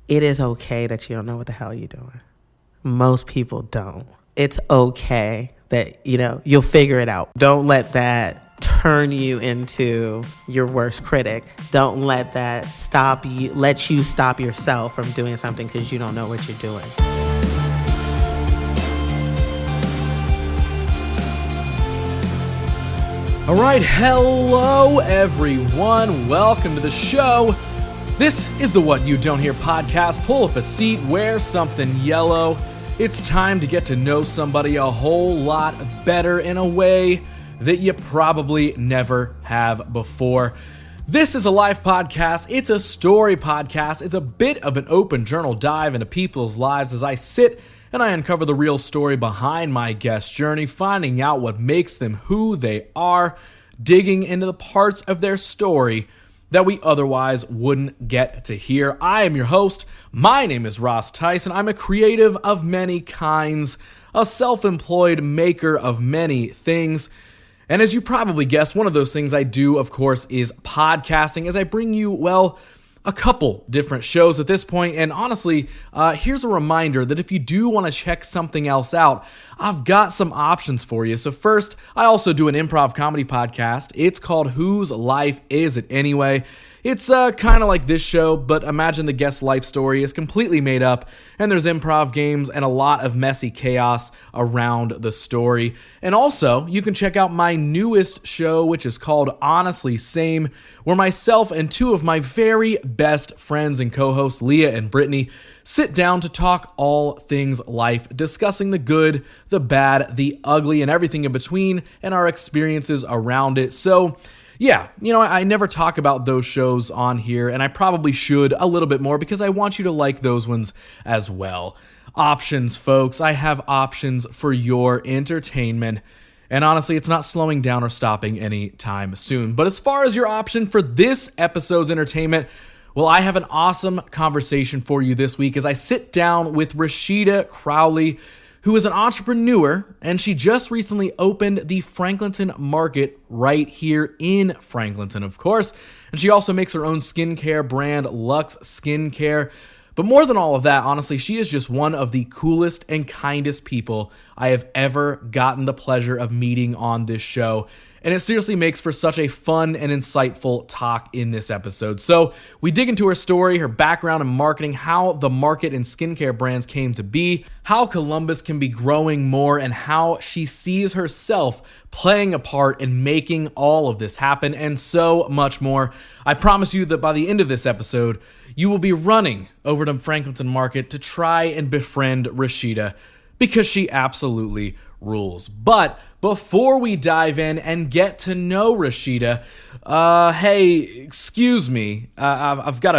it is okay that you don't know what the hell you're doing. Most people don't. It's okay that, you'll figure it out. Don't let that turn you into your worst critic. Don't let that let you stop yourself from doing something because you don't know what you're doing. All right, hello everyone. Welcome to the show. This is the What You Don't Hear podcast. Pull up a seat, wear something yellow. It's time to get to know somebody a whole lot better in a way that you probably never have before. This is a live podcast. It's a story podcast. It's a bit of an open journal dive into people's lives as I sit and I uncover the real story behind my guest's journey, finding out what makes them who they are, digging into the parts of their story that we otherwise wouldn't get to hear. I am your host. My name is Ross Tyson. I'm a creative of many kinds, a self-employed maker of many things. And as you probably guessed, one of those things I do, of course, is podcasting as I bring you, a couple different shows at this point. And honestly, here's a reminder that if you do want to check something else out, I've got some options for you. So first, I also do an improv comedy podcast. It's called Whose Life Is It Anyway? It's kind of like this show, but imagine the guest's life story is completely made up, and there's improv games and a lot of messy chaos around the story. And also, you can check out my newest show, which is called Honestly Same, where myself and two of my very best friends and co-hosts, Leah and Brittany, sit down to talk all things life, discussing the good, the bad, the ugly, and everything in between, and our experiences around it. So, yeah, I never talk about those shows on here, and I probably should a little bit more because I want you to like those ones as well. Options, folks. I have options for your entertainment. And honestly, it's not slowing down or stopping anytime soon. But as far as your option for this episode's entertainment, I have an awesome conversation for you this week as I sit down with Rasheedah Crawley, who is an entrepreneur, and she just recently opened the Franklinton market right here in Franklinton, of course. And she also makes her own skincare brand, Luxe Skincare. But more than all of that, honestly, she is just one of the coolest and kindest people I have ever gotten the pleasure of meeting on this show. And it seriously makes for such a fun and insightful talk in this episode. So we dig into her story, her background in marketing, how the market and skincare brands came to be, how Columbus can be growing more, and how she sees herself playing a part in making all of this happen, and so much more. I promise you that by the end of this episode, you will be running over to Franklinton Market to try and befriend Rasheedah, because she absolutely rules. But before we dive in and get to know Rasheedah, hey, excuse me, I've got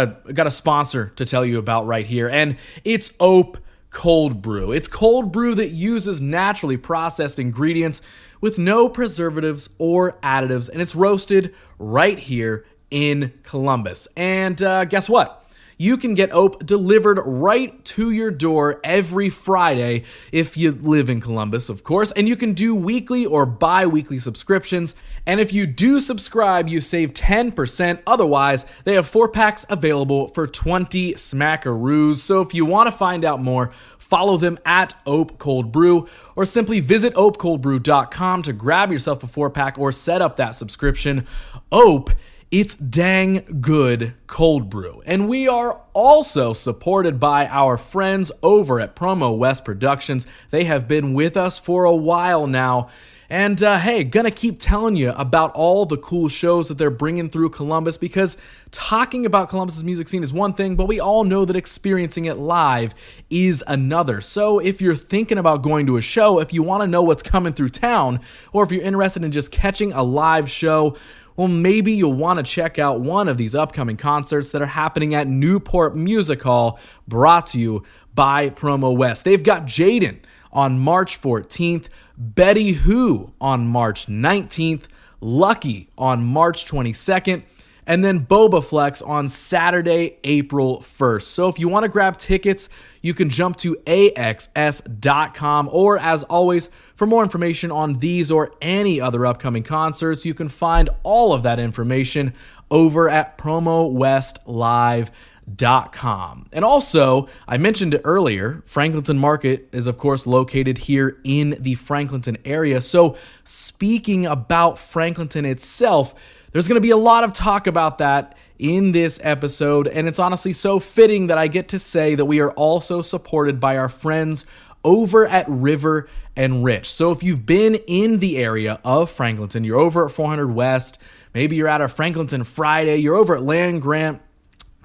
a sponsor to tell you about right here, and it's Ope Cold Brew. It's cold brew that uses naturally processed ingredients with no preservatives or additives, and it's roasted right here in Columbus. And guess what? You can get Ope delivered right to your door every Friday if you live in Columbus, of course, and you can do weekly or bi-weekly subscriptions. And if you do subscribe, you save 10%. Otherwise, they have 4-packs available for 20 smackaroos. So if you want to find out more, follow them at Ope Cold Brew, or simply visit opecoldbrew.com to grab yourself a 4-pack or set up that subscription. Ope, it's dang good cold brew. And we are also supported by our friends over at PromoWest Productions. They have been with us for a while now. And hey, gonna keep telling you about all the cool shows that they're bringing through Columbus, because talking about Columbus's music scene is one thing, but we all know that experiencing it live is another. So if you're thinking about going to a show, if you want to know what's coming through town, or if you're interested in just catching a live show, maybe you'll want to check out one of these upcoming concerts that are happening at Newport Music Hall, brought to you by PromoWest. They've got Jaden on March 14th, Betty Who on March 19th, Lucky on March 22nd, and then Boba Flex on Saturday, April 1st. So if you want to grab tickets, you can jump to axs.com, or as always, for more information on these or any other upcoming concerts, you can find all of that information over at promowestlive.com. franklinton.com. And also, I mentioned it earlier, Franklinton Market is, of course, located here in the Franklinton area. So speaking about Franklinton itself, there's going to be a lot of talk about that in this episode, and it's honestly so fitting that I get to say that we are also supported by our friends over at River and Rich. So if you've been in the area of Franklinton, you're over at 400 West, maybe you're at a Franklinton Friday, you're over at Land Grant,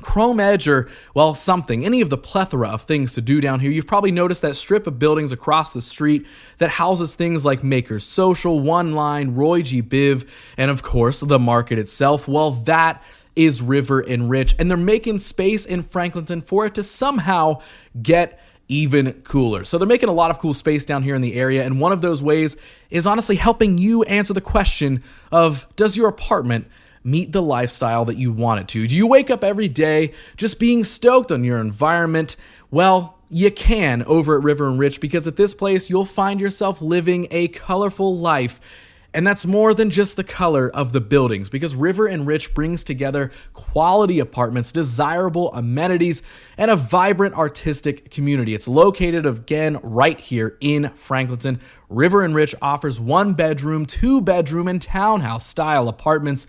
Chrome Edge, or, well, something, any of the plethora of things to do down here, you've probably noticed that strip of buildings across the street that houses things like Maker's Social, One Line, Roy G. Biv, and of course, the market itself. Well, that is River and Rich, and they're making space in Franklinton for it to somehow get even cooler. So they're making a lot of cool space down here in the area, and one of those ways is honestly helping you answer the question of, does your apartment meet the lifestyle that you want it to? Do you wake up every day just being stoked on your environment? Well, you can over at River and Rich, because at this place you'll find yourself living a colorful life. And that's more than just the color of the buildings, because River and Rich brings together quality apartments, desirable amenities, and a vibrant artistic community. It's located, again, right here in Franklinton. River and Rich offers 1-bedroom, 2-bedroom, and townhouse-style apartments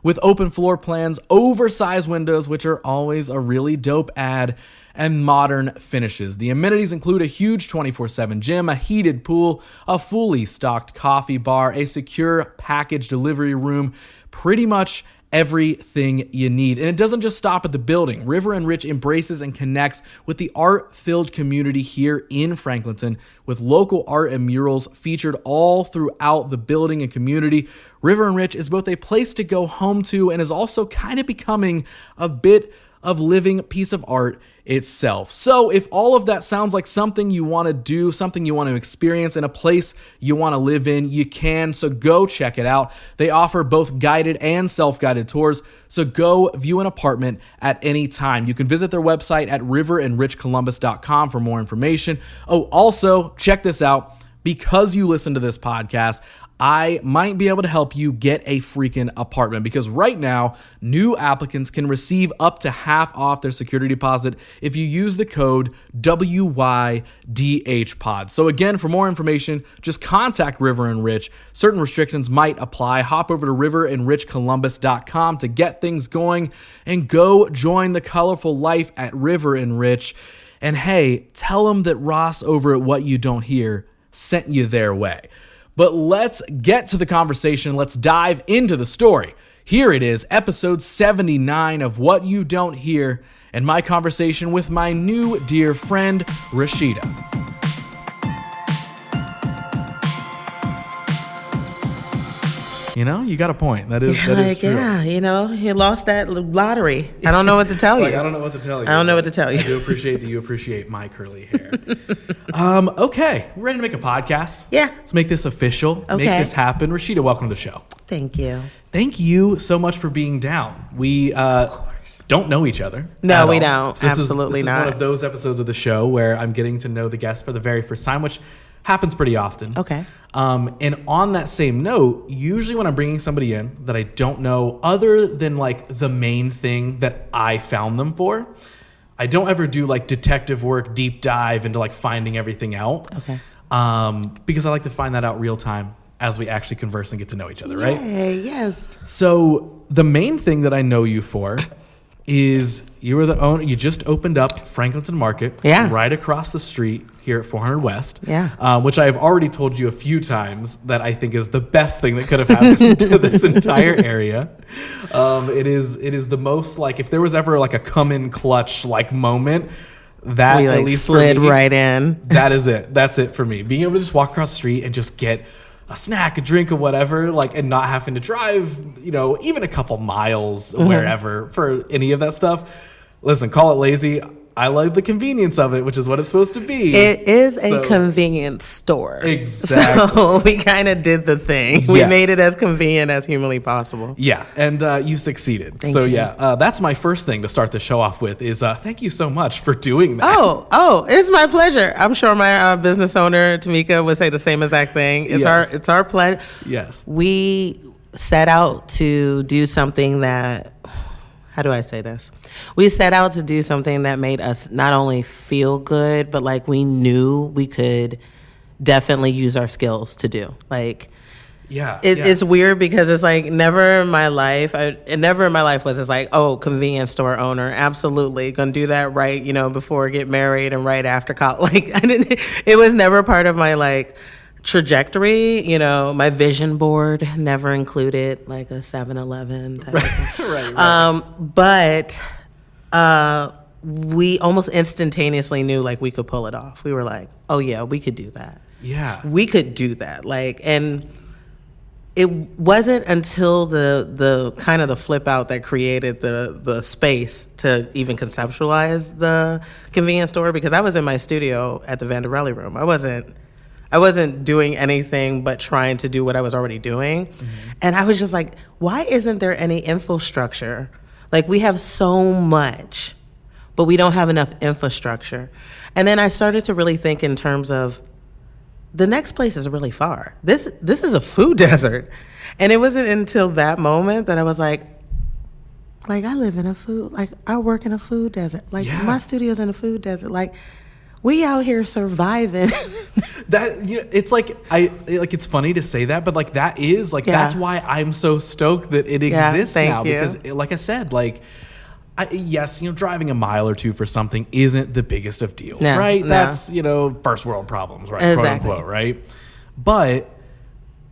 with open floor plans, oversized windows, which are always a really dope ad, and modern finishes. The amenities include a huge 24/7 gym, a heated pool, a fully stocked coffee bar, a secure package delivery room, pretty much everything you need. And it doesn't just stop at the building. River and Rich embraces and connects with the art-filled community here in Franklinton, with local art and murals featured all throughout the building and community. River and Rich is both a place to go home to and is also kind of becoming a bit of living piece of art itself. So if all of that sounds like something you want to do, something you want to experience, in a place you want to live in, you can. So go check it out. They offer both guided and self-guided tours. So go view an apartment at any time. You can visit their website at riverandrichcolumbus.com for more information. Oh, also check this out. Because you listen to this podcast, I might be able to help you get a freaking apartment, because right now, new applicants can receive up to half off their security deposit if you use the code WYDHPOD. So again, for more information, just contact River and Rich. Certain restrictions might apply. Hop over to riverandrichcolumbus.com to get things going and go join the colorful life at River and Rich. And hey, tell them that Ross over at What You Don't Hear sent you their way. But let's get to the conversation. Let's dive into the story. Here it is, episode 79 of What You Don't Hear, and my conversation with my new dear friend, Rasheedah. You know, you got a point. That is true. Yeah, you know, you lost that lottery. I don't know what to tell you. I don't know what to tell you. I don't know what to tell you. I do appreciate that you appreciate my curly hair. Okay, we're ready to make a podcast. Yeah. Let's make this official. Okay. Make this happen. Rasheedah, welcome to the show. Thank you. Thank you so much for being down. We don't know each other. No, we don't. So this Absolutely is not. one of those episodes of the show where I'm getting to know the guest for the very first time, which happens pretty often. Okay. And on that same note, usually when I'm bringing somebody in that I don't know, other than like the main thing that I found them for, I don't ever do like detective work, deep dive into like finding everything out. Okay. Because I like to find that out real time as we actually converse and get to know each other, right? Yes. So the main thing that I know you for is you were the owner. You just opened up Franklinton Market, right across the street here at 400 West, which I have already told you a few times that I think is the best thing that could have happened to this entire area. It is the most, like, if there was ever like a come in clutch like moment, that we, like, at least slid for me, right in. That is it. That's it for me. Being able to just walk across the street and just get a snack, a drink, or whatever, like, and not having to drive, you know, even a couple miles wherever for any of that stuff. Listen, call it lazy. I like the convenience of it, which is what it's supposed to be. It is a convenience store. Exactly. So we kind of did the thing. We made it as convenient as humanly possible. Yeah, and you succeeded. Thank you. That's my first thing to start the show off with is thank you so much for doing that. Oh, it's my pleasure. I'm sure my business owner, Tamika, would say the same exact thing. It's our pleasure. Yes. We set out to do something that how do I say this? We set out to do something that made us not only feel good, but like we knew we could definitely use our skills to do. Like, it's weird because it's like never in my life was it's like, oh, convenience store owner, absolutely gonna do that right, before I get married and right after college. Like it was never part of my like trajectory, my vision board never included like a 7-Eleven. Right. But we almost instantaneously knew like we could pull it off. We were like, oh yeah, we could do that. Yeah. We could do that. Like, and it wasn't until the kind of the flip out that created the space to even conceptualize the convenience store, because I was in my studio at the Vanderelli Room. I wasn't doing anything but trying to do what I was already doing. Mm-hmm. And I was just like, why isn't there any infrastructure? Like, we have so much, but we don't have enough infrastructure. And then I started to really think in terms of, the next place is really far. This is a food desert. And it wasn't until that moment that I was like I live in I work in a food desert. Like, my studio's in a food desert. Like, we out here surviving. That, it's like, it's funny to say that, but like that is like, that's why I'm so stoked that it exists now. Because like I said, like, yes, driving a mile or two for something isn't the biggest of deals, right? No. That's, first world problems, right? Exactly. Quote unquote, right? But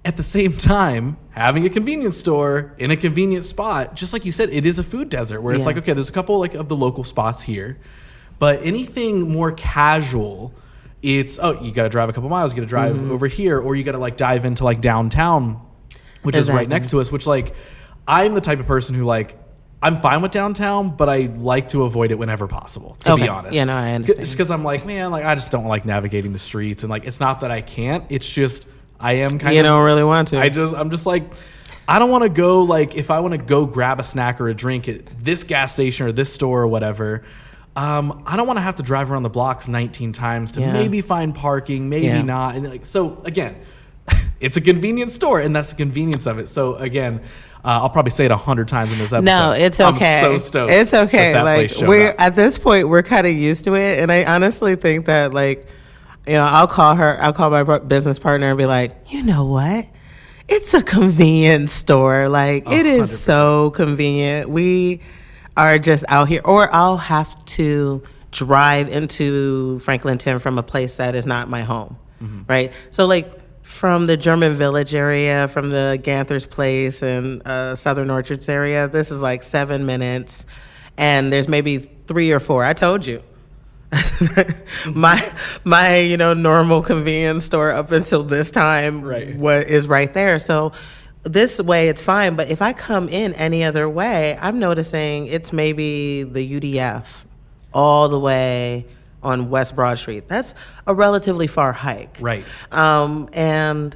at the same time, having a convenience store in a convenient spot, just like you said, it is a food desert where it's like, okay, there's a couple like of the local spots here, but anything more casual, it's, you got to drive a couple miles, you got to drive over here, or you got to like dive into like downtown, which is right next to us, which like, I'm the type of person who like, I'm fine with downtown, but I like to avoid it whenever possible, to be honest. Yeah, no, I understand. Just because I'm like, man, like I just don't like navigating the streets. And like, it's not that I can't. It's just, I am kind of... You don't really want to. I'm just like, I don't want to go, like, if I want to go grab a snack or a drink at this gas station or this store or whatever, I don't want to have to drive around the blocks 19 times to maybe find parking, maybe not. And like, so again, it's a convenience store, and that's the convenience of it. So again... I'll probably say it 100 times in this episode. No, it's okay. I'm so stoked. It's okay. Like, at this point, we're kind of used to it. And I honestly think that, like, I'll call my business partner and be like, you know what? It's a convenience store. Like, 100%. It is so convenient. We are just out here. Or I'll have to drive into Franklinton from a place that is not my home. Mm-hmm. Right? So, like, from the German Village area, from the Ganther's Place and Southern Orchards area, this is like 7 minutes, and there's maybe 3 or 4. I told you, my normal convenience store up until this time is right there. So this way it's fine. But if I come in any other way, I'm noticing it's maybe the UDF all the way on West Broad Street. That's a relatively far hike. Right. And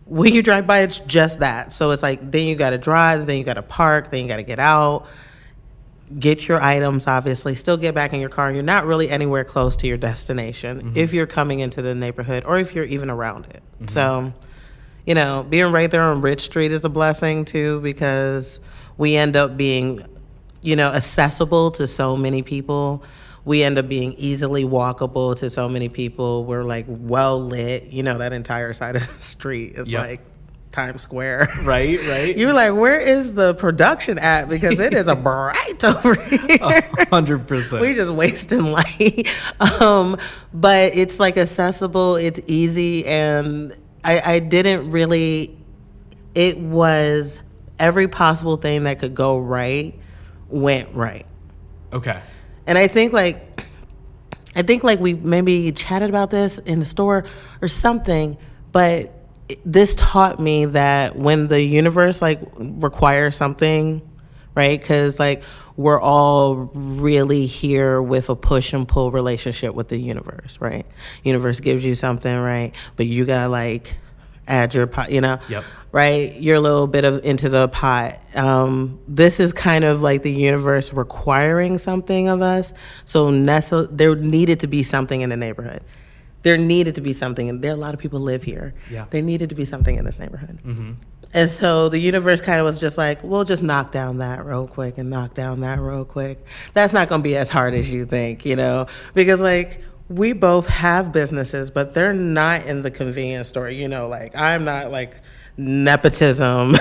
when you drive by, it's just that. So it's like, then you got to drive, then you got to park, then you got to get out, get your items, obviously, still get back in your car. You're not really anywhere close to your destination if you're coming into the neighborhood or if you're even around it. Mm-hmm. So, being right there on Rich Street is a blessing too, because we end up being, accessible to so many people. We end up being easily walkable to so many people. We're like well lit. That entire side of the street is like Times Square. Right. You're like, where is the production at? Because it is a bright over here. 100%. We just wasting light. But it's like accessible. It's easy. And I didn't really, it was every possible thing that could go right went right. Okay. And I think like we maybe chatted about this in the store or something, but this taught me that when the universe like requires something, right? Because like we're all really here with a push and pull relationship with the universe, right? Universe gives you something, right? But you gotta like add your pot, Yep. Right? Your little bit of into the pot. This is kind of like the universe requiring something of us. So there needed to be something in the neighborhood. There needed to be something, and there are a lot of people live here. Yeah. There needed to be something in this neighborhood. Mm-hmm. And so the universe kind of was just like, we'll just knock down that real quick and knock down that real quick. That's not going to be as hard as you think, because like we both have businesses, but they're not in the convenience store. Like I'm not like nepotism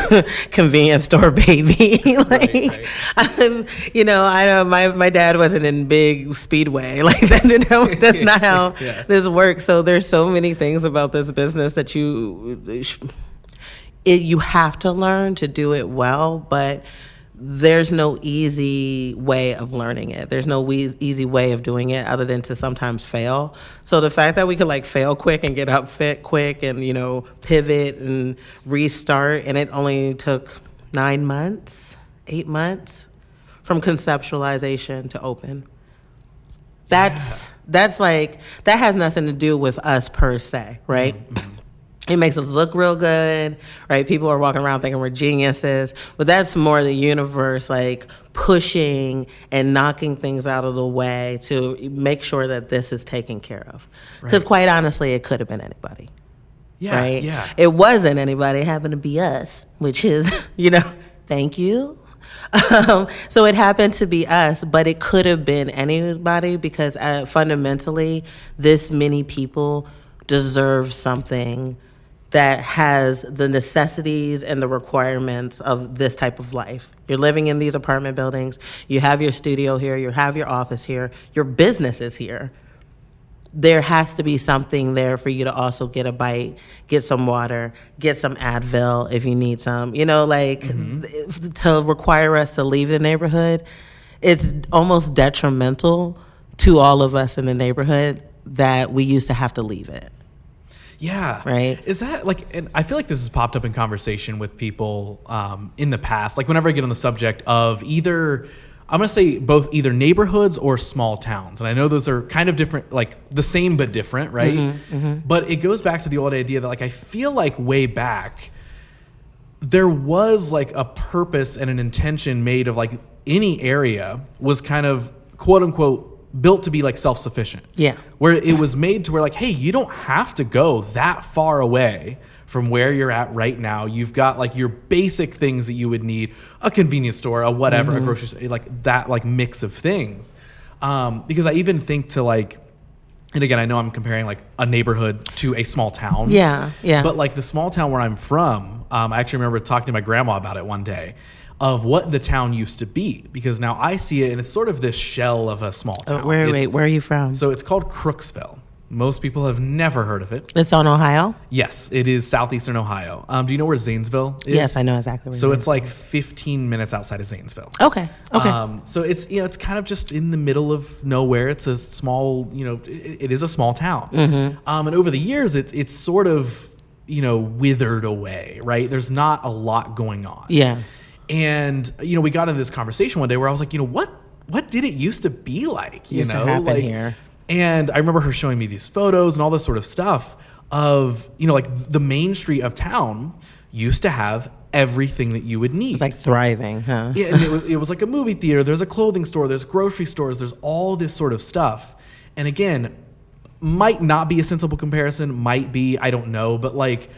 convenience store baby. Like I'm, I know my dad wasn't in big Speedway. Like that's not how this works. So there's so many things about this business that you have to learn to do it well, but there's no easy way of learning it. There's no easy way of doing it other than to sometimes fail. So the fact that we could like fail quick and get up fit quick and, pivot and restart, and it only took 8 months from conceptualization to open. That's like, that has nothing to do with us per se, right? Mm-hmm. It makes us look real good, right? People are walking around thinking we're geniuses, but that's more the universe like pushing and knocking things out of the way to make sure that this is taken care of. Because quite honestly, it could have been anybody. Yeah, right? Yeah. It wasn't anybody. It happened to be us, which is, thank you. So it happened to be us, but it could have been anybody because fundamentally, this many people deserve something that has the necessities and the requirements of this type of life. You're living in these apartment buildings. You have your studio here. You have your office here. Your business is here. There has to be something there for you to also get a bite, get some water, get some Advil if you need some. To require us to leave the neighborhood, it's almost detrimental to all of us in the neighborhood that we used to have to leave it. Yeah. Right. Is that like, and I feel like this has popped up in conversation with people in the past, like whenever I get on the subject of either, I'm going to say both either neighborhoods or small towns. And I know those are kind of different, like the same but different, right? Mm-hmm, mm-hmm. But it goes back to the old idea that like, I feel like way back, there was like a purpose and an intention made of like any area was kind of quote unquote built to be like self-sufficient. Yeah. Where it was made to where like, hey, you don't have to go that far away from where you're at right now. You've got like your basic things that you would need, a convenience store, a whatever, a grocery store, like that like mix of things. Because I even think to like, and again, I know I'm comparing like a neighborhood to a small town. Yeah, yeah. But like the small town where I'm from, I actually remember talking to my grandma about it one day, of what the town used to be, because now I see it and it's sort of this shell of a small town. Where are you from? So it's called Crooksville. Most people have never heard of it. It's on Ohio? Yes, it is southeastern Ohio. Do you know where Zanesville is? Yes, I know exactly where. So it's like 15 minutes outside of Zanesville. Okay. So it's it's kind of just in the middle of nowhere. It's a small, it is a small town. Mm-hmm. And over the years, it's sort of withered away. Right? There's not a lot going on. Yeah. And, we got into this conversation one day where I was like, what did it used to be like? Used to happen here. And I remember her showing me these photos and all this sort of stuff of, like the main street of town used to have everything that you would need. It's like thriving, huh? Yeah, and it was like a movie theater. There's a clothing store. There's grocery stores. There's all this sort of stuff. And again, might not be a sensible comparison. Might be, I don't know. But like,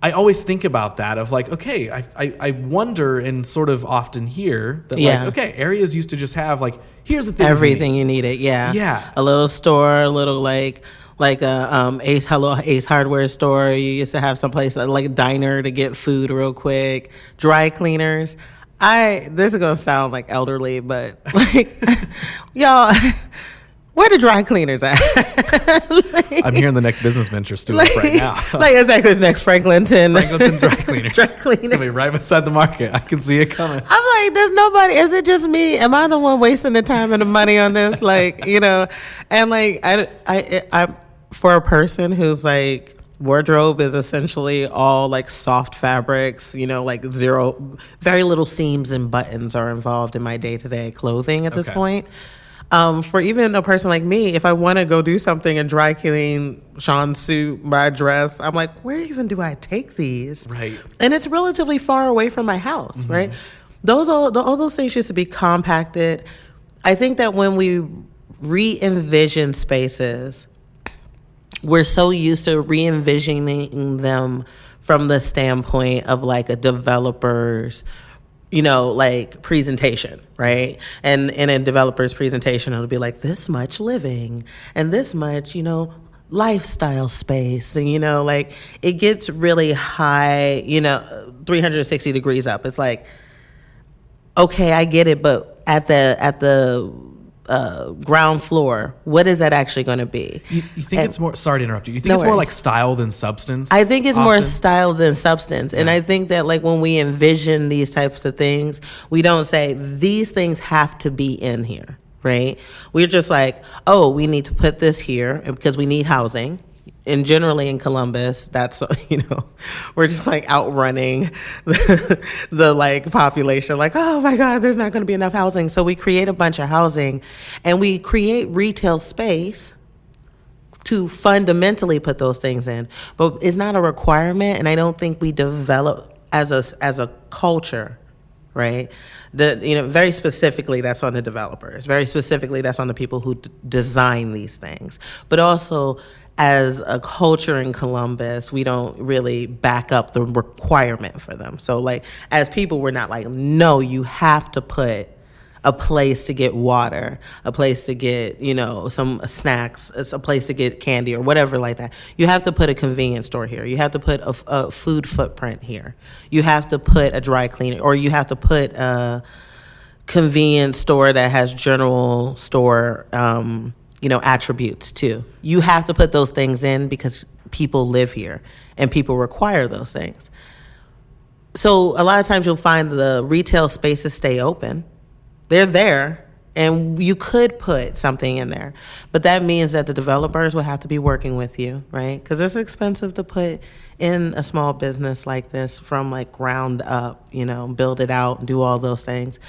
I always think about that of like, okay, I wonder and sort of often hear that like, okay, areas used to just have like, here's the thing. Everything you needed. Yeah. Yeah. A little store, a little like a Ace Hardware store. You used to have someplace like a diner to get food real quick. Dry cleaners. This is going to sound like elderly, but like, y'all, where the dry cleaners at? I'm hearing the next business venture stood up right now. Exactly, the next Franklinton dry cleaners. It's going to be right beside the market. I can see it coming. I'm like, there's nobody. Is it just me? Am I the one wasting the time and the money on this? And like, I for a person who's like, wardrobe is essentially all like soft fabrics, like very little seams and buttons are involved in my day-to-day clothing at this point. For even a person like me, if I want to go do something and dry clean Sean's suit, my dress, I'm like, where even do I take these? Right. And it's relatively far away from my house, right? All those things used to be compacted. I think that when we re-envision spaces, we're so used to re-envisioning them from the standpoint of like a developer's, like presentation, right? And in a developer's presentation, it'll be like this much living and this much, lifestyle space. And, like it gets really high, 360 degrees up. It's like, okay, I get it, but at the ground floor, what is that actually going to be? You think it's more, sorry to interrupt you, you think it's more like style than substance? I think it's more style than substance. And I think that like when we envision these types of things, we don't say these things have to be in here, right? We're just like, oh, we need to put this here because we need housing. And generally in Columbus, that's, we're just like outrunning the like population. Like, oh my God, there's not going to be enough housing. So we create a bunch of housing and we create retail space to fundamentally put those things in. But it's not a requirement. And I don't think we develop as a culture, right? Very specifically, that's on the developers. Very specifically, that's on the people who design these things. But also, as a culture in Columbus, we don't really back up the requirement for them. So like as people, we're not like, no, you have to put a place to get water, a place to get, some snacks, a place to get candy or whatever like that. You have to put a convenience store here. You have to put a food footprint here. You have to put a dry cleaner, or you have to put a convenience store that has general store, attributes too. You have to put those things in because people live here and people require those things. So a lot of times you'll find the retail spaces stay open. They're there and you could put something in there, but that means that the developers will have to be working with you, right? Because it's expensive to put in a small business like this from like ground up, build it out and do all those things.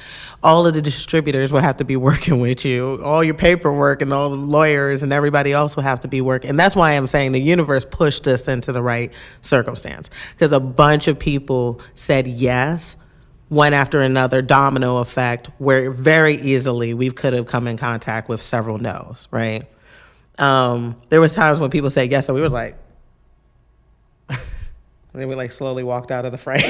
All of the distributors will have to be working with you. All your paperwork and all the lawyers and everybody else will have to be working. And that's why I'm saying the universe pushed us into the right circumstance, because a bunch of people said yes, one after another, domino effect, where very easily we could have come in contact with several no's, right? There was times when people said yes and we were like, and then we like slowly walked out of the frame.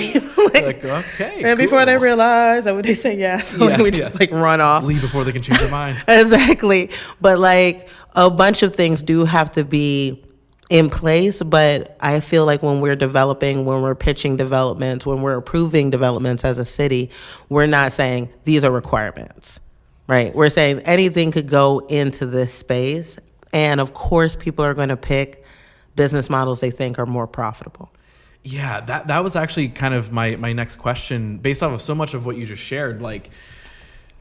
Okay. And before they realized that when they say yes, we just like run off. Leave before they can change their mind. Exactly. But like a bunch of things do have to be in place. But I feel like when we're developing, when we're pitching developments, when we're approving developments as a city, we're not saying these are requirements, right? We're saying anything could go into this space. And of course, people are going to pick business models they think are more profitable. Yeah, that was actually kind of my next question based off of so much of what you just shared. Like,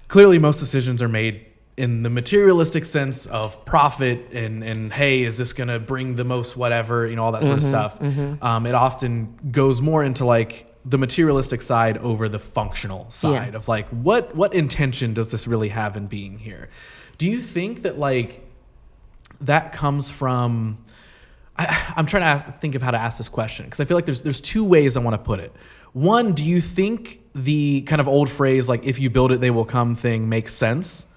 clearly most decisions are made in the materialistic sense of profit and hey, is this going to bring the most whatever, all that sort of stuff. Mm-hmm. It often goes more into like the materialistic side over the functional side of like, what intention does this really have in being here? Do you think that like that comes from... I'm trying to think of how to ask this question because I feel like there's two ways I want to put it. One, do you think the kind of old phrase like if you build it they will come thing makes sense?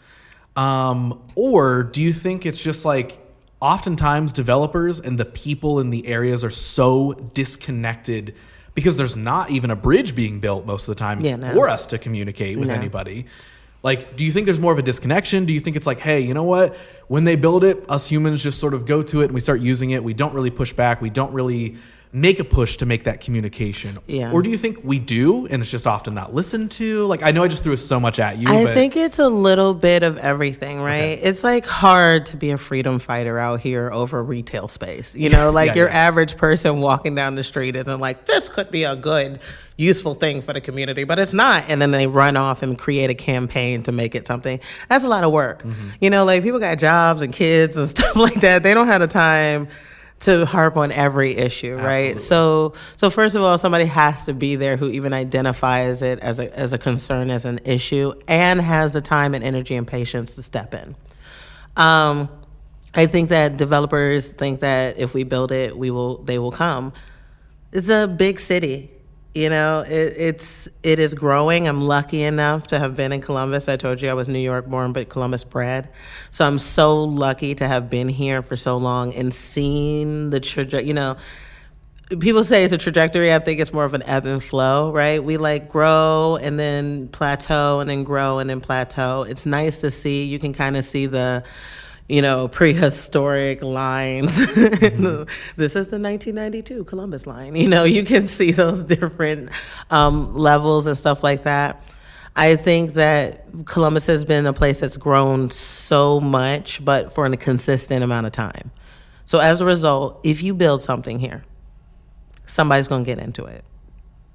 Or do you think it's just like oftentimes developers and the people in the areas are so disconnected because there's not even a bridge being built most of the time for us to communicate with anybody? Like, do you think there's more of a disconnection? Do you think it's like, hey, you know what? When they build it, us humans just sort of go to it and we start using it. We don't really push back. We don't really make a push to make that communication. Yeah. Or do you think we do and it's just often not listened to? Like, I know I just threw so much at you. I think it's a little bit of everything, right? Okay. It's like hard to be a freedom fighter out here over retail space. Your average person walking down the street isn't like, this could be a good, useful thing for the community, but it's not. And then they run off and create a campaign to make it something. That's a lot of work. Mm-hmm. People got jobs and kids and stuff like that. They don't have the time to harp on every issue, right? Absolutely. So first of all, somebody has to be there who even identifies it as a concern, as an issue, and has the time and energy and patience to step in. I think that developers think that if we build it, they will come. It's a big city. It is growing. I'm lucky enough to have been in Columbus. I told you I was New York born, but Columbus bred. So I'm so lucky to have been here for so long and seen the trajectory. people say it's a trajectory. I think it's more of an ebb and flow, right? We like grow and then plateau and then grow and then plateau. It's nice to see. You can kind of see the, prehistoric lines. Mm-hmm. This is the 1992 Columbus line. You can see those different levels and stuff like that. I think that Columbus has been a place that's grown so much, but for a consistent amount of time. So as a result, if you build something here, somebody's going to get into it.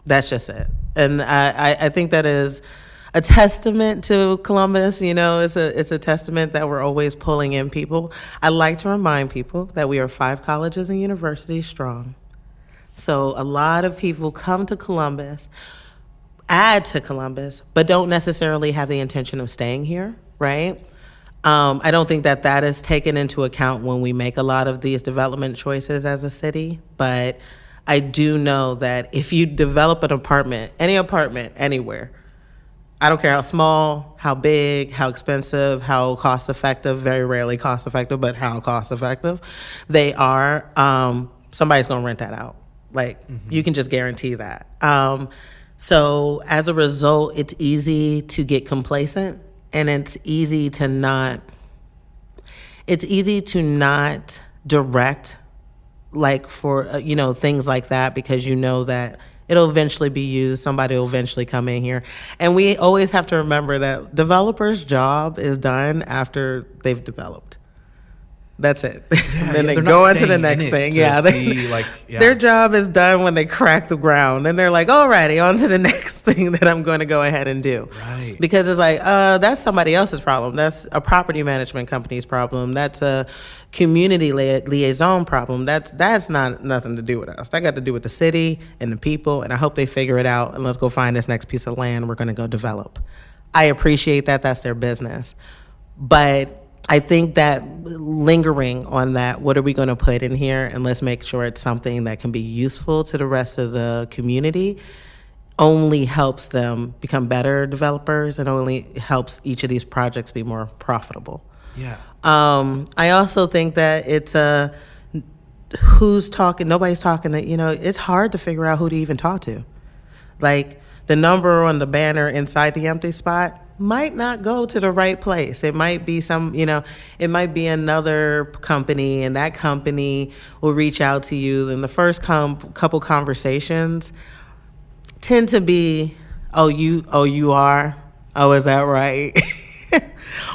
That's just it. And I think that is a testament to Columbus. It's a testament that we're always pulling in people. I like to remind people that we are 5 colleges and universities strong. So a lot of people come to Columbus, add to Columbus, but don't necessarily have the intention of staying here, right? I don't think that is taken into account when we make a lot of these development choices as a city, but I do know that if you develop an apartment, anywhere, I don't care how small, how big, how expensive, how cost effective, very rarely cost effective, but how cost effective they are, somebody's going to rent that out. You can just guarantee that. So as a result, it's easy to get complacent, and it's easy to not direct for things like that, because that it'll eventually be used. Somebody will eventually come in here. And we always have to remember that developers' job is done after they've developed. That's it. Yeah, then they go on to the next thing. Their job is done when they crack the ground. Then they're like, alrighty, on to the next thing that I'm going to go ahead and do. Right. Because it's that's somebody else's problem. That's a property management company's problem. That's a community liaison problem. That's not nothing to do with us. That got to do with the city and the people. And I hope they figure it out. And let's go find this next piece of land we're going to go develop. I appreciate that. That's their business. But I think that lingering on that, what are we going to put in here, and let's make sure it's something that can be useful to the rest of the community, only helps them become better developers and only helps each of these projects be more profitable. Yeah. I also think that it's who's talking, nobody's talking to, it's hard to figure out who to even talk to. The number on the banner inside the empty spot might not go to the right place. It might be it might be another company, and that company will reach out to you. And the first couple conversations tend to be, you are? Oh, is that right?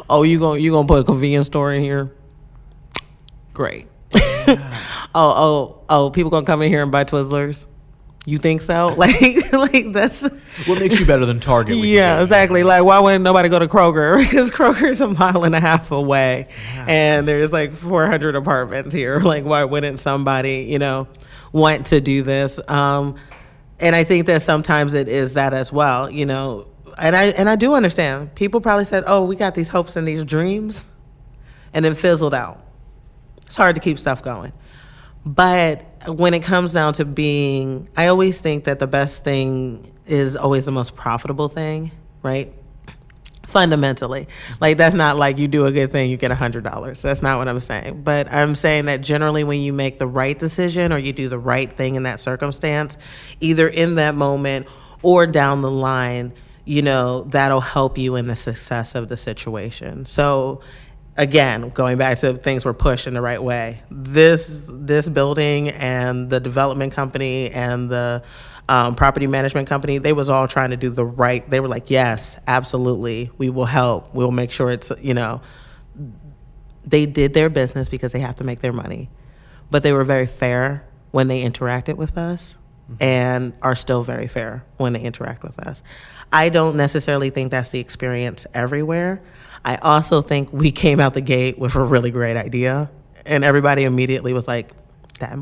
Oh, you gonna put a convenience store in here? Great. Yeah. Oh, people gonna come in here and buy Twizzlers? You think so? That's what makes you better than Target. Yeah, exactly. Why wouldn't nobody go to Kroger? Because Kroger's a mile and a half away, and there's 400 apartments here. Why wouldn't somebody, want to do this? And I think that sometimes it is that as well, And I do understand. People probably said, "Oh, we got these hopes and these dreams," and then fizzled out. It's hard to keep stuff going. But when it comes down to I always think that the best thing is always the most profitable thing, right? Fundamentally. That's not you do a good thing, you get $100. That's not what I'm saying. But I'm saying that generally when you make the right decision or you do the right thing in that circumstance, either in that moment or down the line, that'll help you in the success of the situation. So again, going back to things were pushed in the right way. This building and the development company and the property management company, they was all trying to do the right. They were like, yes, absolutely, we will help. We'll make sure it's, they did their business because they have to make their money. But they were very fair when they interacted with us, and are still very fair when they interact with us. I don't necessarily think that's the experience everywhere. I also think we came out the gate with a really great idea, and everybody immediately was like, that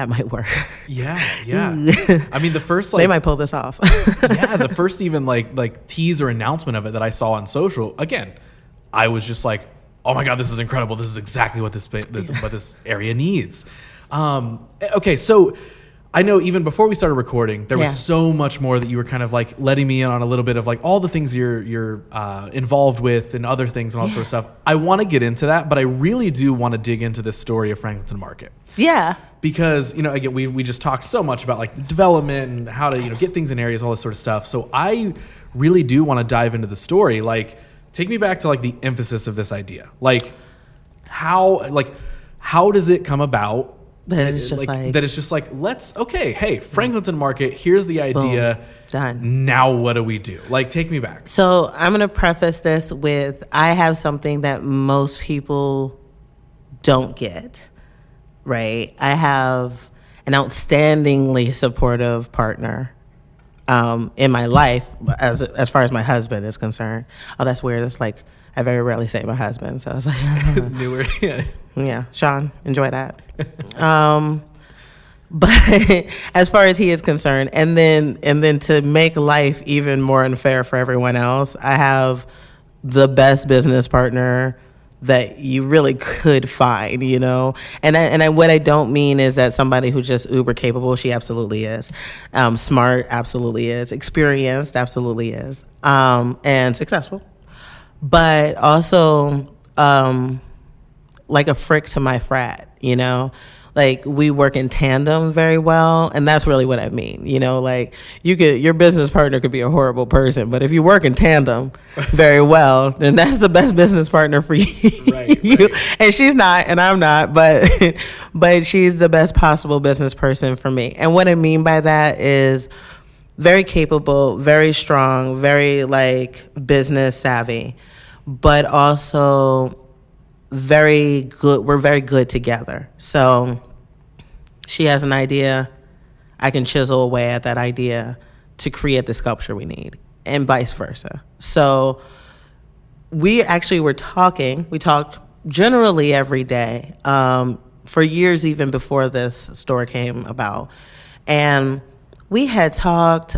might work. Yeah. I mean, the first they might pull this off. Yeah, the first even tease or announcement of it that I saw on social, again, I was just like, oh my God, this is incredible. This is exactly what this area needs. Okay, so I know even before we started recording, there was so much more that you were kind of like letting me in on a little bit of like all the things you're involved with and other things and all sort of stuff. I want to get into that, but I really do want to dig into this story of Franklinton Market. Yeah. Because, again, we just talked so much about like the development and how to, get things in areas, all this sort of stuff. So I really do want to dive into the story. Like, take me back to like the emphasis of this idea. Like, how does it come about? That it's just like, hey, Franklinton Market, here's the idea. Boom, done. Now what do we do? Like, take me back. So I'm going to preface this with, I have something that most people don't get, right? I have an outstandingly supportive partner in my life as far as my husband is concerned. Oh, that's weird. It's like, I very rarely say my husband, so I was like, newer, yeah, Sean, enjoy that. But as far as he is concerned, and then to make life even more unfair for everyone else, I have the best business partner that you really could find, And what I don't mean is that somebody who's just uber capable. She absolutely is. Smart, absolutely is. Experienced, absolutely is. And successful. But also, like a frick to my frat, Like, we work in tandem very well, and that's really what I mean. Like, your business partner could be a horrible person, but if you work in tandem very well, then that's the best business partner for you. Right. And she's not, and I'm not, but she's the best possible business person for me. And what I mean by that is very capable, very strong, very like business savvy, but also very good. We're very good together. So she has an idea, I can chisel away at that idea to create the sculpture we need, and vice versa. So we actually were talking. We talked generally every day for years, even before this store came about. And we had talked,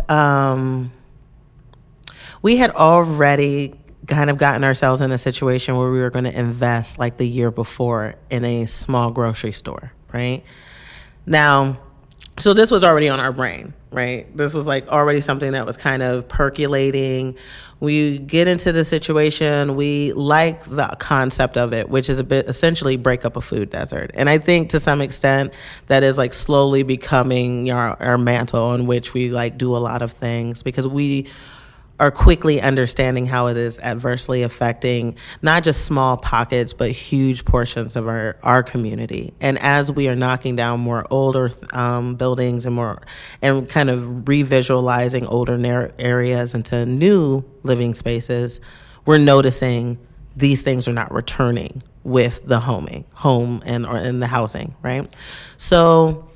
we had already kind of gotten ourselves in a situation where we were going to invest like the year before in a small grocery store, right? Now, so this was already on our brain, right? This was like already something that was kind of percolating. We get into the situation, we like the concept of it, which is a bit essentially break up a food desert. And I think to some extent that is like slowly becoming our mantle on which we like do a lot of things, because we are quickly understanding how it is adversely affecting not just small pockets, but huge portions of our community. And as we are knocking down more older buildings and kind of revisualizing older areas into new living spaces, we're noticing these things are not returning with the home or in the housing, right? So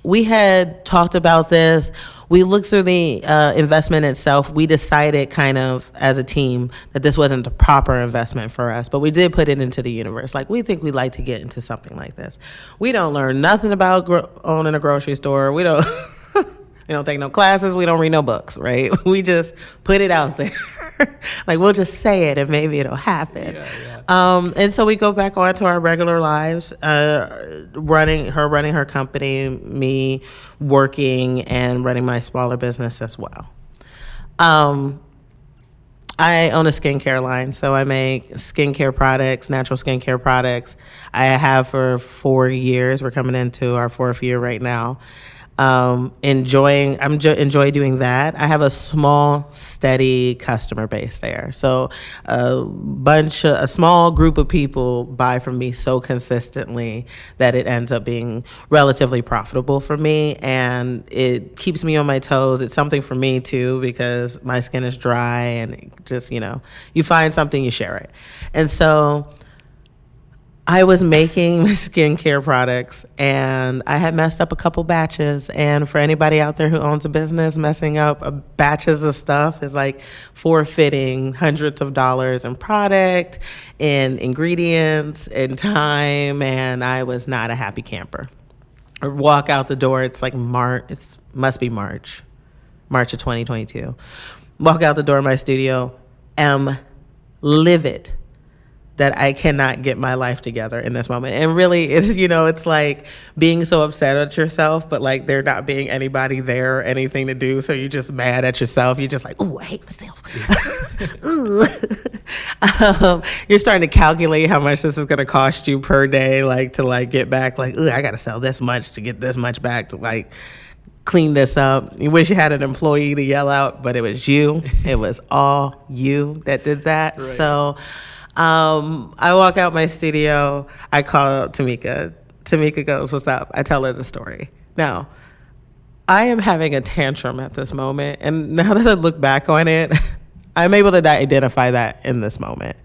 we had talked about this. We looked through the investment itself. We decided kind of as a team that this wasn't the proper investment for us, but we did put it into the universe. Like, we think we'd like to get into something like this. We don't learn nothing about owning a grocery store. We don't we don't take no classes. We don't read no books, right? We just put it out there. Like, we'll just say it and maybe it'll happen. Yeah. And so we go back on to our regular lives, running her company, me working and running my smaller business as well. I own a skincare line, so I make skincare products, natural skincare products. I have for 4 years. We're coming into our 4th year right now. Enjoy doing that. I have a small, steady customer base there. So a small group of people buy from me so consistently that it ends up being relatively profitable for me, and it keeps me on my toes. It's something for me too, because my skin is dry, and it just, you find something, you share it. And so I was making skincare products, and I had messed up a couple batches. And for anybody out there who owns a business, messing up batches of stuff is like forfeiting hundreds of dollars in product, in ingredients, in time. And I was not a happy camper. I walk out the door. It's like March. It must be March of 2022. Walk out the door of my studio. Am livid that I cannot get my life together in this moment. And really, it's like being so upset at yourself, but like there not being anybody there or anything to do. So you're just mad at yourself. You're just like, ooh, I hate myself. You're starting to calculate how much this is going to cost you per day, like to like get back, like, ooh, I got to sell this much to get this much back to like clean this up. You wish you had an employee to yell out, but it was you. It was all you that did that. Right. So I walk out my studio. I call Tamika. Tamika goes, what's up? I tell her the story. Now, I am having a tantrum at this moment. And now that I look back on it, I'm able to identify that in this moment.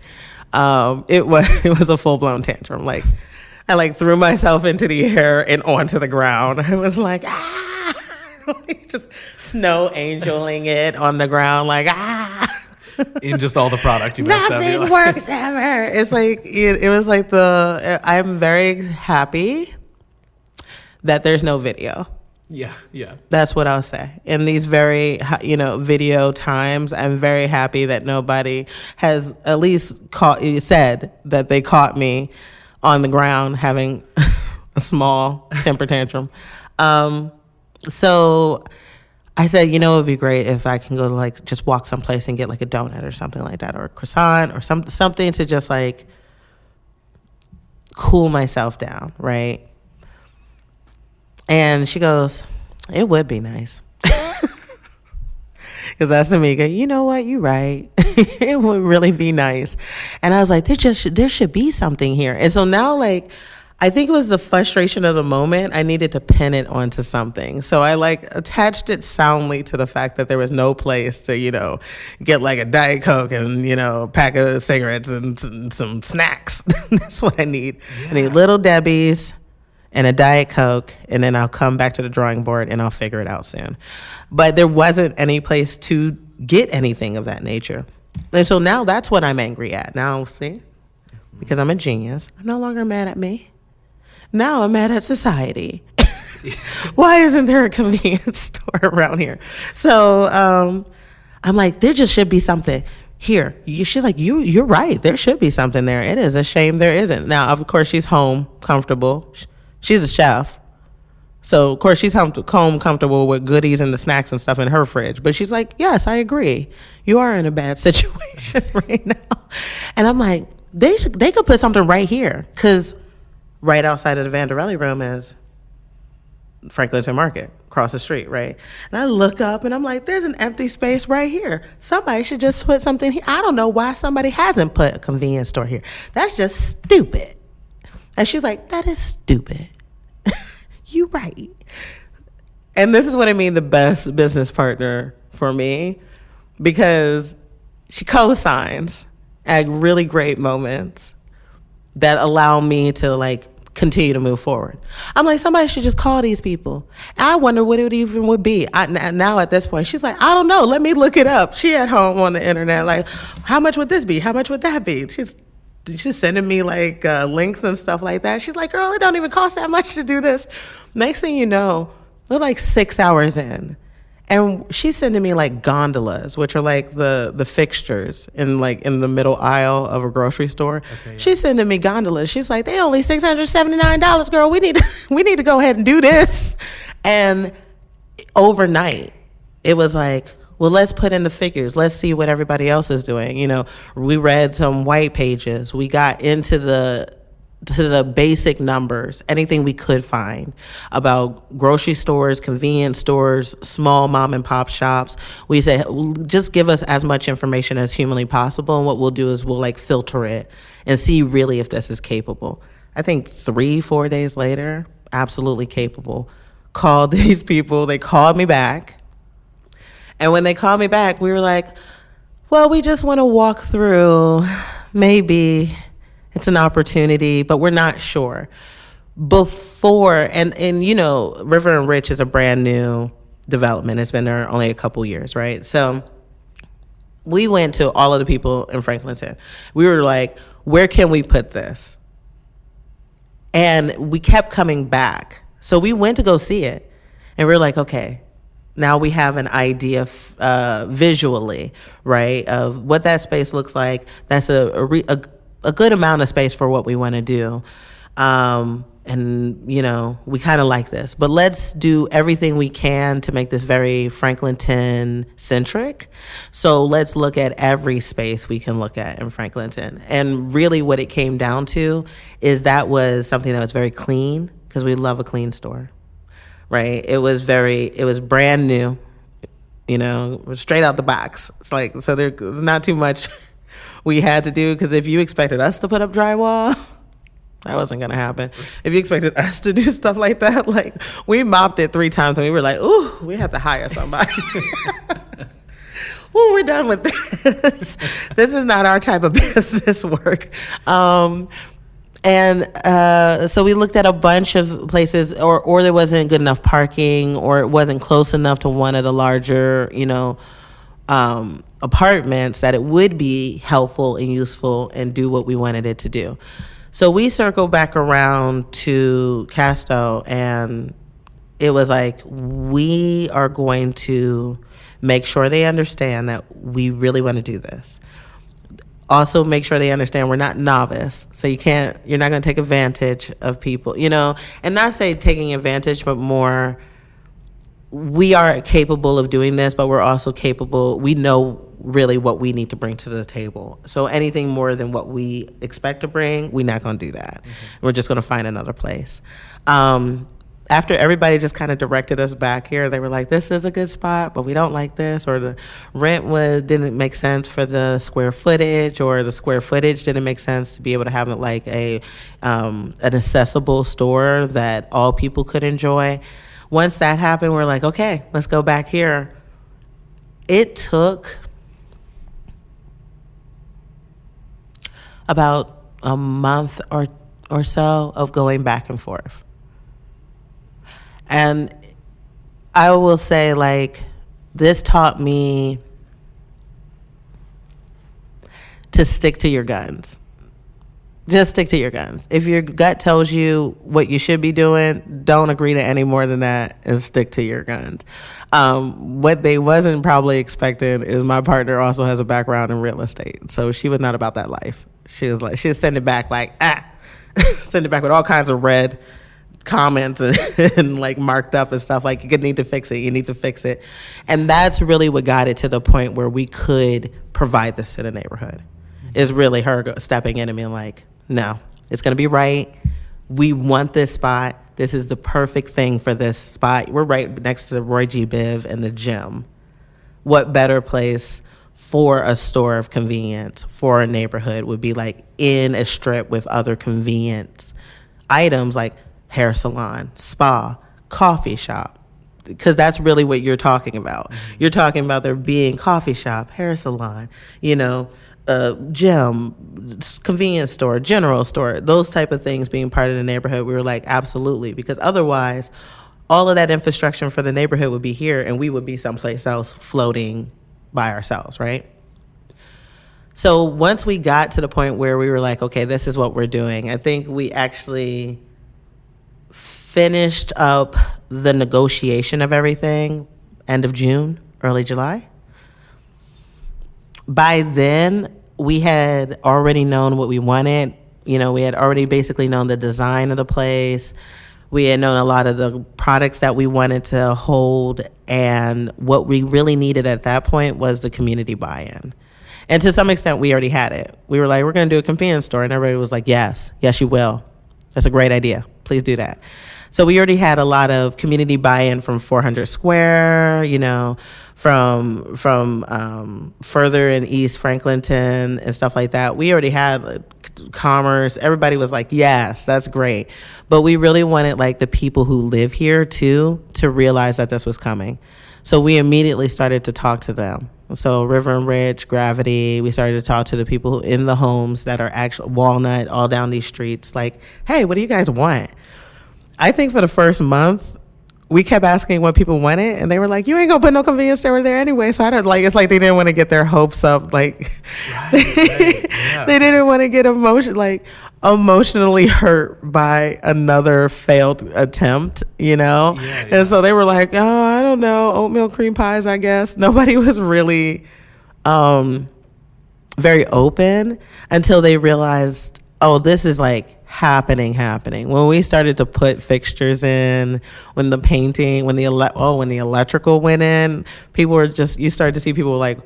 It was a full-blown tantrum. Like, I like threw myself into the air and onto the ground. I was like, just snow angeling it on the ground, like, in just all the product you messed up. Nothing works ever. It's like, it was like I'm very happy that there's no video. Yeah. That's what I'll say. In these very, video times, I'm very happy that nobody has at least said that they caught me on the ground having a small temper tantrum. So I said, it would be great if I can go to like just walk someplace and get like a donut or something like that, or a croissant or something to just like cool myself down, right? And she goes, it would be nice. Because that's Tamika. You know what? You're right. It would really be nice. And I was like, there should be something here. And so now, like, I think it was the frustration of the moment. I needed to pin it onto something. So I like attached it soundly to the fact that there was no place to, get like a Diet Coke and, a pack of cigarettes and some snacks. That's what I need. Yeah. I need Little Debbie's and a Diet Coke, and then I'll come back to the drawing board and I'll figure it out soon. But there wasn't any place to get anything of that nature. And so now that's what I'm angry at. Now, see, because I'm a genius, I'm no longer mad at me. Now I'm mad at society. Why isn't there a convenience store around here? So I'm like, there just should be something here. She's like, you're right. There should be something there. It is a shame there isn't. Now, of course, she's home comfortable. She's a chef. So, of course, she's home comfortable with goodies and the snacks and stuff in her fridge. But she's like, yes, I agree. You are in a bad situation right now. And I'm like, they could put something right here, because right outside of the Vanderelli room is Franklinton Market, across the street, right? And I look up and I'm like, there's an empty space right here. Somebody should just put something here. I don't know why somebody hasn't put a convenience store here. That's just stupid. And she's like, that is stupid. You right. And this is what I mean, the best business partner for me, because she co-signs at really great moments that allow me to like continue to move forward. I'm like, somebody should just call these people. I wonder what it even would be. Now at this point, she's like, I don't know. Let me look it up. She at home on the internet, like, how much would this be? How much would that be? She's sending me like links and stuff like that. She's like, girl, it don't even cost that much to do this. Next thing you know, we're like 6 hours in. And she's sending me like gondolas, which are like the fixtures in the middle aisle of a grocery store. Okay, yeah. She's sending me gondolas. She's like, they only $679, girl. We need to go ahead and do this. And overnight, it was like, well, let's put in the figures. Let's see what everybody else is doing. We read some white pages. We got into the basic numbers, anything we could find about grocery stores, convenience stores, small mom and pop shops. We said, just give us as much information as humanly possible. And what we'll do is we'll like filter it and see really if this is capable. I think 3-4 days later, absolutely capable. Called these people. They called me back. And when they called me back, we were like, well, we just want to walk through. Maybe it's an opportunity, but we're not sure. Before, and River and Rich is a brand new development. It's been there only a couple years, right? So we went to all of the people in Franklinton. We were like, where can we put this? And we kept coming back. So we went to go see it. And we were like, okay, now we have an idea visually, right, of what that space looks like. That's a a good amount of space for what we want to do. And, you know, we kind of like this. But let's do everything we can to make this very Franklinton-centric. So let's look at every space we can look at in Franklinton. And really what it came down to is that was something that was very clean, because we love a clean store, right? It was brand new, you know, straight out the box. It's like, so there's not too much we had to do, because if you expected us to put up drywall, that wasn't going to happen. If you expected us to do stuff like that, like, we mopped it 3 times and we were like, ooh, we have to hire somebody. Ooh, we're done with this. This is not our type of business work. So we looked at a bunch of places, or there wasn't good enough parking, or it wasn't close enough to one of the larger, you know, apartments that it would be helpful and useful and do what we wanted it to do. So we circled back around to Casto, and it was like, we are going to make sure they understand that we really want to do this. Also make sure they understand we're not novice. So you're not going to take advantage of people, you know, and not say taking advantage, but more, we are capable of doing this, but we're also capable, we know really what we need to bring to the table. So anything more than what we expect to bring, we're not going to do that. Mm-hmm. We're just going to find another place. After everybody just kind of directed us back here, they were like, this is a good spot, but we don't like this, or the rent didn't make sense for the square footage, or the square footage didn't make sense to be able to have it like an accessible store that all people could enjoy. Once that happened, we're like, okay, let's go back here. It took about a month or so of going back and forth. And I will say, like, this taught me to stick to your guns. Just stick to your guns. If your gut tells you what you should be doing, don't agree to any more than that, and stick to your guns. What they wasn't probably expecting is my partner also has a background in real estate. So she was not about that life. She was sending back send it back with all kinds of red comments and like marked up and stuff, like, you need to fix it. And that's really what got it to the point where we could provide this to the neighborhood. Is really her stepping in and being like, no, it's going to be right. We want this spot. This is the perfect thing for this spot. We're right next to Roy G. Biv and the gym. What better place for a store of convenience for a neighborhood would be like in a strip with other convenience items like hair salon, spa, coffee shop, because that's really what you're talking about. You're talking about there being coffee shop, hair salon, you know, gym, convenience store, general store, those type of things being part of the neighborhood. We were like, absolutely, because otherwise all of that infrastructure for the neighborhood would be here and we would be someplace else floating by ourselves, right? So once we got to the point where we were like, okay, this is what we're doing, I think we actually finished up the negotiation of everything end of June, early July. By then, we had already known what we wanted. You know, we had already basically known the design of the place. We had known a lot of the products that we wanted to hold. And what we really needed at that point was the community buy-in. And to some extent, we already had it. We were like, we're going to do a convenience store. And everybody was like, yes, you will. That's a great idea. Please do that. So we already had a lot of community buy-in from 400 Square, you know, from further in East Franklinton and stuff like that. We already had Commerce. Everybody was like, yes, that's great. But we really wanted like the people who live here too to realize that this was coming. So we immediately started to talk to them. So River and Ridge, Gravity, we started to talk to the people who in the homes that are actually Walnut, all down these streets. Like, hey, what do you guys want? I think for the first month, we kept asking what people wanted, and they were like, you ain't gonna put no convenience store there anyway. So I don't like, it's like they didn't want to get their hopes up. Like, right. Yeah. They didn't want to get emotionally hurt by another failed attempt, you know? Yeah. And so they were like, oh, I don't know, oatmeal cream pies, I guess. Nobody was really very open until they realized, oh, this is like happening. When we started to put fixtures in, when the painting, when the electrical went in, people were just, you started to see people like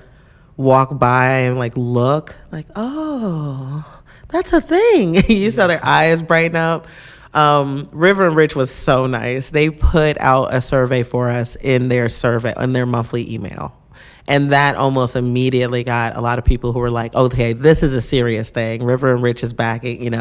walk by and like look like, oh, that's a thing. You saw their eyes brighten up. River and Rich was so nice. They put out a survey for us in their monthly email. And that almost immediately got a lot of people who were like, okay, this is a serious thing. River and Rich is backing,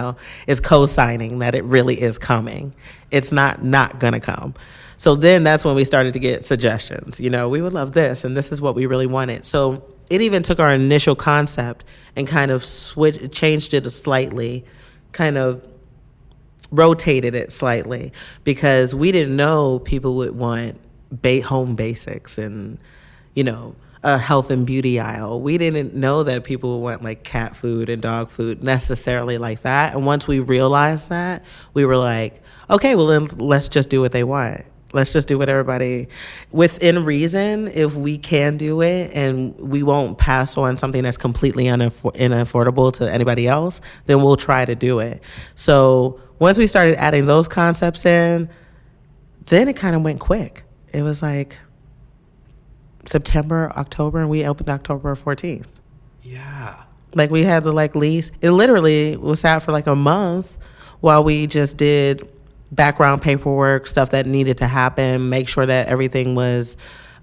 is co-signing that it really is coming. It's not going to come. So then that's when we started to get suggestions. We would love this, and this is what we really wanted. So it even took our initial concept and kind of changed it slightly, kind of rotated it slightly, because we didn't know people would want home basics and, a health and beauty aisle. We didn't know that people would want like cat food and dog food necessarily like that. And once we realized that, we were like, okay, well then let's just do what they want. Let's just do what everybody, within reason, if we can do it and we won't pass on something that's completely unaffordable to anybody else, then we'll try to do it. So once we started adding those concepts in, then it kind of went quick. It was like September, October, and we opened October 14th. Yeah. Like we had the lease. It literally was out for like a month while we just did background paperwork, stuff that needed to happen, make sure that everything was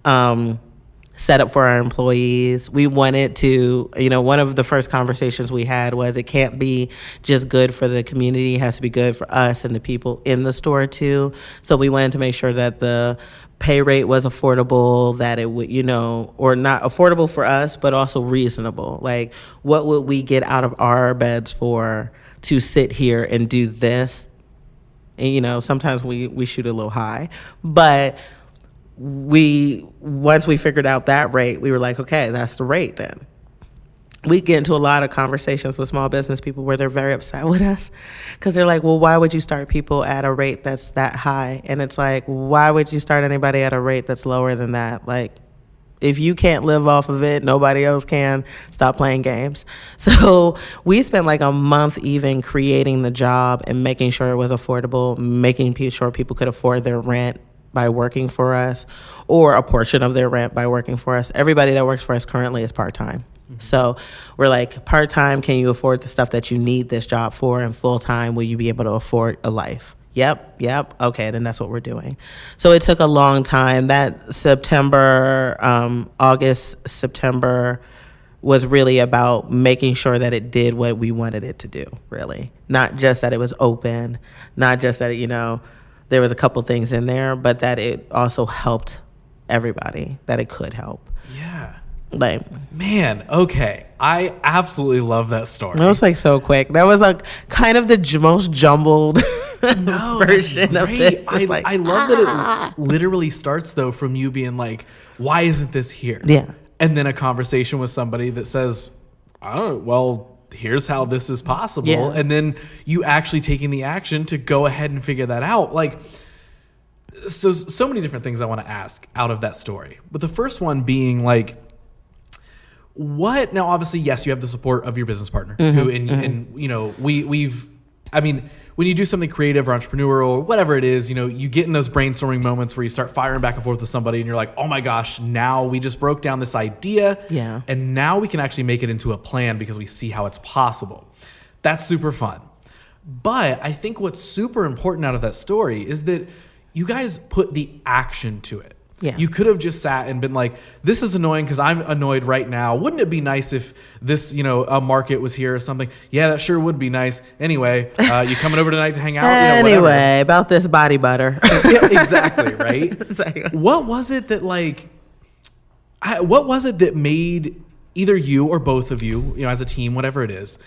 set up for our employees. We wanted to, one of the first conversations we had was it can't be just good for the community. It has to be good for us and the people in the store too. So we wanted to make sure that the pay rate was affordable, that it would, or not affordable for us, but also reasonable. Like, what would we get out of our beds to sit here and do this? And, sometimes we shoot a little high, but once we figured out that rate, we were like, okay, that's the rate then. We get into a lot of conversations with small business people where they're very upset with us because they're like, well, why would you start people at a rate that's that high? And it's like, why would you start anybody at a rate that's lower than that? Like, if you can't live off of it, nobody else can. Stop playing games. So we spent like a month even creating the job and making sure it was affordable, making sure people could afford their rent by working for us, or a portion of their rent by working for us. Everybody that works for us currently is part-time. Mm-hmm. So we're like, part-time, can you afford the stuff that you need this job for? And full-time, will you be able to afford a life? Yep. Okay, then that's what we're doing. So it took a long time. That August, September was really about making sure that it did what we wanted it to do, really. Not just that it was open, not just that, there was a couple things in there, but that it also helped everybody, that it could help. Yeah. Like, man, okay. I absolutely love that story. It was like so quick. That was like kind of the most jumbled version of this. I love that it literally starts though from you being like, why isn't this here? Yeah. And then a conversation with somebody that says, here's how this is possible. Yeah. And then you actually taking the action to go ahead and figure that out. Like, so many different things I want to ask out of that story. But the first one being like, now obviously, yes, you have the support of your business partner and when you do something creative or entrepreneurial or whatever it is, you get in those brainstorming moments where you start firing back and forth with somebody and you're like, oh my gosh, now we just broke down this idea. Yeah. And now we can actually make it into a plan because we see how it's possible. That's super fun. But I think what's super important out of that story is that you guys put the action to it. Yeah. You could have just sat and been like, this is annoying because I'm annoyed right now. Wouldn't it be nice if this, a market was here or something? Yeah, that sure would be nice. Anyway, you coming over tonight to hang out? Anyway, about this body butter. Yeah, exactly, right? Exactly. What was it that made either you or both of you, as a team, whatever it is,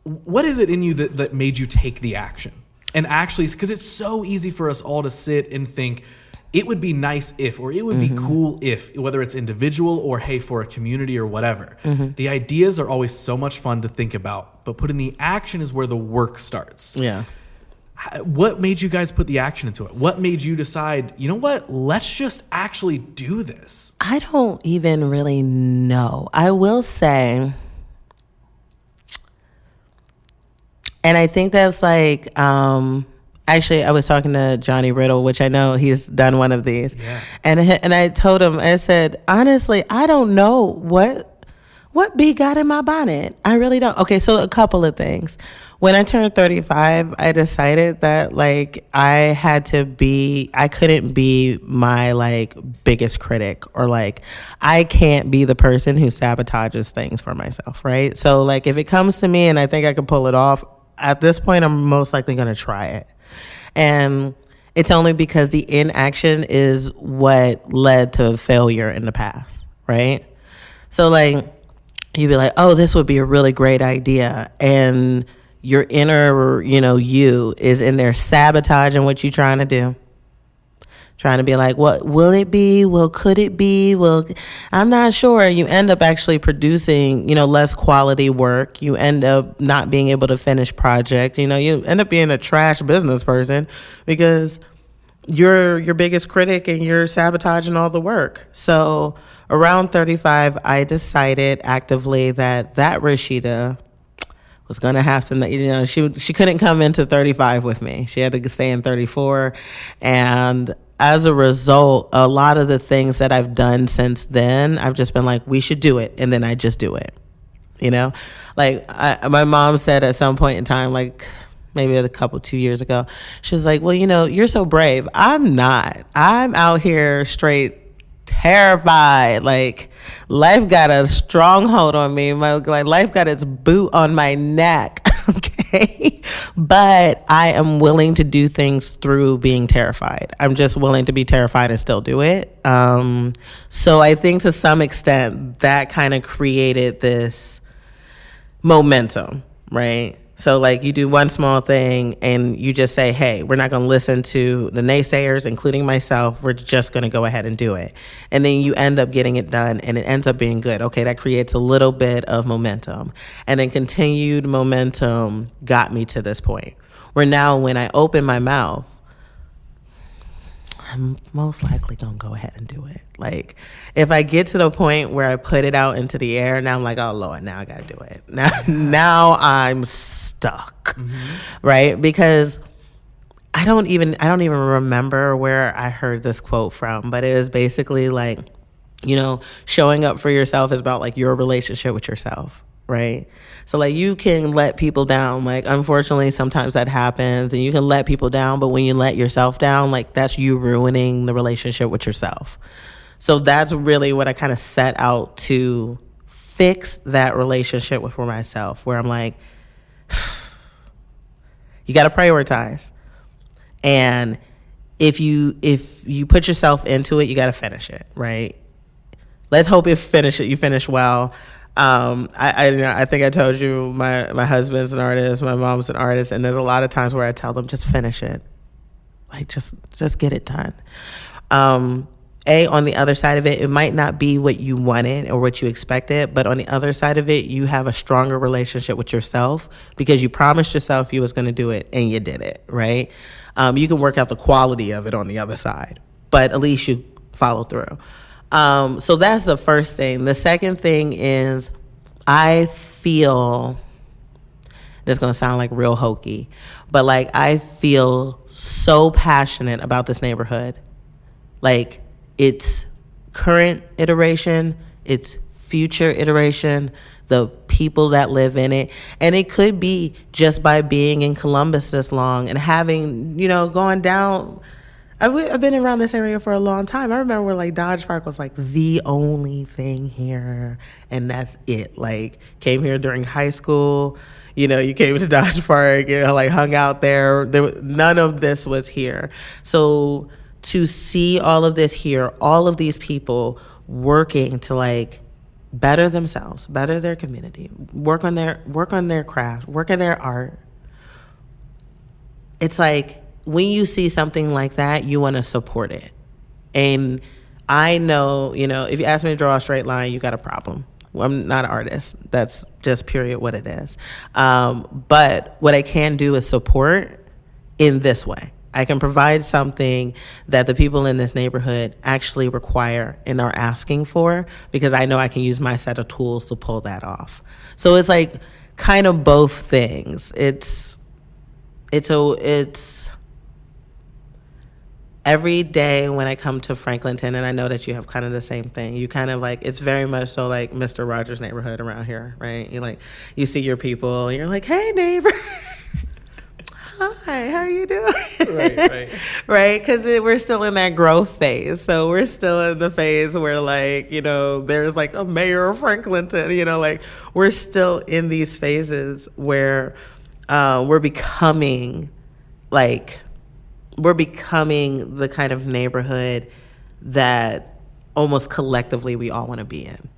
what is it in you that made you take the action? And actually, because it's so easy for us all to sit and think, it would be nice if, or it would be cool if, whether it's individual or, hey, for a community or whatever. Mm-hmm. The ideas are always so much fun to think about, but putting the action is where the work starts. Yeah. What made you guys put the action into it? What made you decide, you know what, let's just actually do this? I don't even really know. I will say And I think that's like, actually, I was talking to Johnny Riddle, which I know he's done one of these. Yeah. And I told him, I said, honestly, I don't know what bee got in my bonnet. I really don't. Okay, so a couple of things. When I turned 35, I decided that like I couldn't be my like biggest critic, or like I can't be the person who sabotages things for myself, right? So like if it comes to me and I think I can pull it off, at this point I'm most likely going to try it. And it's only because the inaction is what led to failure in the past, right? So like you'd be like, oh, this would be a really great idea. And your inner, you is in there sabotaging what you're trying to do. Trying to be like, what will it be? Well, could it be? Well, I'm not sure. You end up actually producing, less quality work. You end up not being able to finish projects. You end up being a trash business person because you're your biggest critic and you're sabotaging all the work. So around 35, I decided actively that Rasheedah was going to have to, she couldn't come into 35 with me. She had to stay in 34. And as a result, a lot of the things that I've done since then, I've just been like, we should do it. And then I just do it. Like my mom said at some point in time, like maybe 2 years ago, she was like, well, you're so brave. I'm not. I'm out here straight terrified. Like life got a stronghold on me. Life got its boot on my neck. Okay. But I am willing to do things through being terrified. I'm just willing to be terrified and still do it. So I think to some extent that kind of created this momentum, right? So like you do one small thing and you just say, hey, we're not going to listen to the naysayers, including myself. We're just going to go ahead and do it. And then you end up getting it done and it ends up being good. Okay, that creates a little bit of momentum. And then continued momentum got me to this point where now when I open my mouth, I'm most likely going to go ahead and do it. Like if I get to the point where I put it out into the air, now I'm like, oh Lord, now I got to do it. Now I'm stuck, right? Because I don't even remember where I heard this quote from, but it was basically like, showing up for yourself is about like your relationship with yourself, right? So like you can let people down. Like unfortunately, sometimes that happens and you can let people down, but when you let yourself down, like that's you ruining the relationship with yourself. So that's really what I kind of set out to fix, that relationship with myself, where I'm like, you got to prioritize. And if you put yourself into it, you got to finish it, right? Let's hope you finish well. I think I told you my husband's an artist, my mom's an artist, and there's a lot of times where I tell them just finish it, like just get it done. On the other side of it, it might not be what you wanted or what you expected, but on the other side of it, you have a stronger relationship with yourself because you promised yourself you was going to do it and you did it, right? You can work out the quality of it on the other side, but at least you follow through. So that's the first thing. The second thing is I feel, this is going to sound like real hokey, but like I feel so passionate about this neighborhood. Like its current iteration, its future iteration, the people that live in it. And it could be just by being in Columbus this long and having, going down. I've been around this area for a long time. I remember when like Dodge Park was like the only thing here, and that's it. Like came here during high school. You came to Dodge Park, like hung out there. None of this was here. So to see all of this here, all of these people working to like better themselves, better their community, work on their craft, work on their art. It's like, when you see something like that, you want to support it. And I know, if you ask me to draw a straight line, you got a problem. I'm not an artist. That's just period what it is. But what I can do is support in this way. I can provide something that the people in this neighborhood actually require and are asking for, because I know I can use my set of tools to pull that off. So it's like kind of both things. It's it's every day when I come to Franklinton, and I know that you have kind of the same thing. You kind of like, it's very much so like Mr. Rogers' neighborhood around here, right? You see your people, and you're like, hey, neighbor. Hi, how are you doing? Right. Right? Because we're still in that growth phase. So we're still in the phase where, like, there's like a mayor of Franklinton, like we're still in these phases where we're becoming the kind of neighborhood that almost collectively we all want to be in.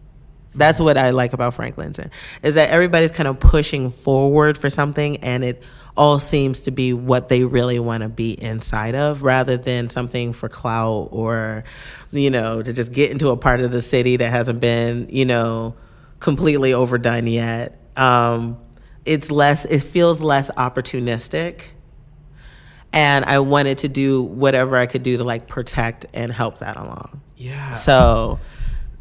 That's what I like about Franklinton, is that everybody's kind of pushing forward for something, and it all seems to be what they really want to be inside of, rather than something for clout or, to just get into a part of the city that hasn't been, completely overdone yet. It feels less opportunistic. And I wanted to do whatever I could do to like protect and help that along. Yeah. So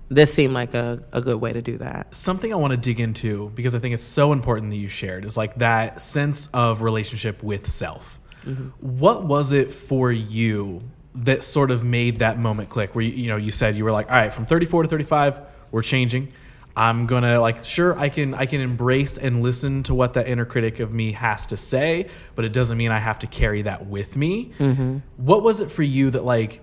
this seemed like a good way to do that. Something I want to dig into, because I think it's so important that you shared, is like that sense of relationship with self. Mm-hmm. What was it for you that sort of made that moment click, where you said you were like, all right, from 34 to 35, we're changing. I'm gonna I can embrace and listen to what that inner critic of me has to say, but it doesn't mean I have to carry that with me. Mm-hmm. What was it for you that like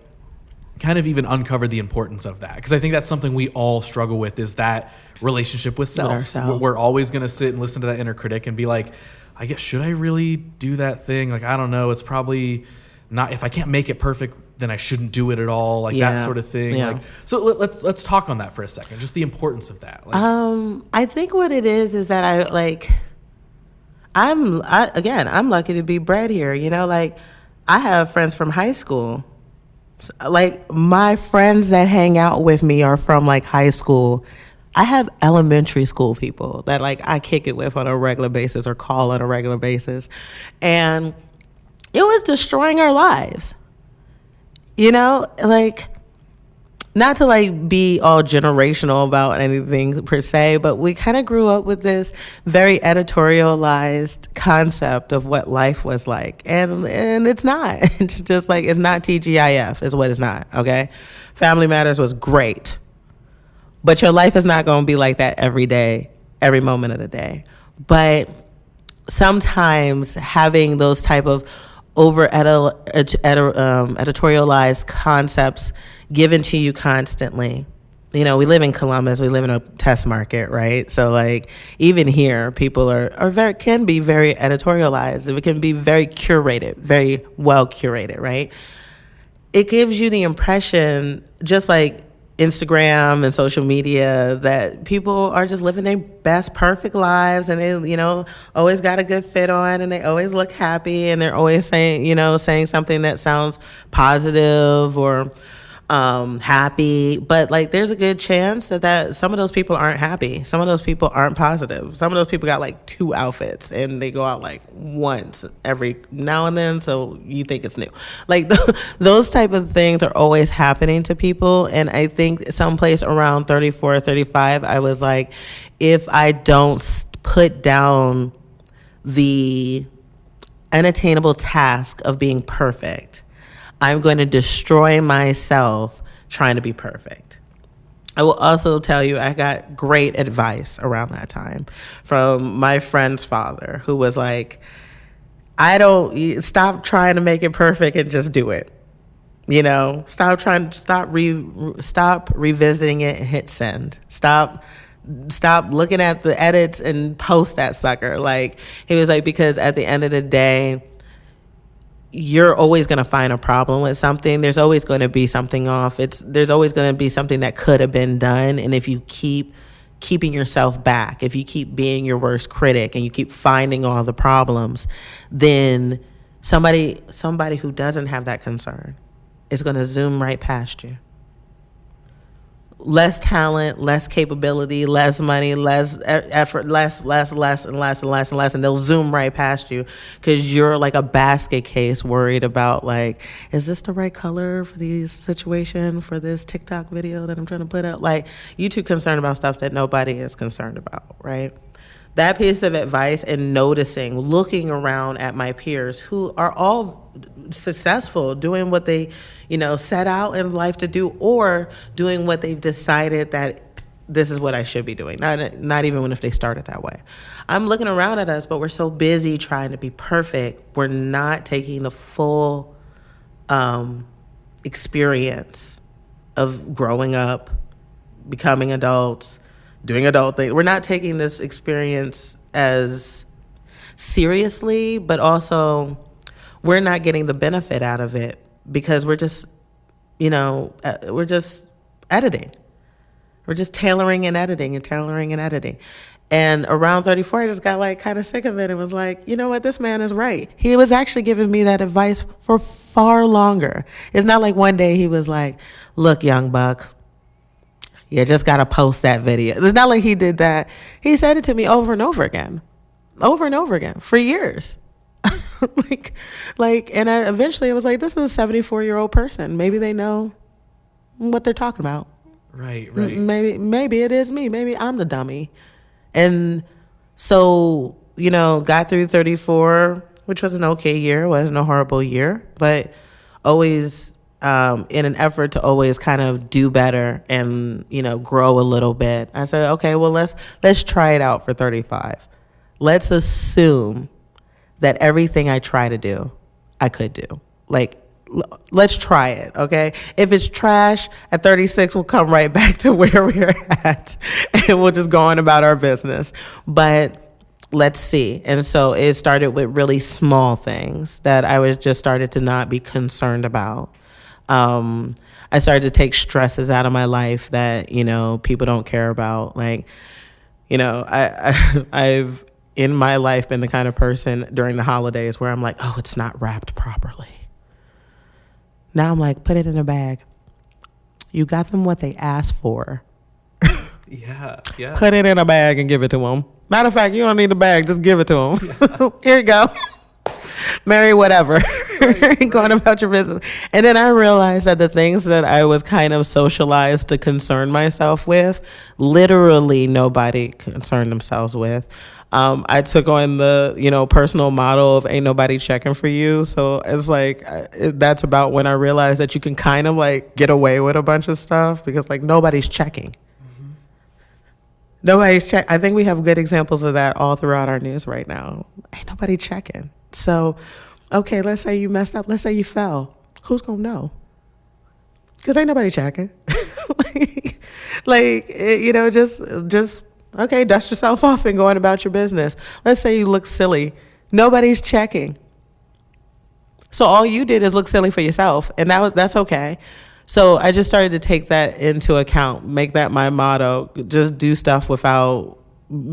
kind of even uncovered the importance of that? Because I think that's something we all struggle with, is that relationship with self. We're always going to sit and listen to that inner critic and be like, I guess, should I really do that thing? Like, I don't know. It's probably not, if I can't make it perfect, then I shouldn't do it at all. Like that sort of thing. Yeah. So let's talk on that for a second. Just the importance of that. I think what it is that I'm lucky to be bred here. I have friends from high school. Like, my friends that hang out with me are from like high school. I have elementary school people that like I kick it with on a regular basis or call on a regular basis. And it was destroying our lives. Not to like be all generational about anything per se, but we kind of grew up with this very editorialized concept of what life was like. And it's not. It's just like, it's not TGIF is what it's not, okay? Family Matters was great. But your life is not going to be like that every day, every moment of the day. But sometimes having those type of editorialized concepts given to you constantly. We live in Columbus. We live in a test market, right? So like even here, people can be very editorialized. It can be very curated, very well curated, right? It gives you the impression, just like Instagram and social media, that people are just living their best perfect lives, and they always got a good fit on, and they always look happy, and they're always saying something that sounds positive or happy. But like there's a good chance that some of those people aren't happy, some of those people aren't positive, some of those people got like 2 outfits and they go out like once every now and then, so you think it's new. Like those type of things are always happening to people. And I think someplace around 34 35, I was like, if I don't put down the unattainable task of being perfect, I'm going to destroy myself trying to be perfect. I will also tell you, I got great advice around that time from my friend's father, who was like, stop trying to make it perfect and just do it. Stop revisiting it and hit send. Stop looking at the edits and post that sucker. Like, he was like, because at the end of the day, you're always going to find a problem with something. There's always going to be something off. There's always going to be something that could have been done. And if you keep keeping yourself back, if you keep being your worst critic and you keep finding all the problems, then somebody who doesn't have that concern is going to zoom right past you. Less talent, less capability, less money, less effort, less, and they'll zoom right past you because you're like a basket case worried about like, is this the right color for this situation, for this TikTok video that I'm trying to put up? Like, you too concerned about stuff that nobody is concerned about, right? that piece of advice and noticing, looking around at my peers who are all successful, doing what they, set out in life to do, or doing what they've decided that this is what I should be doing. Not even if they started that way. I'm looking around at us, but we're so busy trying to be perfect. We're not taking the full experience of growing up, becoming adults, doing adult things. We're not taking this experience as seriously, but also we're not getting the benefit out of it because we're just, we're just editing. We're just tailoring and editing and tailoring and editing. And around 34, I just got kind of sick of it and was like, you know what, this man is right. He was actually giving me that advice for far longer. It's not like one day he was like, look, young buck, you just got to post that video. It's not like he did that. He said it to me over and over again for years. And eventually it was like, this is a 74-year-old person. Maybe they know what they're talking about. Right. Maybe it is me. Maybe I'm the dummy. And so, got through 34, which was an okay year. It wasn't a horrible year, but always in an effort to always kind of do better and, grow a little bit. I said, okay, well, let's try it out for 35. Let's assume that everything I try to do, I could do. Let's try it, okay? If it's trash, at 36, we'll come right back to where we're at, and we'll just go on about our business. But let's see. And so it started with really small things that I was just started to not be concerned about. I started to take stresses out of my life that, people don't care about. I've in my life been the kind of person during the holidays where I'm like, oh, it's not wrapped properly. Now I'm like, put it in a bag. You got them what they asked for. Yeah. Put it in a bag and give it to them. Matter of fact, you don't need the bag. Just give it to them. Yeah. Here you go. Marry whatever. Right. Going about your business. And then I realized that the things that I was kind of socialized to concern myself with, literally nobody concerned themselves with. I took on the, personal model of ain't nobody checking for you. So it's that's about when I realized that you can kind of get away with a bunch of stuff because nobody's checking. Mm-hmm. Nobody's checking. I think we have good examples of that all throughout our news right now. Ain't nobody checking. So, okay, let's say you messed up. Let's say you fell. Who's going to know? Because ain't nobody checking. Just okay, dust yourself off and go on about your business. Let's say you look silly. Nobody's checking. So all you did is look silly for yourself, and that's okay. So I just started to take that into account, make that my motto, just do stuff without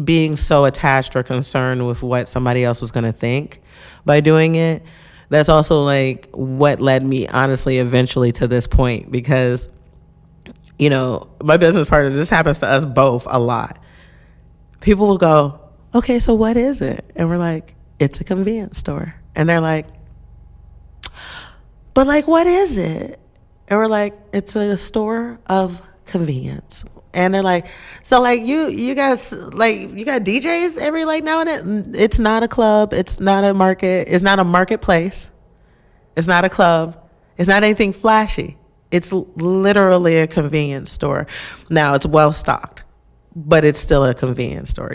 being so attached or concerned with what somebody else was going to think by doing it. That's also what led me, honestly, eventually to this point because, my business partner, this happens to us both a lot. People will go, okay, so what is it? And we're like, it's a convenience store. And they're like, but what is it? And we're like, it's a store of convenience. And they're like, so you guys, you got DJs every now and then? It's not a club. It's not a market. It's not a marketplace. It's not a club. It's not anything flashy. It's literally a convenience store. Now it's well stocked, but it's still a convenience store,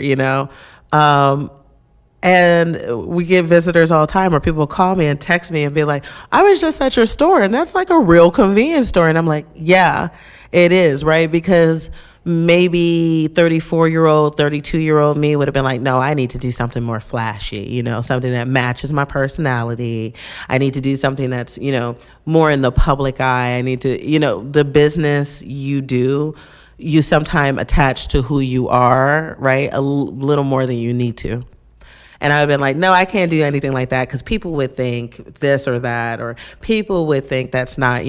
and we get visitors all the time or people call me and text me and be like, I was just at your store and that's a real convenience store. And I'm like, yeah, it is, right? Because maybe 34-year-old, 32-year-old me would have been like, no, I need to do something more flashy, something that matches my personality. I need to do something that's, more in the public eye. I need to, the business you do, you sometimes attach to who you are, right? A little more than you need to. And I've been like, no, I can't do anything like that because people would think this or that, or people would think that's not,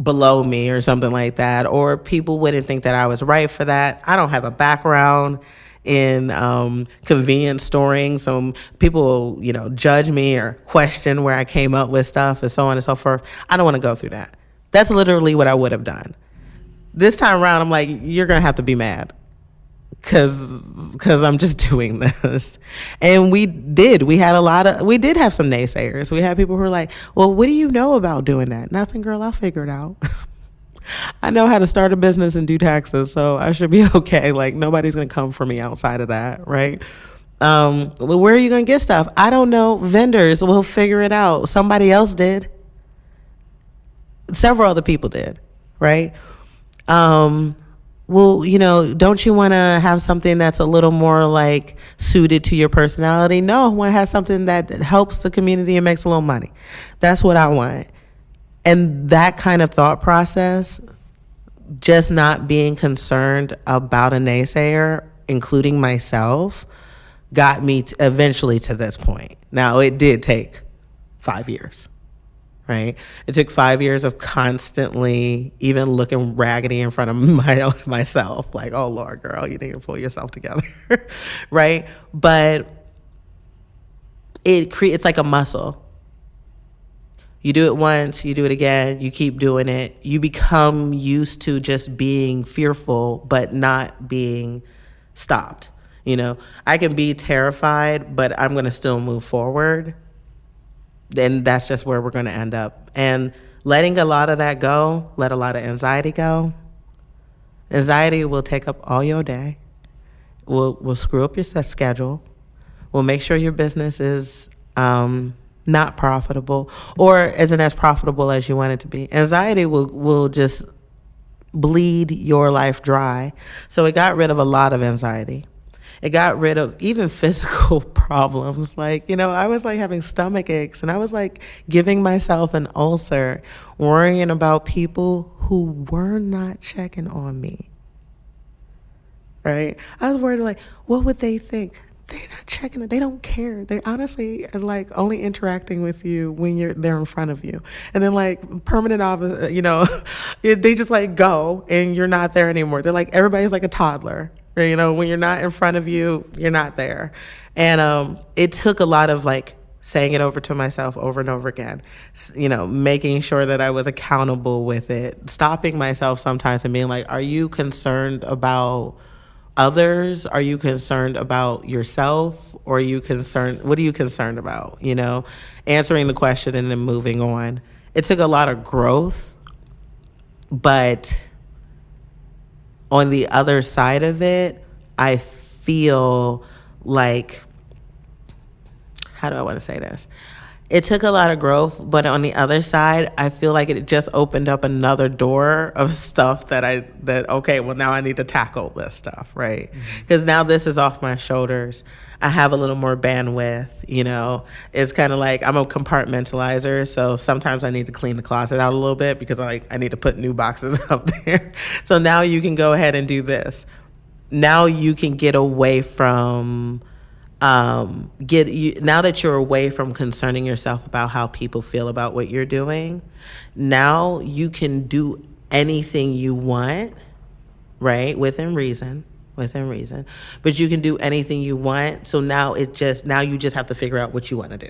below me or something like that, or people wouldn't think that I was right for that. I don't have a background in convenience storing, so people will, judge me or question where I came up with stuff and so on and so forth. I don't want to go through that. That's literally what I would have done. This time around, I'm like, you're going to have to be mad. because I'm just doing this. And we did have some naysayers. We had people who were like, well, what do you know about doing that? Nothing, girl, I'll figure it out. I know how to start a business and do taxes, so I should be okay. Like, nobody's going to come for me outside of that, right? Where are you going to get stuff? I don't know. Vendors will figure it out. Somebody else did. Several other people did, right? Well, don't you want to have something that's a little more like suited to your personality? No, I want to have something that helps the community and makes a little money. That's what I want. And that kind of thought process, just not being concerned about a naysayer, including myself, got me eventually to this point. Now, it did take 5 years, right? It took 5 years of constantly even looking raggedy in front of myself, like, oh, Lord, girl, you need to pull yourself together, right? But it's like a muscle. You do it once, you do it again, you keep doing it. You become used to just being fearful, but not being stopped. I can be terrified, but I'm going to still move forward. Then that's just where we're going to end up. And letting a lot of that go, let a lot of anxiety go. Anxiety will take up all your day. Will screw up your schedule. Will make sure your business is not profitable or isn't as profitable as you want it to be. Anxiety will just bleed your life dry. So it got rid of a lot of anxiety. It got rid of even physical problems. Like, I was like having stomach aches and I was like giving myself an ulcer, worrying about people who were not checking on me. Right? I was worried like, what would they think? They're not checking it. They don't care. They honestly are like only interacting with you when they're in front of you. And then like permanent office, they just like go and you're not there anymore. They're like, everybody's like a toddler. When you're not in front of you, you're not there. And it took a lot of like saying it over to myself over and over again, making sure that I was accountable with it, stopping myself sometimes and being like, are you concerned about others? Are you concerned about yourself? Or what are you concerned about? Answering the question and then moving on. It took a lot of growth, but on the other side of it, I feel like, how do I want to say this? It took a lot of growth, but on the other side, I feel like it just opened up another door of stuff now I need to tackle this stuff, right? Because now this is off my shoulders. I have a little more bandwidth, It's kind of like I'm a compartmentalizer, so sometimes I need to clean the closet out a little bit because I need to put new boxes up there. So now you can go ahead and do this. Now you can get away from... now that you're away from concerning yourself about how people feel about what you're doing, now you can do anything you want, right? Within reason. But you can do anything you want. So now you just have to figure out what you want to do.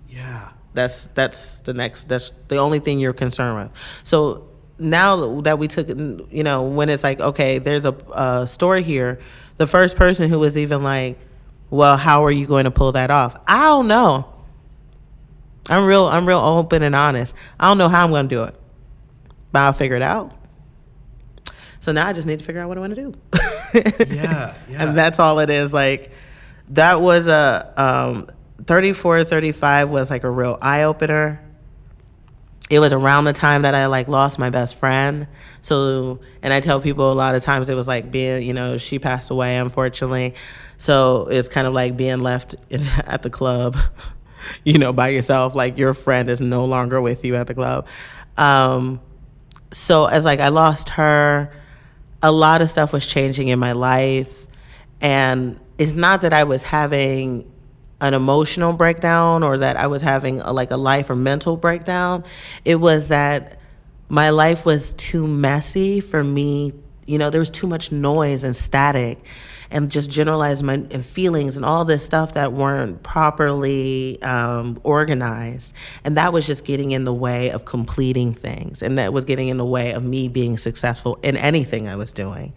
Yeah. That's the only thing you're concerned with. So now that we took, when it's like, okay, there's a store here, the first person who was even like, well, how are you going to pull that off? I don't know. I'm real open and honest. I don't know how I'm going to do it, but I'll figure it out. So now I just need to figure out what I want to do. Yeah. And that's all it is. Like, that was 34, 35 was like a real eye opener. It was around the time that I like lost my best friend. So, and I tell people a lot of times it was like being, she passed away, unfortunately. So it's kind of like being left at the club, by yourself. Like, your friend is no longer with you at the club. So as like I lost her, a lot of stuff was changing in my life. And it's not that I was having an emotional breakdown or that I was having a life or mental breakdown. It was that my life was too messy for me. There was too much noise and static and just generalized and feelings and all this stuff that weren't properly organized. And that was just getting in the way of completing things. And that was getting in the way of me being successful in anything I was doing.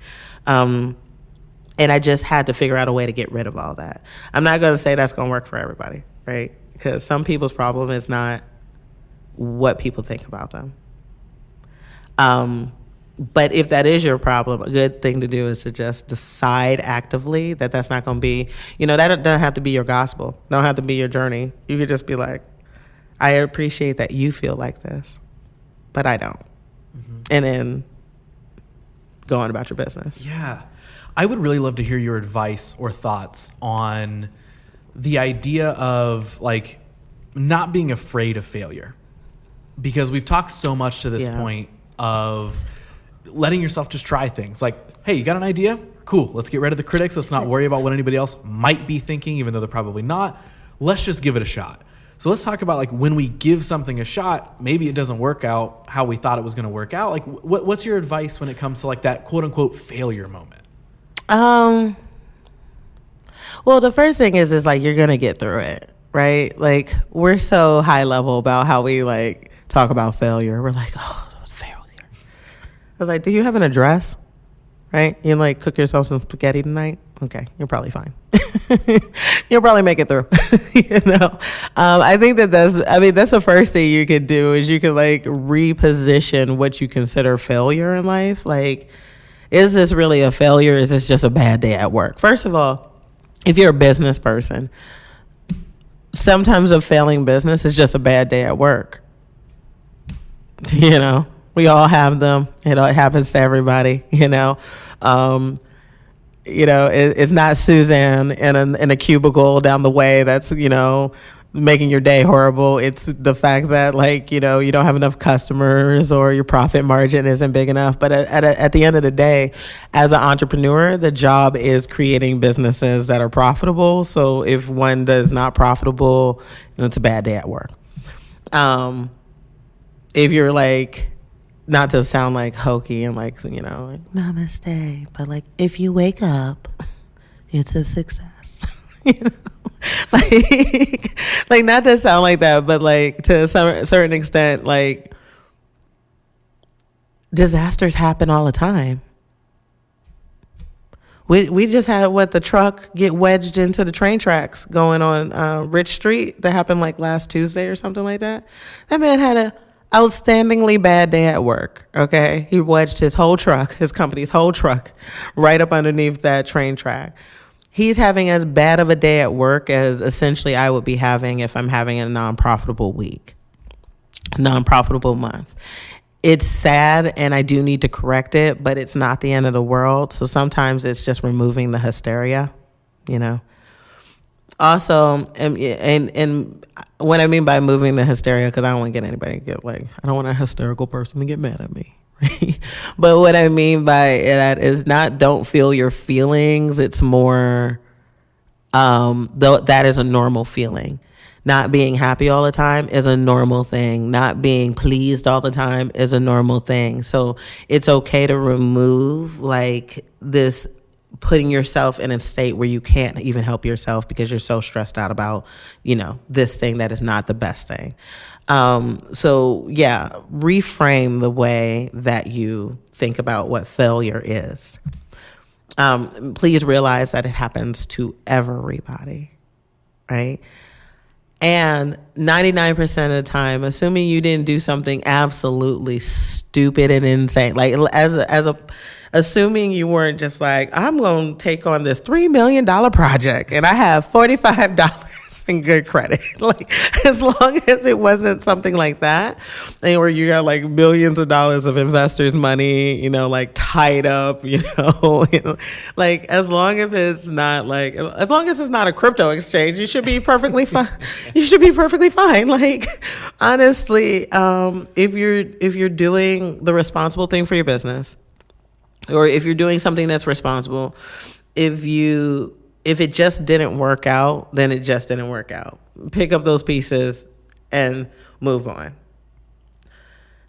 And I just had to figure out a way to get rid of all that. I'm not going to say that's going to work for everybody, right? Because some people's problem is not what people think about them. But if that is your problem, a good thing to do is to just decide actively that that's not going to be, that doesn't have to be your gospel. Don't have to be your journey. You could just be like, I appreciate that you feel like this, but I don't. Mm-hmm. And then go on about your business. Yeah. I would really love to hear your advice or thoughts on the idea of like not being afraid of failure, because we've talked so much to this point of letting yourself just try things. Like, hey, you got an idea? Cool. Let's get rid of the critics. Let's not worry about what anybody else might be thinking, even though they're probably not. Let's just give it a shot. So let's talk about like when we give something a shot, maybe it doesn't work out how we thought it was going to work out. Like what's your advice when it comes to like that quote unquote failure moment? Well, the first thing is like, you're going to get through it, right? Like we're so high level about how we like talk about failure. We're like, oh, I was like, do you have an address? Right? You like cook yourself some spaghetti tonight? Okay, you're probably fine. You'll probably make it through. I think that's the first thing you could do is you could like reposition what you consider failure in life. Like, is this really a failure? Is this just a bad day at work? First of all, if you're a business person, sometimes a failing business is just a bad day at work. We all have them. It happens to everybody, It's not Suzanne in a cubicle down the way that's, making your day horrible. It's the fact that you don't have enough customers or your profit margin isn't big enough. But at the end of the day, as an entrepreneur, the job is creating businesses that are profitable. So if one is not profitable, it's a bad day at work. If you're like, not to sound like hokey and like namaste, but like if you wake up, it's a success. like not to sound like that, but like to a certain extent, like disasters happen all the time. We just had the truck get wedged into the train tracks going on Rich Street that happened like last Tuesday or something like that. That man had a outstandingly bad day at work. Okay, he wedged his company's whole truck right up underneath that train track. He's having as bad of a day at work as essentially I would be having if I'm having a non-profitable week, non-profitable month. It's sad and I do need to correct it, but it's not the end of the world. So sometimes it's just removing the hysteria, Also, and what I mean by moving the hysteria, because I don't want to get anybody to get I don't want a hysterical person to get mad at me. Right? But what I mean by that is not don't feel your feelings. It's more, though that is a normal feeling. Not being happy all the time is a normal thing. Not being pleased all the time is a normal thing. So it's okay to remove this putting yourself in a state where you can't even help yourself because you're so stressed out about, this thing that is not the best thing. So yeah, reframe the way that you think about what failure is. Please realize that it happens to everybody, right? And 99% of the time, assuming you didn't do something absolutely stupid and insane, assuming you weren't just like, I'm going to take on this $3 million project and I have $45 in good credit. As long as it wasn't something like that, and where you got millions of dollars of investors' money, tied up, as long as it's not as long as it's not a crypto exchange, you should be perfectly fine. You should be perfectly fine. Honestly, if you're doing the responsible thing for your business, or if you're doing something that's responsible, if it just didn't work out, then it just didn't work out. Pick up those pieces and move on.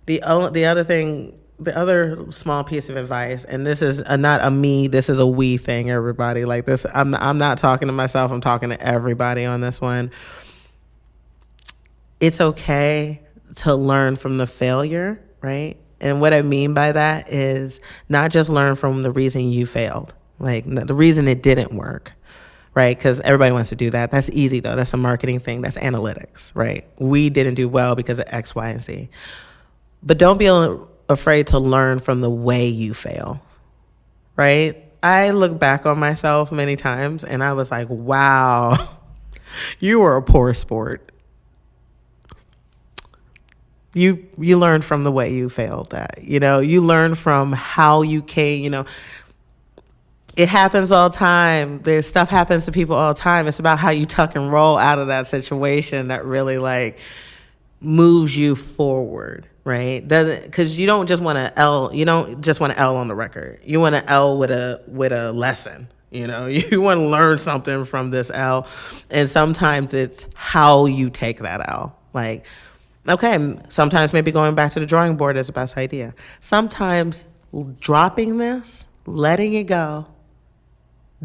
The other small piece of advice, and this is not a me, this is a we thing, everybody. I'm not talking to myself, I'm talking to everybody on this one. It's okay to learn from the failure, right? And what I mean by that is not just learn from the reason you failed, Like, the reason it didn't work, right? Because everybody wants to do that. That's easy, though. That's a marketing thing. That's analytics, right? We didn't do well because of X, Y, and Z. But don't be afraid to learn from the way you fail, right? I look back on myself many times and I was like, wow, you were a poor sport. You learn from the way you failed that. You learn from how you came, it happens all the time. There's stuff happens to people all the time. It's about how you tuck and roll out of that situation that really like moves you forward, right? Because you don't just want to L. You don't just want to L on the record. You want to L with a lesson. You want to learn something from this L, and sometimes it's how you take that L. Like, okay, sometimes maybe going back to the drawing board is the best idea. Sometimes dropping this, letting it go,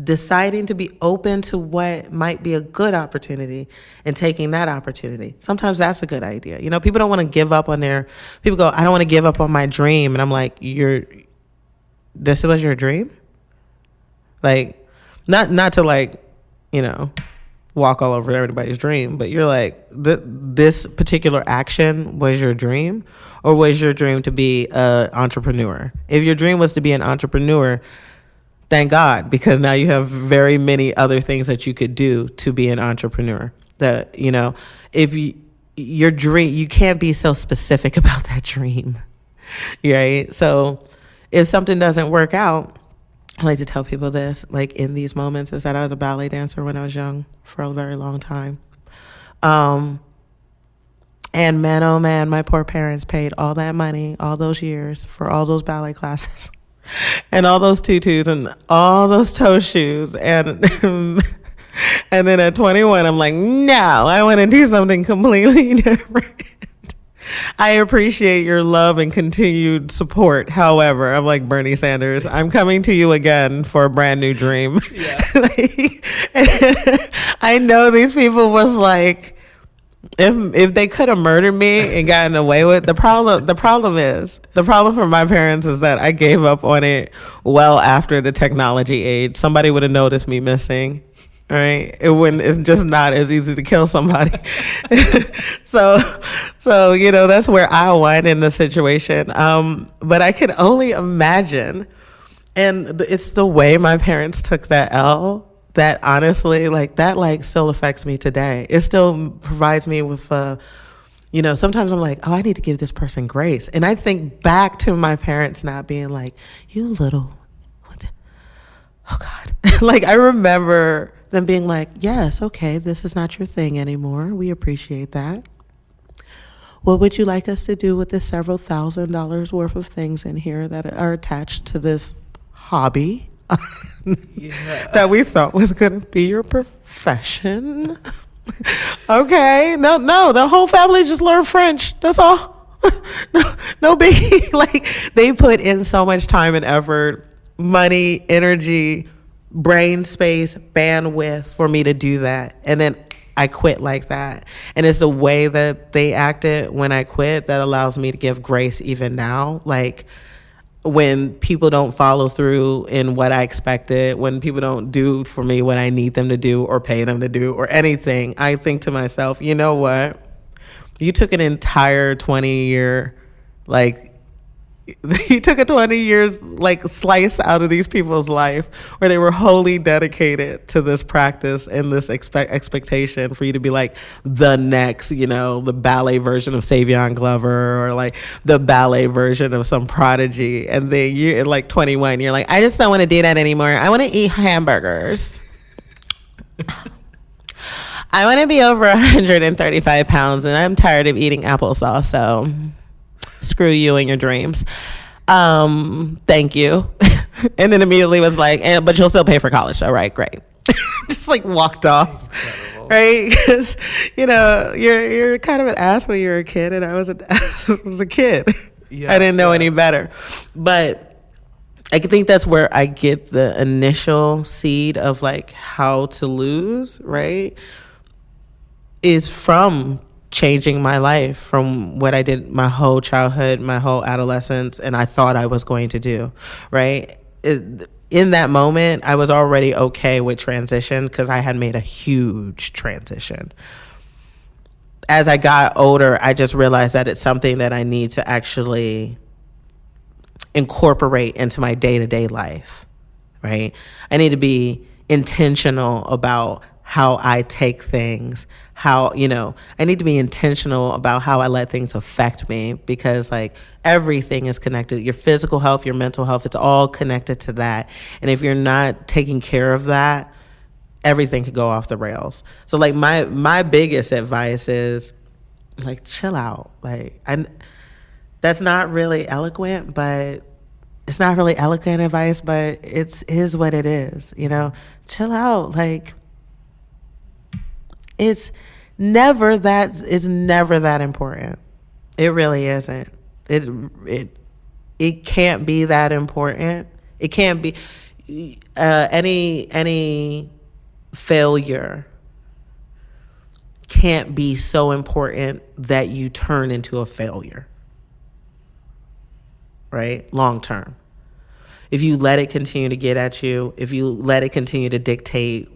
deciding to be open to what might be a good opportunity and taking that opportunity. Sometimes that's a good idea. People don't want to give up on people go, I don't want to give up on my dream. And I'm like, this was your dream? Like, not to like, walk all over everybody's dream, but you're like, this particular action was your dream, or was your dream to be an entrepreneur? If your dream was to be an entrepreneur, thank God, because now you have very many other things that you could do to be an entrepreneur. That, if your dream, you can't be so specific about that dream, right? So if something doesn't work out, I like to tell people this, like in these moments, is that I was a ballet dancer when I was young for a very long time. And man, oh man, my poor parents paid all that money, all those years for all those ballet classes and all those tutus and all those toe shoes. And then at 21, I'm like, no, I want to do something completely different. I appreciate your love and continued support. However, I'm like Bernie Sanders. I'm coming to you again for a brand new dream. Yeah. I know these people was like, if they could have murdered me and gotten away with the problem for my parents is that I gave up on it well after the technology age. Somebody would have noticed me missing. All right, it's just not as easy to kill somebody. So that's where I went in the situation. But I can only imagine, and it's the way my parents took that L that honestly, that still affects me today. It still provides me with, sometimes I'm like, oh, I need to give this person grace, and I think back to my parents not being like, you little, oh God, like I remember them being like, yes, okay, this is not your thing anymore. We appreciate that. What would you like us to do with the several $1,000s worth of things in here that are attached to this hobby that we thought was going to be your profession? Okay, no, the whole family just learned French. That's all. No biggie. Like, they put in so much time and effort, money, energy, brain space, bandwidth for me to do that. And then I quit like that. And it's the way that they acted when I quit that allows me to give grace even now. Like, when people don't follow through in what I expected, when people don't do for me what I need them to do or pay them to do or anything, I think to myself, you know what? You took an entire 20-year, he took a 20 years slice out of these people's life where they were wholly dedicated to this practice and this expectation for you to be like the next, the ballet version of Savion Glover or like the ballet version of some prodigy. And then you're at 21, you're like, I just don't want to do that anymore. I want to eat hamburgers. I want to be over 135 pounds and I'm tired of eating applesauce. So screw you and your dreams. Thank you. And then immediately was like, but you'll still pay for college. All right, great. Just walked off. Incredible. Right? Because, you're kind of an ass when you're a kid, and I was a kid. Yeah, I didn't know any better. But I think that's where I get the initial seed of how to lose, right? Is from changing my life from what I did my whole childhood, my whole adolescence, and I thought I was going to do, right? in that moment, I was already okay with transition because I had made a huge transition. As I got older, I just realized that it's something that I need to actually incorporate into my day-to-day life, right? I need to be intentional about how I take things, I need to be intentional about how I let things affect me, because like everything is connected. Your physical health, your mental health, it's all connected to that. And if you're not taking care of that, everything could go off the rails. So like my biggest advice is like, chill out. That's not really eloquent, but it's not really eloquent advice, but it is what it is, chill out. Like, it's never that important. It really isn't. It can't be that important. It can't be any failure can't be so important that you turn into a failure, right? Long term. If you let it continue to get at you, if you let it continue to dictate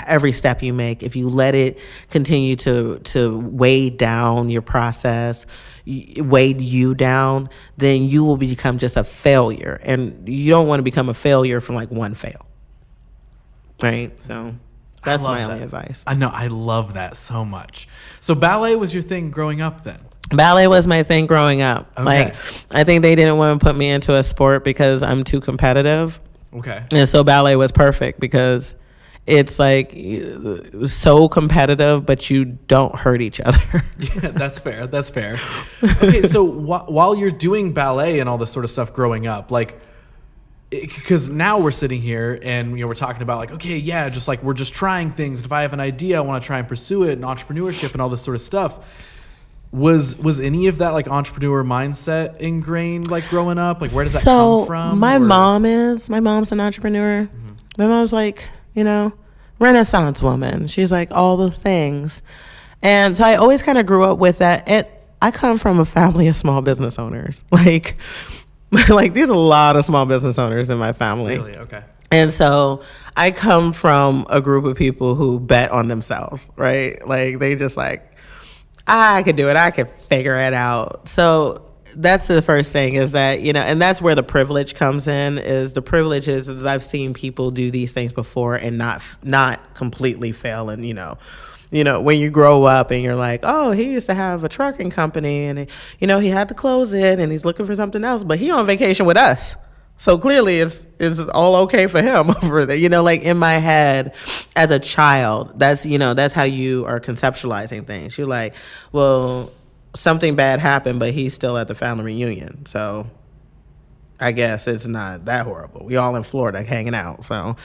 every step you make, if you let it continue to weigh down your process, weigh you down, then you will become just a failure. And you don't want to become a failure from like one fail, right? So that's my only advice. I know. I love that so much. So ballet was your thing growing up then? Ballet was my thing growing up. Okay. Like, I think they didn't want to put me into a sport because I'm too competitive. Okay. And so ballet was perfect because it's like so competitive, but you don't hurt each other. Yeah, that's fair. That's fair. Okay, so while you're doing ballet and all this sort of stuff growing up, like, because now we're sitting here and we're talking about like, okay, yeah, just like we're just trying things. If I have an idea, I want to try and pursue it, and entrepreneurship and all this sort of stuff. Was any of that like entrepreneur mindset ingrained like growing up? Like, where does that come from? My mom's an entrepreneur. Mm-hmm. My mom's like, Renaissance woman. She's like all the things. And so I always kind of grew up with that. I come from a family of small business owners. Like there's a lot of small business owners in my family. Really? Okay. And so I come from a group of people who bet on themselves, right? Like they just like, I could do it. I could figure it out. So that's the first thing is that, and that's where the privilege comes in, is the privilege is I've seen people do these things before and not completely fail. And, when you grow up and you're like, oh, he used to have a trucking company and, he had to close it and he's looking for something else, but he on vacation with us. So clearly it's all okay for him over there. Like in my head as a child, that's how you are conceptualizing things. You're like, well, something bad happened, but he's still at the family reunion. So I guess it's not that horrible. We all in Florida hanging out. So,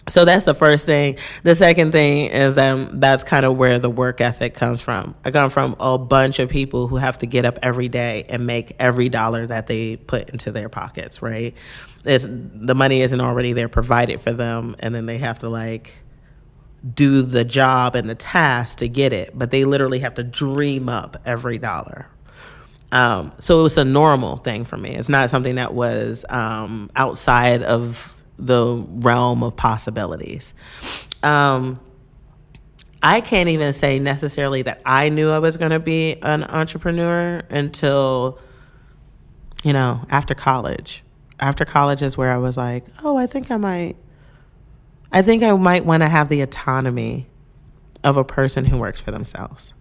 So that's the first thing. The second thing is that's kind of where the work ethic comes from. I come from a bunch of people who have to get up every day and make every dollar that they put into their pockets, right? The money isn't already there provided for them, and then they have to like do the job and the task to get it, but they literally have to dream up every dollar. So it was a normal thing for me. It's not something that was outside of the realm of possibilities. I can't even say necessarily that I knew I was going to be an entrepreneur until, after college. After college is where I was like, oh, I think I might want to have the autonomy of a person who works for themselves.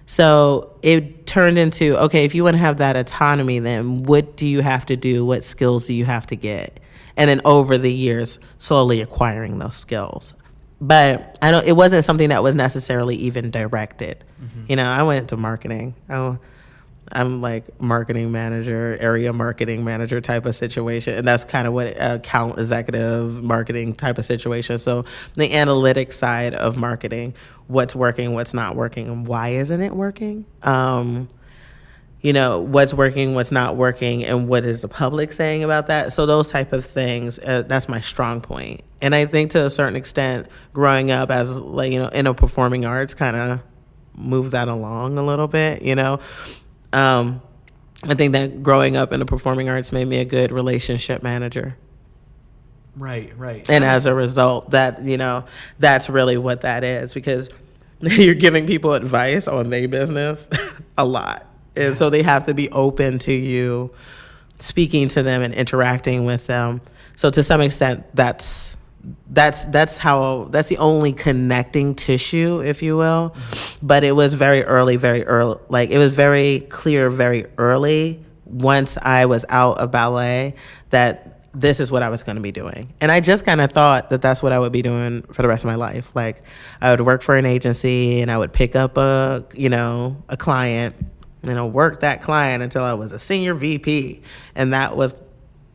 So it turned into, okay, if you want to have that autonomy, then what do you have to do? What skills do you have to get? And then over the years, slowly acquiring those skills. But it wasn't something that was necessarily even directed. Mm-hmm. I went to marketing. I'm like marketing manager, area marketing manager type of situation. And that's kind of what account executive marketing type of situation. So the analytics side of marketing, what's working, what's not working, and why isn't it working? What's working, what's not working, and what is the public saying about that? So those type of things, that's my strong point. And I think to a certain extent, growing up as in a performing arts kind of moved that along a little bit, I think that growing up in the performing arts made me a good relationship manager. Right. And as a result, that, that's really what that is, because you're giving people advice on their business a lot. And so they have to be open to you speaking to them and interacting with them. So to some extent, that's the only connecting tissue, if you will. Mm-hmm. But it was very early, like it was very clear very early, once I was out of ballet, that this is what I was going to be doing. And I just kind of thought that that's what I would be doing for the rest of my life. Like, I would work for an agency and I would pick up a client, work that client until I was a senior VP. And that was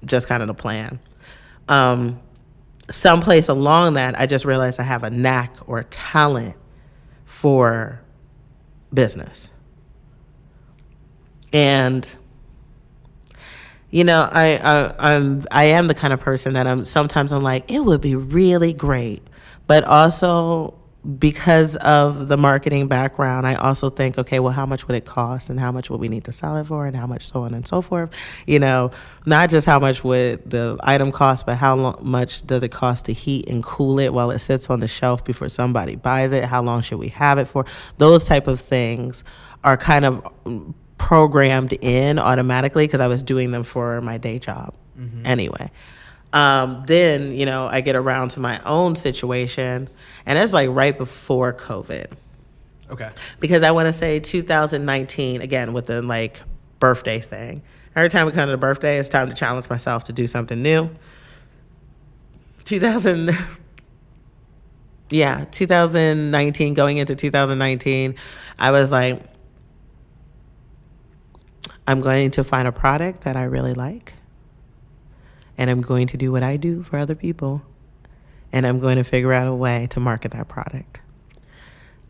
just kind of the plan. Someplace along that, I just realized I have a knack or a talent for business. And I am the kind of person that sometimes I'm like, it would be really great. But also, because of the marketing background, I also think, okay, well, how much would it cost, and how much would we need to sell it for, and how much so on and so forth. Not just how much would the item cost, but how much does it cost to heat and cool it while it sits on the shelf before somebody buys it? How long should we have it for? Those type of things are kind of programmed in automatically, because I was doing them for my day job anyway. Then, I get around to my own situation, and it's like right before COVID. Okay. Because I want to say 2019, again, with the like birthday thing. Every time we come to the birthday, it's time to challenge myself to do something new. 2019, going into 2019, I was like, I'm going to find a product that I really like, and I'm going to do what I do for other people, and I'm going to figure out a way to market that product.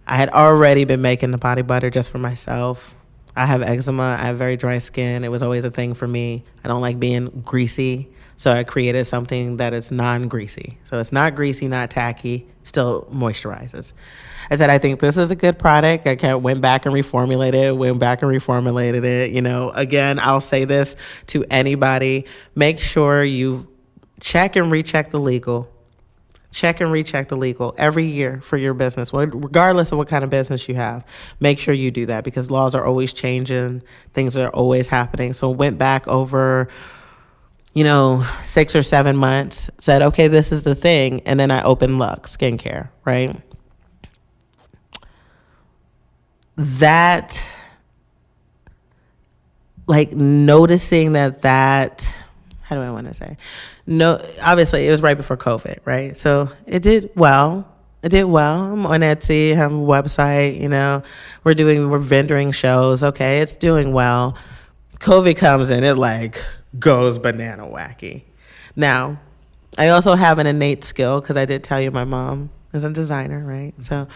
I had already been making the body butter just for myself. I have eczema. I have very dry skin. It was always a thing for me. I don't like being greasy, so I created something that is non-greasy. So it's not greasy, not tacky, still moisturizes. I said, I think this is a good product. I went back and reformulated it. Again, I'll say this to anybody. Make sure you check and recheck the legal. Check and recheck the legal every year for your business, regardless of what kind of business you have. Make sure you do that, because laws are always changing. Things are always happening. So went back over 6 or 7 months, said, okay, this is the thing. And then I opened Luxe skincare, right? That, like, noticing that, how do I want to say? No, obviously it was right before COVID, right? So it did well. I'm on Etsy, have a website, we're vendoring shows. Okay, it's doing well. COVID comes in, it like goes banana wacky. Now, I also have an innate skill, because I did tell you my mom is a designer, right? So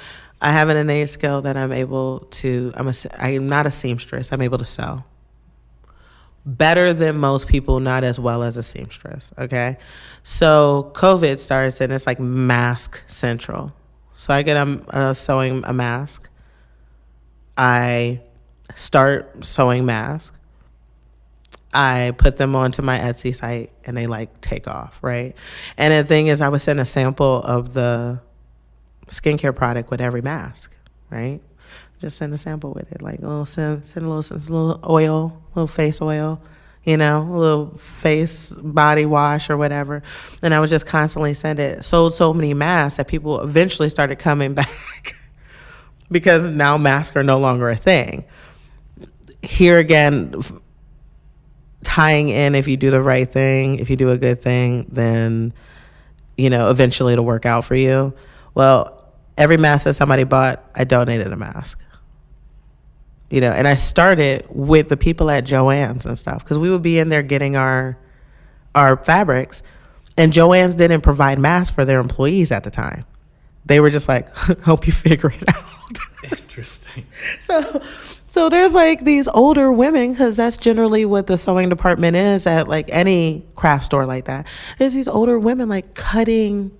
I have an innate skill that I'm not a seamstress. I'm able to sew better than most people, not as well as a seamstress, okay? So COVID starts, and it's like mask central. So I get sewing a mask. I start sewing masks. I put them onto my Etsy site, and they like take off, right? And the thing is, I would send a sample of the skincare product with every mask, right? Just send a sample with it, like, send a little oil, little face oil, a little face body wash or whatever. And I would just constantly send it. Sold so many masks that people eventually started coming back because now masks are no longer a thing. Here again, tying in, if you do the right thing, if you do a good thing, then, eventually it'll work out for you. Well, every mask that somebody bought, I donated a mask. And I started with the people at Joann's and stuff, because we would be in there getting our fabrics, and Joann's didn't provide masks for their employees at the time. They were just like, help you figure it out. Interesting. So there's like these older women, because that's generally what the sewing department is at like any craft store like that. There's these older women like cutting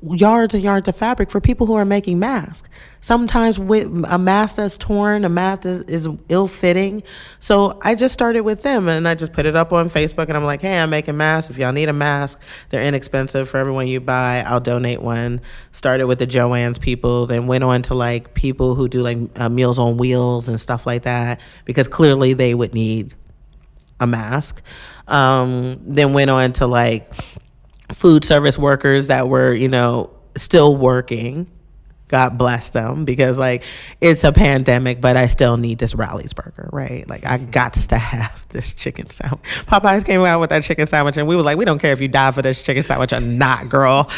yards and yards of fabric for people who are making masks. Sometimes with a mask that's torn, a mask is ill-fitting. So I just started with them, and I just put it up on Facebook, and I'm like, hey, I'm making masks. If y'all need a mask, they're inexpensive. For everyone you buy, I'll donate one. Started with the Joann's people, then went on to like people who do like Meals on Wheels and stuff like that, because clearly they would need a mask. Then went on to like food service workers that were, still working. God bless them, because like it's a pandemic, but I still need this Rally's burger, right? Like I got to have this chicken sandwich. Popeyes came out with that chicken sandwich, and we was like, we don't care if you die for this chicken sandwich or not, girl.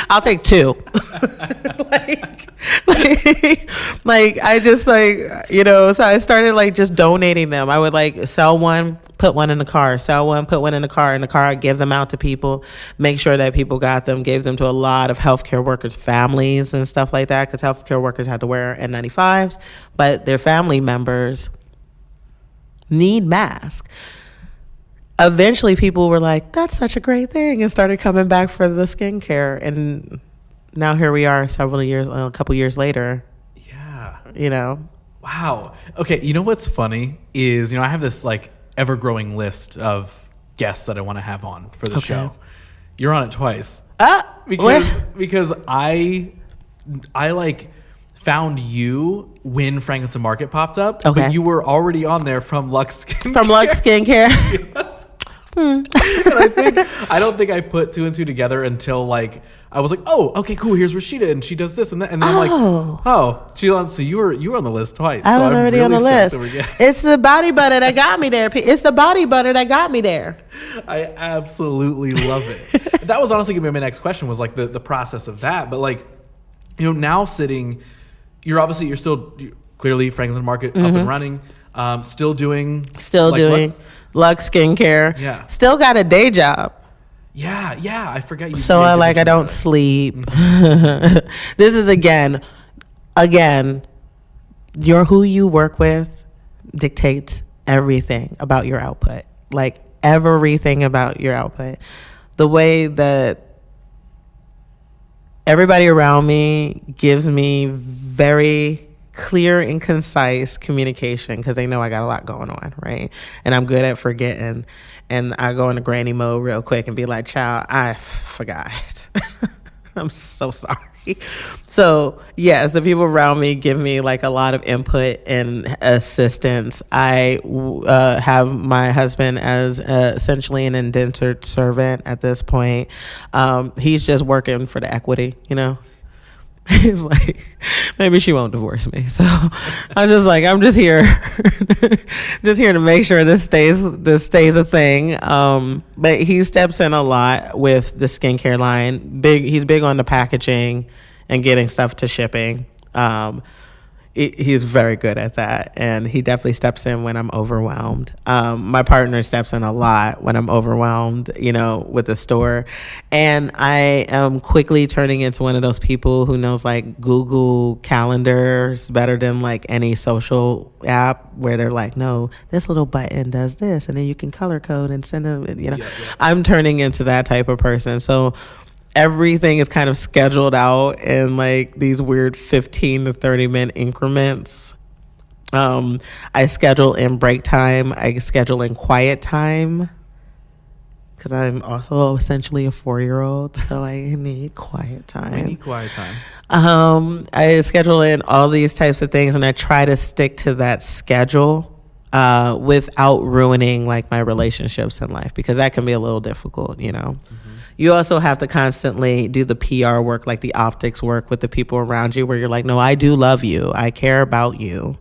I'll take two. like I just like, so I started like just donating them. I would like sell one, put one in the car, sell one, put one in the car, give them out to people, make sure that people got them, gave them to a lot of healthcare workers' families and stuff like that, because healthcare workers had to wear N95s, but their family members need masks. Eventually people were like, that's such a great thing, and started coming back for the skincare, and now here we are a couple years later. Yeah. Wow. Okay, you know what's funny is, I have this like ever-growing list of guests that I want to have on for the show. You're on it twice. Because I like found you when Franklinton Market popped up, but you were already on there from Luxe Skincare. From Luxe Skincare. And I don't think I put two and two together until like I was like, oh, okay, cool. Here's Rasheedah, and she does this and that, and then I'm like, oh, so you were on the list twice. I was already on the list. It's the body butter that got me there. It's the body butter that got me there. I absolutely love it. That was honestly gonna be my next question, was like the process of that. But like, now sitting, you're still clearly Franklinton Market up and running. Still doing Luxe Skincare. Yeah. Still got a day job. Yeah. I forgot you. So I don't sleep. This is again, who you work with dictates everything about your output. Like everything about your output. The way that everybody around me gives me very clear and concise communication, because they know I got a lot going on, right? And I'm good at forgetting, and I go into granny mode real quick and be like, child, I forgot. I'm so sorry. So yes, the people around me give me like a lot of input and assistance. I have my husband as essentially an indentured servant at this point. He's just working for the equity, He's like, maybe she won't divorce me. So I'm just here, to make sure this stays a thing. But he steps in a lot with the skincare line. He's big on the packaging and getting stuff to shipping. He's very good at that, and he definitely steps in when I'm overwhelmed. My partner steps in a lot when I'm overwhelmed, with the store. And I am quickly turning into one of those people who knows like Google Calendars better than like any social app, where they're like, no, this little button does this, and then you can color code and send them, Yeah. I'm turning into that type of person. So everything is kind of scheduled out in like these weird 15 to 30 minute increments. I schedule in break time. I schedule in quiet time, because I'm also essentially a 4-year-old, so I need quiet time. I schedule in all these types of things, and I try to stick to that schedule without ruining like my relationships in life, because that can be a little difficult, You also have to constantly do the PR work, like the optics work with the people around you, where you're like, no, I do love you. I care about you.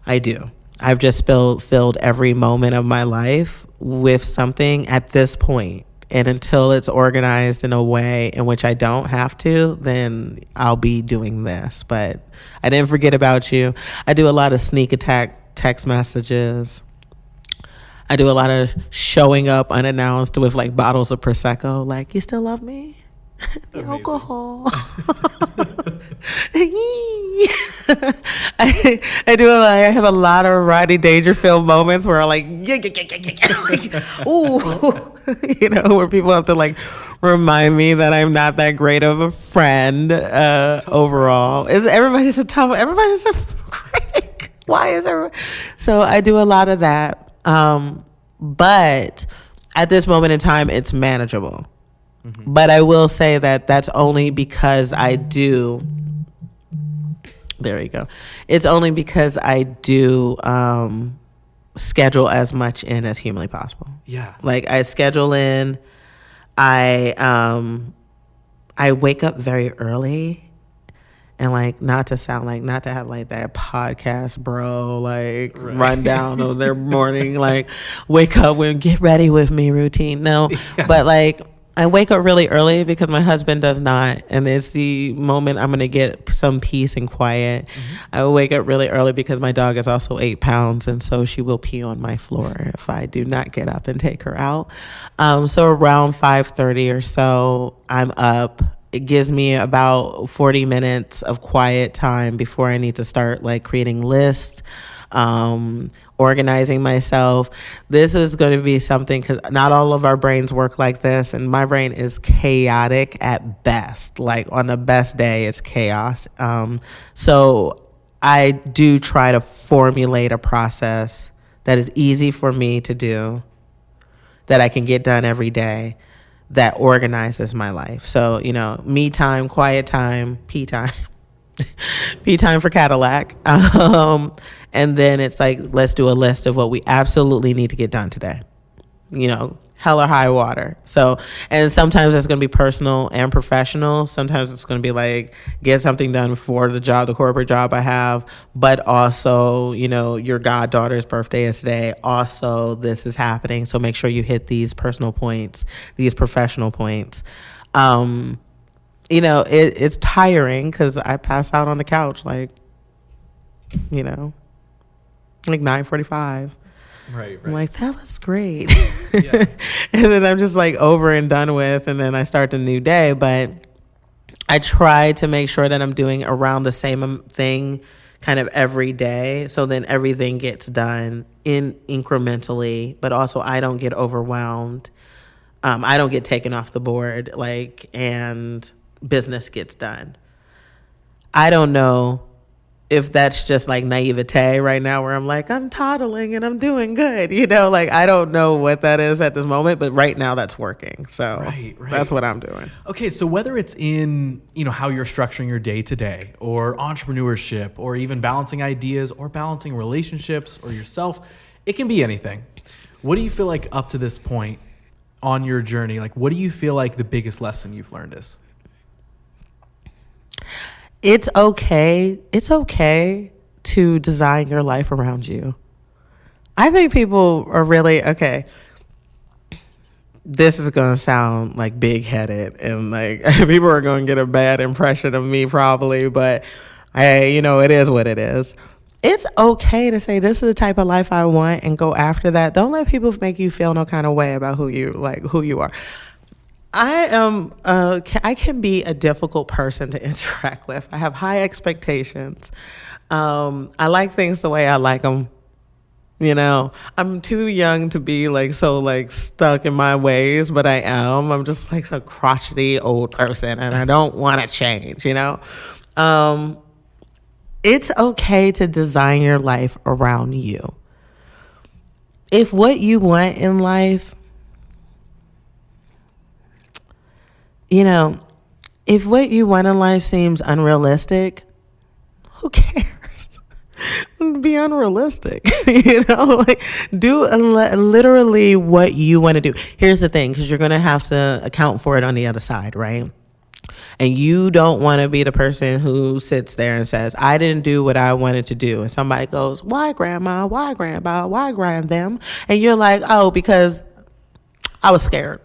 I do. I've just filled every moment of my life with something at this point. And until it's organized in a way in which I don't have to, then I'll be doing this. But I didn't forget about you. I do a lot of sneak attack text messages. I do a lot of showing up unannounced with like bottles of Prosecco. Like, you still love me? The alcohol. I do. I have a lot of Rodney Dangerfield moments where I'm like, ooh, where people have to like remind me that I'm not that great of a friend overall. Everybody's a critic. Why is everybody? So I do a lot of that. But at this moment in time, it's manageable. Mm-hmm. But I will say that that's only because I do. There you go. It's only because I do schedule as much in as humanly possible. Yeah. Like I schedule in. I wake up very early, and like not to have like that podcast bro like rundown of their morning like wake up and get ready with me routine. No, but like I wake up really early because my husband does not, and it's the moment I'm gonna get some peace and quiet. Mm-hmm. I wake up really early because my dog is also 8 pounds, and so she will pee on my floor if I do not get up and take her out. So around 5:30 or so, I'm up. It gives me about 40 minutes of quiet time before I need to start like creating lists, organizing myself. This is going to be something because not all of our brains work like this, and my brain is chaotic at best. Like on the best day, it's chaos. So I do try to formulate a process that is easy for me to do, that I can get done every day, that organizes my life. So, you know, me time, quiet time, pee time. Pee time for Cadillac. And then it's like, let's do a list of what we absolutely need to get done today. You know, hell or high water. So, and sometimes it's going to be personal and professional. Sometimes it's going to be like, get something done for the job, the corporate job I have, but also, you know, your goddaughter's birthday is today. Also, this is happening. So make sure you hit these personal points, these professional points. You know, it's tiring because I pass out on the couch like, you know, like 9:45. Right. I'm like, that was great. Yeah. And then I'm just like over and done with, and then I start the new day. But I try to make sure that I'm doing around the same thing kind of every day. So then everything gets done incrementally, but also I don't get overwhelmed. I don't get taken off the board, like, and business gets done. I don't know if that's just like naivete right now where I'm like, I'm toddling and I'm doing good, you know, like I don't know what that is at this moment, but right now that's working. So right. That's what I'm doing. Okay. So whether it's in, you know, how you're structuring your day to day or entrepreneurship or even balancing ideas or balancing relationships or yourself, it can be anything. What do you feel like up to this point on your journey? Like, what do you feel like the biggest lesson you've learned is? It's okay. It's okay to design your life around you. I think people are really, okay, this is going to sound like big-headed and like people are going to get a bad impression of me probably, but you know, it is what it is. It's okay to say this is the type of life I want and go after that. Don't let people make you feel no kind of way about who you are. I can be a difficult person to interact with. I have high expectations. I like things the way I like them. You know, I'm too young to be like so like stuck in my ways, but I am. I'm just like a crotchety old person, and I don't want to change. You know, it's okay to design your life around you. If what you want in life, you know, if what you want in life seems unrealistic, who cares? Be unrealistic, you know, like do literally what you want to do. Here's the thing, because you're going to have to account for it on the other side, right? And you don't want to be the person who sits there and says, I didn't do what I wanted to do. And somebody goes, why grandma, why grandpa, why grand them? And you're like, oh, because I was scared.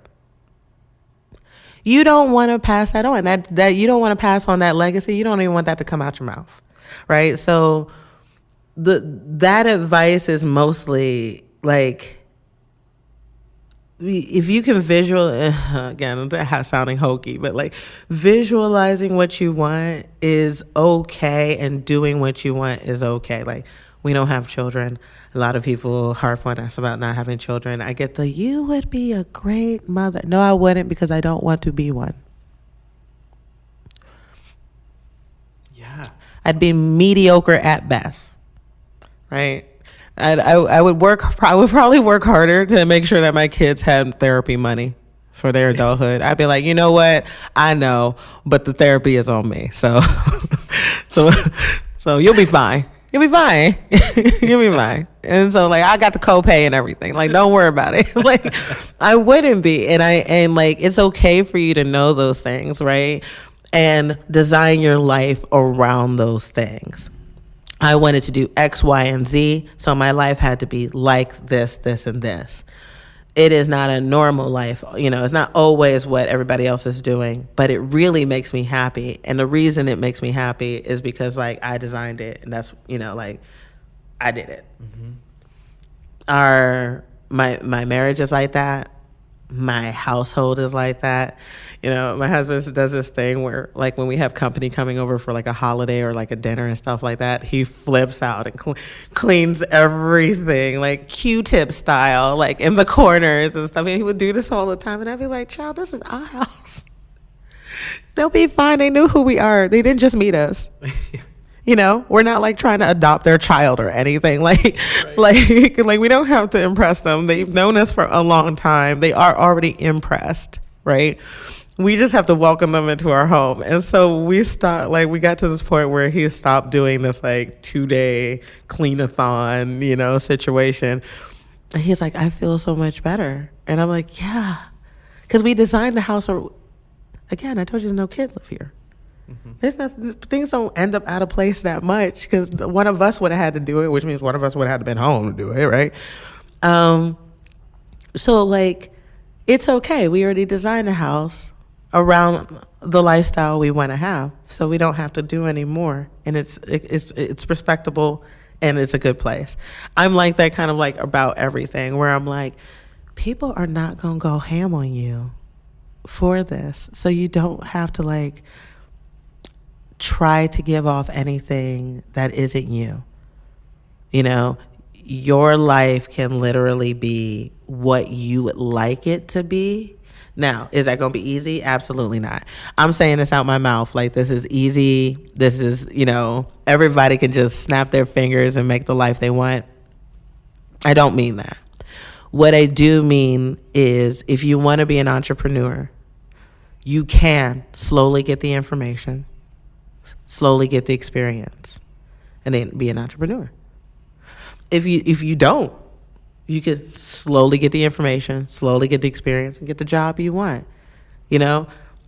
You don't want to pass that on. That you don't want to pass on that legacy. You don't even want that to come out your mouth, right? So that advice is mostly like, if you can again, that sounding hokey, but like visualizing what you want is okay, and doing what you want is okay. Like We don't have children. A lot of people harp on us about not having children. I get you would be a great mother. No, I wouldn't, because I don't want to be one. Yeah. I'd be mediocre at best, right? I would probably work harder to make sure that my kids had therapy money for their adulthood. I'd be like, you know what? I know, but the therapy is on me. So you'll be fine. You'll be fine. You'll be fine. And so like I got the copay and everything. Like don't worry about it. Like I wouldn't be. And like it's okay for you to know those things, right? And design your life around those things. I wanted to do X, Y, and Z, so my life had to be like this, this, and this. It is not a normal life. It's not always what everybody else is doing, but it really makes me happy. And the reason it makes me happy is because, like, I designed it, and that's, like, I did it. Mm-hmm. My marriage is like that. My household is like that. My husband does this thing where, like, when we have company coming over for like a holiday or like a dinner and stuff like that, he flips out and cleans everything, like Q-tip style, like in the corners and stuff. And he would do this all the time. And I'd be like, child, this is our house. They'll be fine. They knew who we are. They didn't just meet us. We're not like trying to adopt their child or anything. Like we don't have to impress them. They've known us for a long time. They are already impressed, right? We just have to welcome them into our home. And so we got to this point where he stopped doing this like 2-day clean-a-thon, situation. And he's like, I feel so much better. And I'm like, yeah, because we designed the house. Again, I told you no kids live here. Mm-hmm. Things don't end up out of place that much because one of us would have had to do it, which means one of us would have had to been home to do it, right? So like, it's okay. We already designed a house around the lifestyle we want to have, so we don't have to do any more, and it's respectable and it's a good place. I'm like that kind of like about everything, where I'm like, people are not gonna go ham on you for this, so you don't have to like try to give off anything that isn't you. Your life can literally be what you would like it to be. Now, is that going to be easy? Absolutely not. I'm saying this out my mouth. Like, this is easy. This is, everybody can just snap their fingers and make the life they want. I don't mean that. What I do mean is, if you want to be an entrepreneur, you can slowly get the information, slowly get the experience, and then be an entrepreneur. If you don't, you can slowly get the information, slowly get the experience, and get the job you want.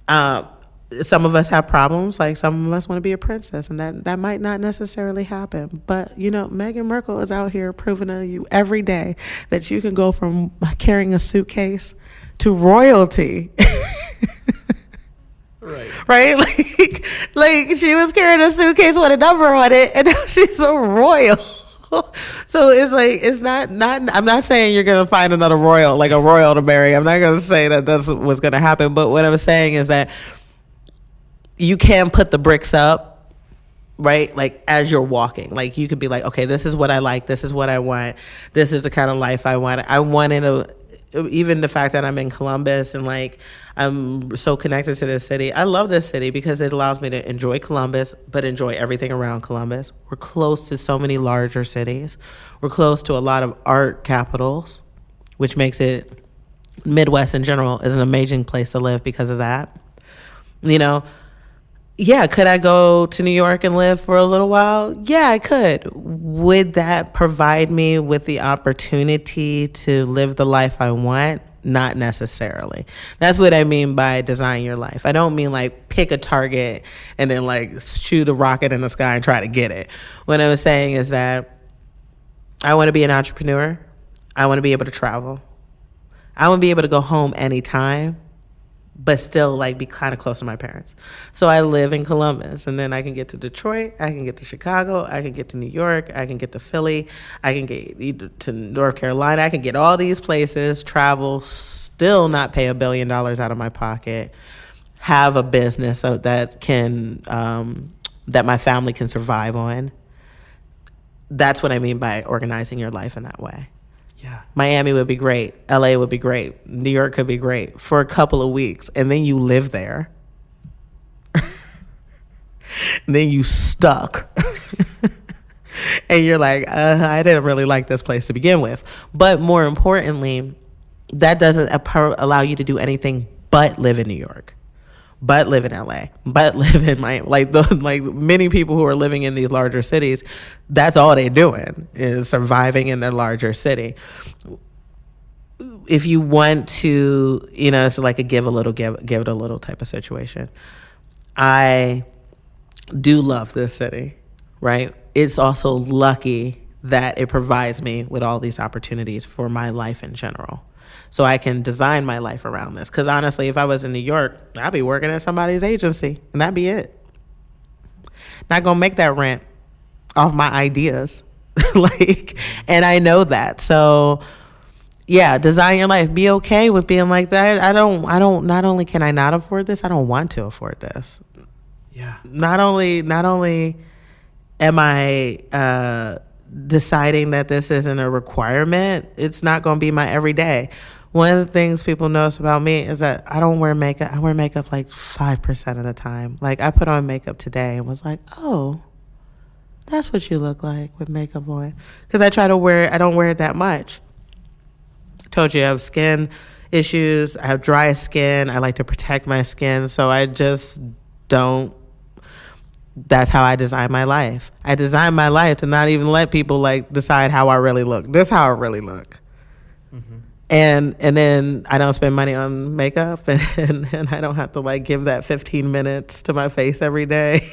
Some of us have problems. Like, some of us want to be a princess, and that might not necessarily happen. But, Meghan Markle is out here proving to you every day that you can go from carrying a suitcase to royalty. Right? Like she was carrying a suitcase with a number on it, and now she's a royal. So it's like, it's not, I'm not saying you're going to find another royal, like a royal to marry. I'm not going to say that that's what's going to happen. But what I'm saying is that you can put the bricks up, right? Like, as you're walking, like, you could be like, okay, this is what I like. This is what I want. This is the kind of life I want. I wanted even the fact that I'm in Columbus and like I'm so connected to this city. I love this city because it allows me to enjoy Columbus, but enjoy everything around Columbus. We're close to so many larger cities. We're close to a lot of art capitals, which makes it, Midwest in general is an amazing place to live because of that. Yeah, could I go to New York and live for a little while? Yeah, I could. Would that provide me with the opportunity to live the life I want? Not necessarily. That's what I mean by design your life. I don't mean like pick a target and then like shoot a rocket in the sky and try to get it. What I was saying is that I want to be an entrepreneur. I want to be able to travel. I want to be able to go home anytime, but still like be kind of close to my parents. So I live in Columbus, and then I can get to Detroit, I can get to Chicago, I can get to New York, I can get to Philly, I can get to North Carolina, I can get all these places, travel, still not pay $1 billion out of my pocket, have a business so that can that my family can survive on, that's what I mean by organizing your life in that way. Yeah. Miami would be great. LA would be great. New York could be great for a couple of weeks. And then you live there. And then you stuck. And you're like, I didn't really like this place to begin with. But more importantly, that doesn't allow you to do anything but live in New York, but live in LA, but live in Miami. Like many people who are living in these larger cities, that's all they're doing is surviving in their larger city. If you want to, it's like a give it a little type of situation. I do love this city, right? It's also lucky that it provides me with all these opportunities for my life in general. So I can design my life around this. Because honestly, if I was in New York, I'd be working at somebody's agency, and that'd be it. Not gonna make that rent off my ideas. And I know that. So yeah, design your life. Be okay with being like that. I don't, not only can I not afford this, I don't want to afford this. Yeah. Not only am I deciding that this isn't a requirement, it's not going to be my everyday. One of the things people notice about me is that I don't wear makeup. I wear makeup like 5% of the time. Like I put on makeup today and was like, oh, that's what you look like with makeup on. Because I don't wear it that much. Told you I have skin issues. I have dry skin. I like to protect my skin. So I just don't. That's how I design my life. I design my life to not even let people like decide how I really look. This is how I really look. Mm-hmm. And then I don't spend money on makeup and I don't have to like give that 15 minutes to my face every day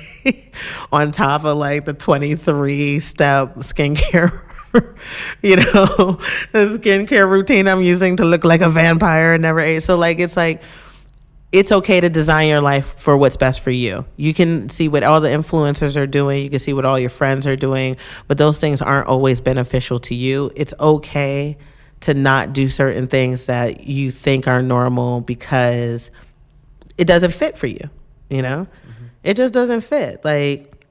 on top of like the 23-step skincare, the skincare routine I'm using to look like a vampire and never age. So like, it's okay to design your life for what's best for you. You can see what all the influencers are doing. You can see what all your friends are doing, but those things aren't always beneficial to you. It's okay to not do certain things that you think are normal because it doesn't fit for you, Mm-hmm. It just doesn't fit. Like,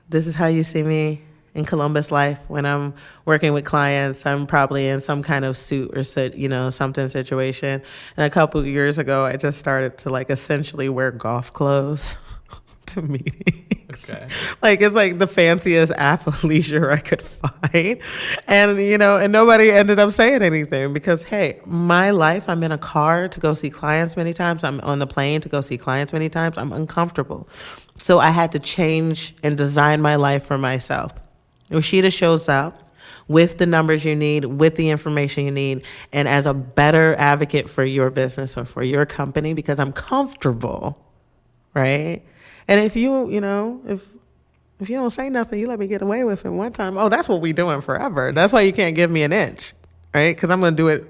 this is how you see me in Columbus life. When I'm working with clients, I'm probably in some kind of suit or something situation. And a couple of years ago, I just started to like essentially wear golf clothes to meetings. Okay. Like it's like the fanciest athleisure I could find. And and nobody ended up saying anything because hey, my life, I'm in a car to go see clients many times. I'm on the plane to go see clients many times. I'm uncomfortable. So I had to change and design my life for myself. Rasheedah shows up with the numbers you need, with the information you need, and as a better advocate for your business or for your company because I'm comfortable, right? And if you don't say nothing, you let me get away with it one time. Oh, that's what we doing forever. That's why you can't give me an inch, right? Because I'm going to do it.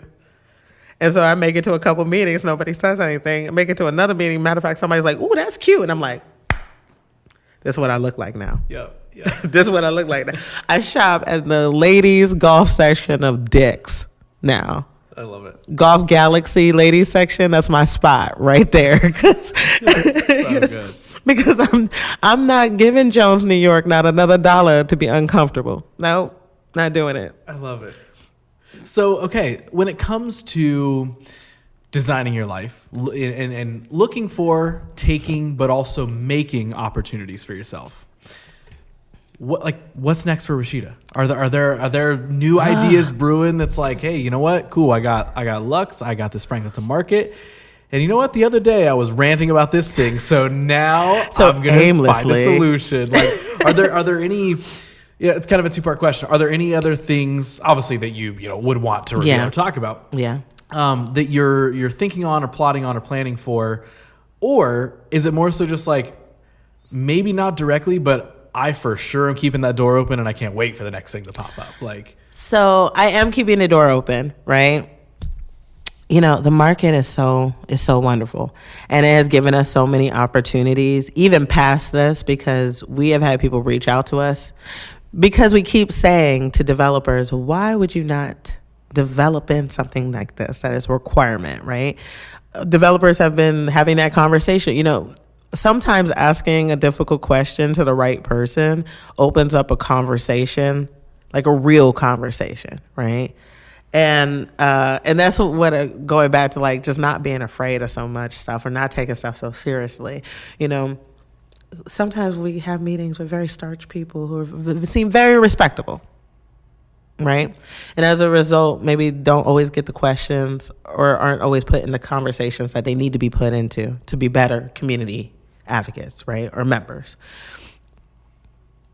And so I make it to a couple meetings. Nobody says anything. I make it to another meeting. Matter of fact, somebody's like, ooh, that's cute. And I'm like, this is what I look like now. Yep. This is what I look like now. I shop at the ladies' golf section of Dick's now. I love it. Golf Galaxy ladies section, that's my spot right there. Because I'm not giving Jones, New York, not another $1 to be uncomfortable. No, not doing it. I love it. So, okay, when it comes to designing your life and looking for, taking, but also making opportunities for yourself, what's next for Rasheedah? Are there new ideas brewing that's like, hey, you know what? Cool, I got Luxe, I got this Franklinton market. And you know what? The other day I was ranting about this thing, so now I'm going to find a solution. Like, are there any? Yeah, it's kind of a two-part question. Are there any other things, obviously, that you would want to talk about? Yeah. That you're thinking on or plotting on or planning for, or is it more so just like maybe not directly, but I for sure am keeping that door open and I can't wait for the next thing to pop up. Like, so I am keeping the door open, right? The market is so wonderful, and it has given us so many opportunities, even past this, because we have had people reach out to us because we keep saying to developers, why would you not develop in something like this that is a requirement, right? Developers have been having that conversation. sometimes asking a difficult question to the right person opens up a conversation, like a real conversation, right? And that's what going back to like just not being afraid of so much stuff or not taking stuff so seriously. You know, sometimes we have meetings with very starch people who seem very respectable, right? And as a result, maybe don't always get the questions or aren't always put in the conversations that they need to be put into to be better community advocates, right? Or members.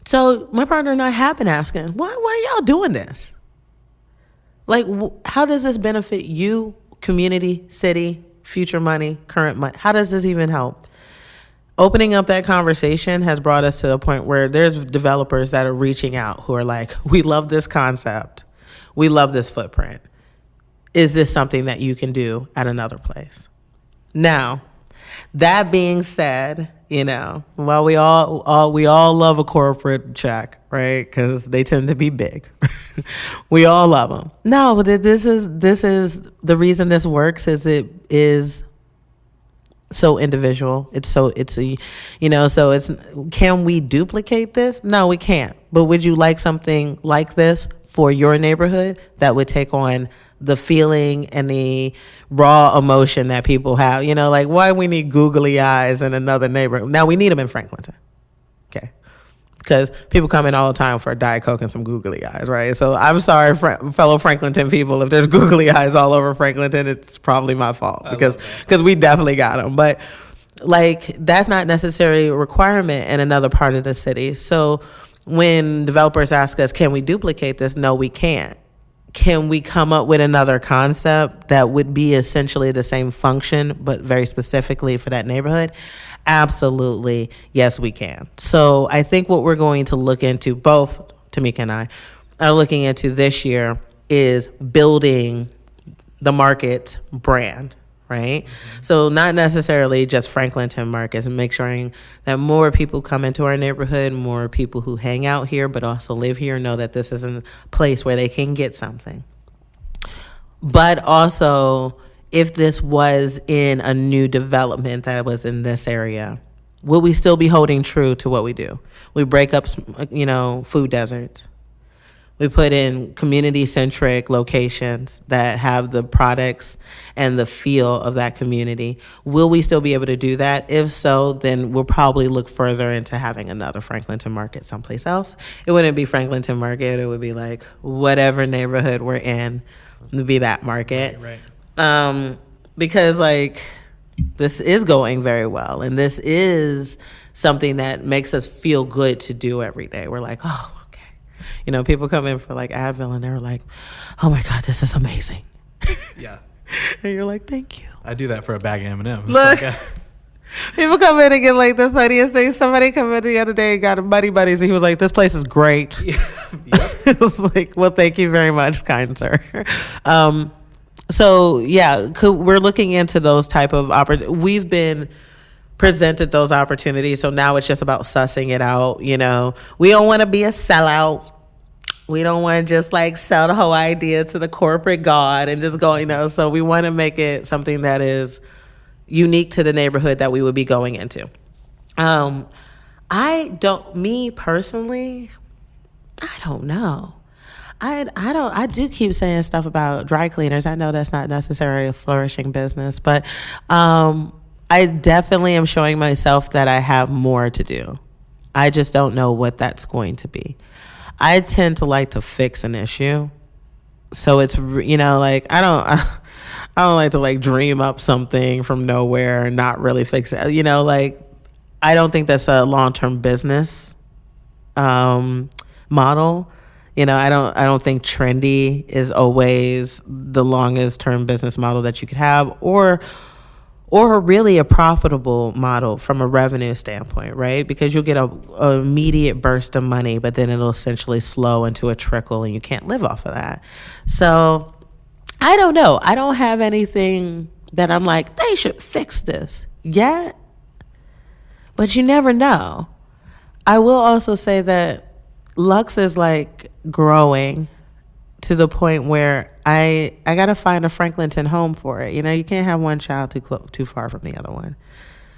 So my partner and I have been asking, why are y'all doing this? Like, how does this benefit you, community, city, future money, current money? How does this even help? Opening up that conversation has brought us to the point where there's developers that are reaching out who are like, we love this concept. We love this footprint. Is this something that you can do at another place? Now, that being said, you know, while we all love a corporate check, right? Because they tend to be big. We all love them. No, but this is the reason this works is it is so individual. So can we duplicate this? No, we can't. But would you like something like this for your neighborhood that would take on the feeling and the raw emotion that people have? You know, like why we need googly eyes in another neighborhood. Now we need them in Franklinton. Okay. Because people come in all the time for a Diet Coke and some googly eyes, right? So I'm sorry, fellow Franklinton people, if there's googly eyes all over Franklinton, it's probably my fault because we definitely got them. But like that's not necessarily a requirement in another part of the city. So when developers ask us, can we duplicate this? No, we can't. Can we come up with another concept that would be essentially the same function, but very specifically for that neighborhood? Absolutely. Yes, we can. So I think what we're going to look into, both Tamika and I are looking into this year, is building the market brand, right? Mm-hmm. So not necessarily just Franklinton markets, and make sure that more people come into our neighborhood, more people who hang out here but also live here know that this is a place where they can get something. But also, if this was in a new development that was in this area, will we still be holding true to what we do? We break up, food deserts. We put in community-centric locations that have the products and the feel of that community. Will we still be able to do that? If so, then we'll probably look further into having another Franklinton market someplace else. It wouldn't be Franklinton market. It would be like whatever neighborhood we're in would be that market. Right. Because like this is going very well, and this is something that makes us feel good to do every day. We're like, oh, okay. People come in for like Advil and they're like, oh my God, this is amazing. Yeah. And you're like, thank you. I do that for a bag of M&Ms. Look, people come in and get like the funniest thing. Somebody come in the other day and got a Buddy Buddies and he was like, this place is great. Yeah. It was like, well, thank you very much, kind sir. So yeah, we're looking into those type of opportunities. We've been presented those opportunities, so now it's just about sussing it out. We don't want to be a sellout. We don't want to just like sell the whole idea to the corporate god and just go, so we want to make it something that is unique to the neighborhood that we would be going into. Me personally, I don't know. I do keep saying stuff about dry cleaners. I know that's not necessarily a flourishing business, but I definitely am showing myself that I have more to do. I just don't know what that's going to be. I tend to like to fix an issue. So it's, like, I don't like to like dream up something from nowhere and not really fix it. Like, I don't think that's a long-term business model. I don't think trendy is always the longest term business model that you could have, or really a profitable model from a revenue standpoint, right? Because you'll get a immediate burst of money, but then it'll essentially slow into a trickle and you can't live off of that. So I don't know. I don't have anything that I'm like, they should fix this yet, but you never know. I will also say that Luxe is like growing to the point where I got to find a Franklinton home for it. You can't have one child too far from the other one.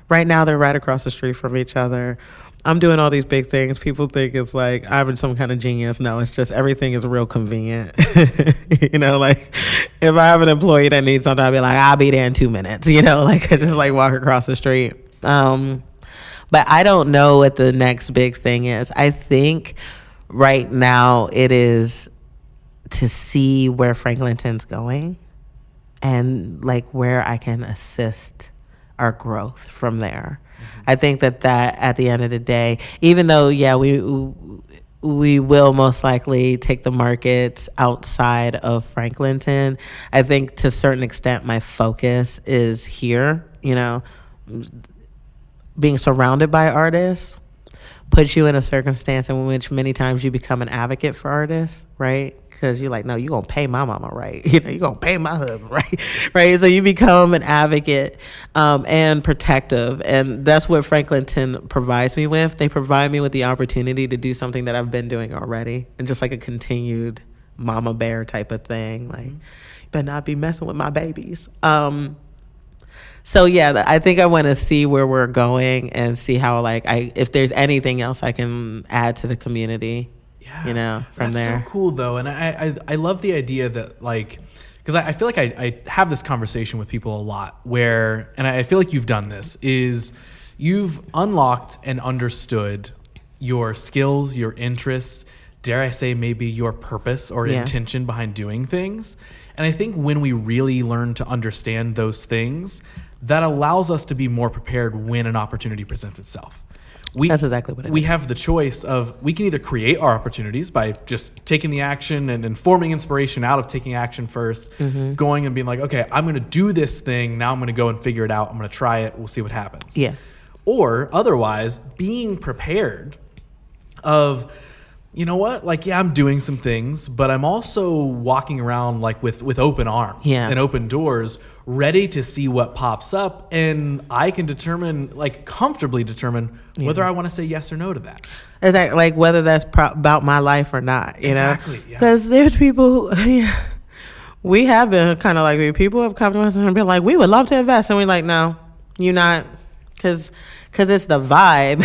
Right now, they're right across the street from each other. I'm doing all these big things. People think it's like I'm some kind of genius. No, it's just everything is real convenient. Like if I have an employee that needs something, I'll be like, I'll be there in 2 minutes. Like I just like walk across the street. But I don't know what the next big thing is. I think right now it is to see where Franklinton's going and like where I can assist our growth from there. I think that at the end of the day, even though, we will most likely take the markets outside of Franklinton, I think to a certain extent my focus is here. Being surrounded by artists puts you in a circumstance in which many times you become an advocate for artists, right? Because you're like, no, you're going to pay my mama, right? You're going to pay my husband, right? Right? So you become an advocate and protective. And that's what Franklinton provides me with. They provide me with the opportunity to do something that I've been doing already. And just like a continued mama bear type of thing. Like, you better not be messing with my babies. So yeah, I think I want to see where we're going and see how if there's anything else I can add to the community. Yeah, from there. That's so cool though, and I love the idea that because I feel like I have this conversation with people a lot and I feel like you've done this, is you've unlocked and understood your skills, your interests, dare I say maybe your purpose or intention behind doing things. And I think when we really learn to understand those things, that allows us to be more prepared when an opportunity presents itself. That's exactly what it is. We have the choice of, we can either create our opportunities by just taking the action and forming inspiration out of taking action first, going and being like, okay, I'm going to do this thing. Now I'm going to go and figure it out. I'm going to try it. We'll see what happens. Yeah. Or otherwise being prepared of, you know what? I'm doing some things, but I'm also walking around with open arms and open doors, ready to see what pops up. And I can comfortably determine whether I want to say yes or no to that. Exactly. Like whether that's about my life or not, Exactly. Because there's people who, we have been kind of like, people have come to us and been like, we would love to invest. And we're like, no, you're not. Because it's the vibe.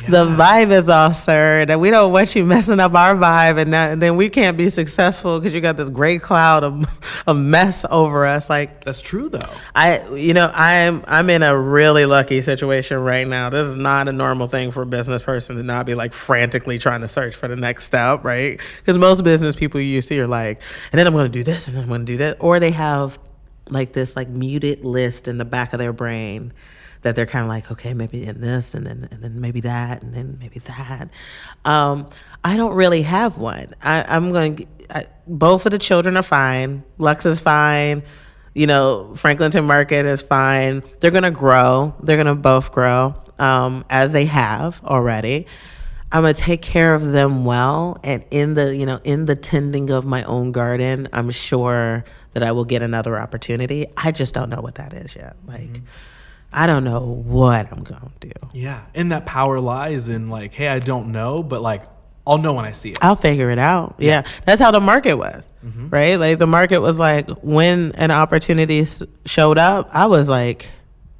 The vibe is all absurd. And we don't want you messing up our vibe. And then we can't be successful because you got this gray cloud of mess over us. Like, that's true, though. I'm in a really lucky situation right now. This is not a normal thing for a business person to not be frantically trying to search for the next step, right? Because most business people you see are like, and then I'm going to do this and then I'm going to do that. Or they have this muted list in the back of their brain that they're kind of like, okay, maybe in this and then maybe that and then maybe that. I don't really have one. Both of the children are fine. Luxe is fine. Franklinton Market is fine. They're going to grow. They're going to both grow as they have already. I'm going to take care of them well. And in the tending of my own garden, I'm sure that I will get another opportunity. I just don't know what that is yet. I don't know what I'm going to do. Yeah. And that power lies in hey, I don't know, but I'll know when I see it. I'll figure it out. Yeah. That's how the market was, right? The market was when an opportunity showed up, I was like,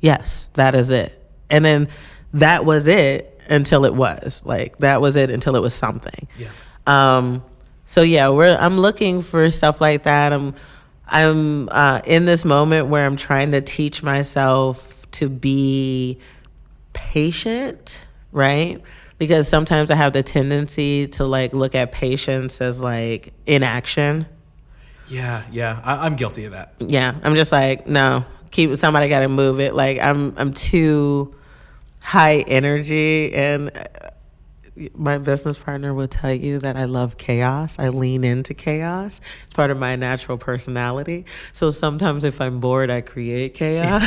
yes, that is it. And then that was it until it was. That was it until it was something. Yeah. So yeah, I'm looking for stuff like that. I'm in this moment where I'm trying to teach myself to be patient, right? Because sometimes I have the tendency to look at patience as inaction. Yeah. I'm guilty of that. Yeah, I'm just no, somebody got to move it. I'm too high energy, and my business partner will tell you that I love chaos. I lean into chaos. It's part of my natural personality. So sometimes if I'm bored, I create chaos.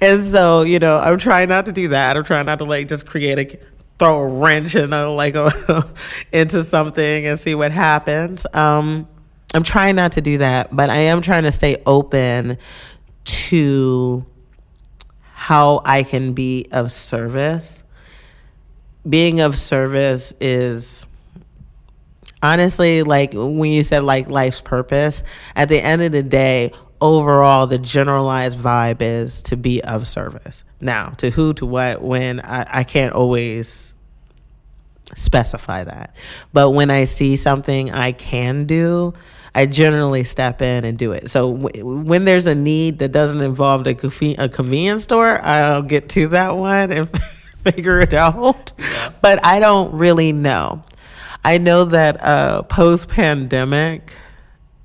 And so, I'm trying not to do that. I'm trying not to just throw a wrench and into something and see what happens. I'm trying not to do that, but I am trying to stay open to how I can be of service. Being of service is honestly when you said life's purpose, at the end of the day, overall, the generalized vibe is to be of service. Now, to who, to what, when, I can't always specify that. But when I see something I can do, I generally step in and do it. So when there's a need that doesn't involve a convenience store, I'll get to that one and figure it out. Yeah. But I don't really know. I know that post-pandemic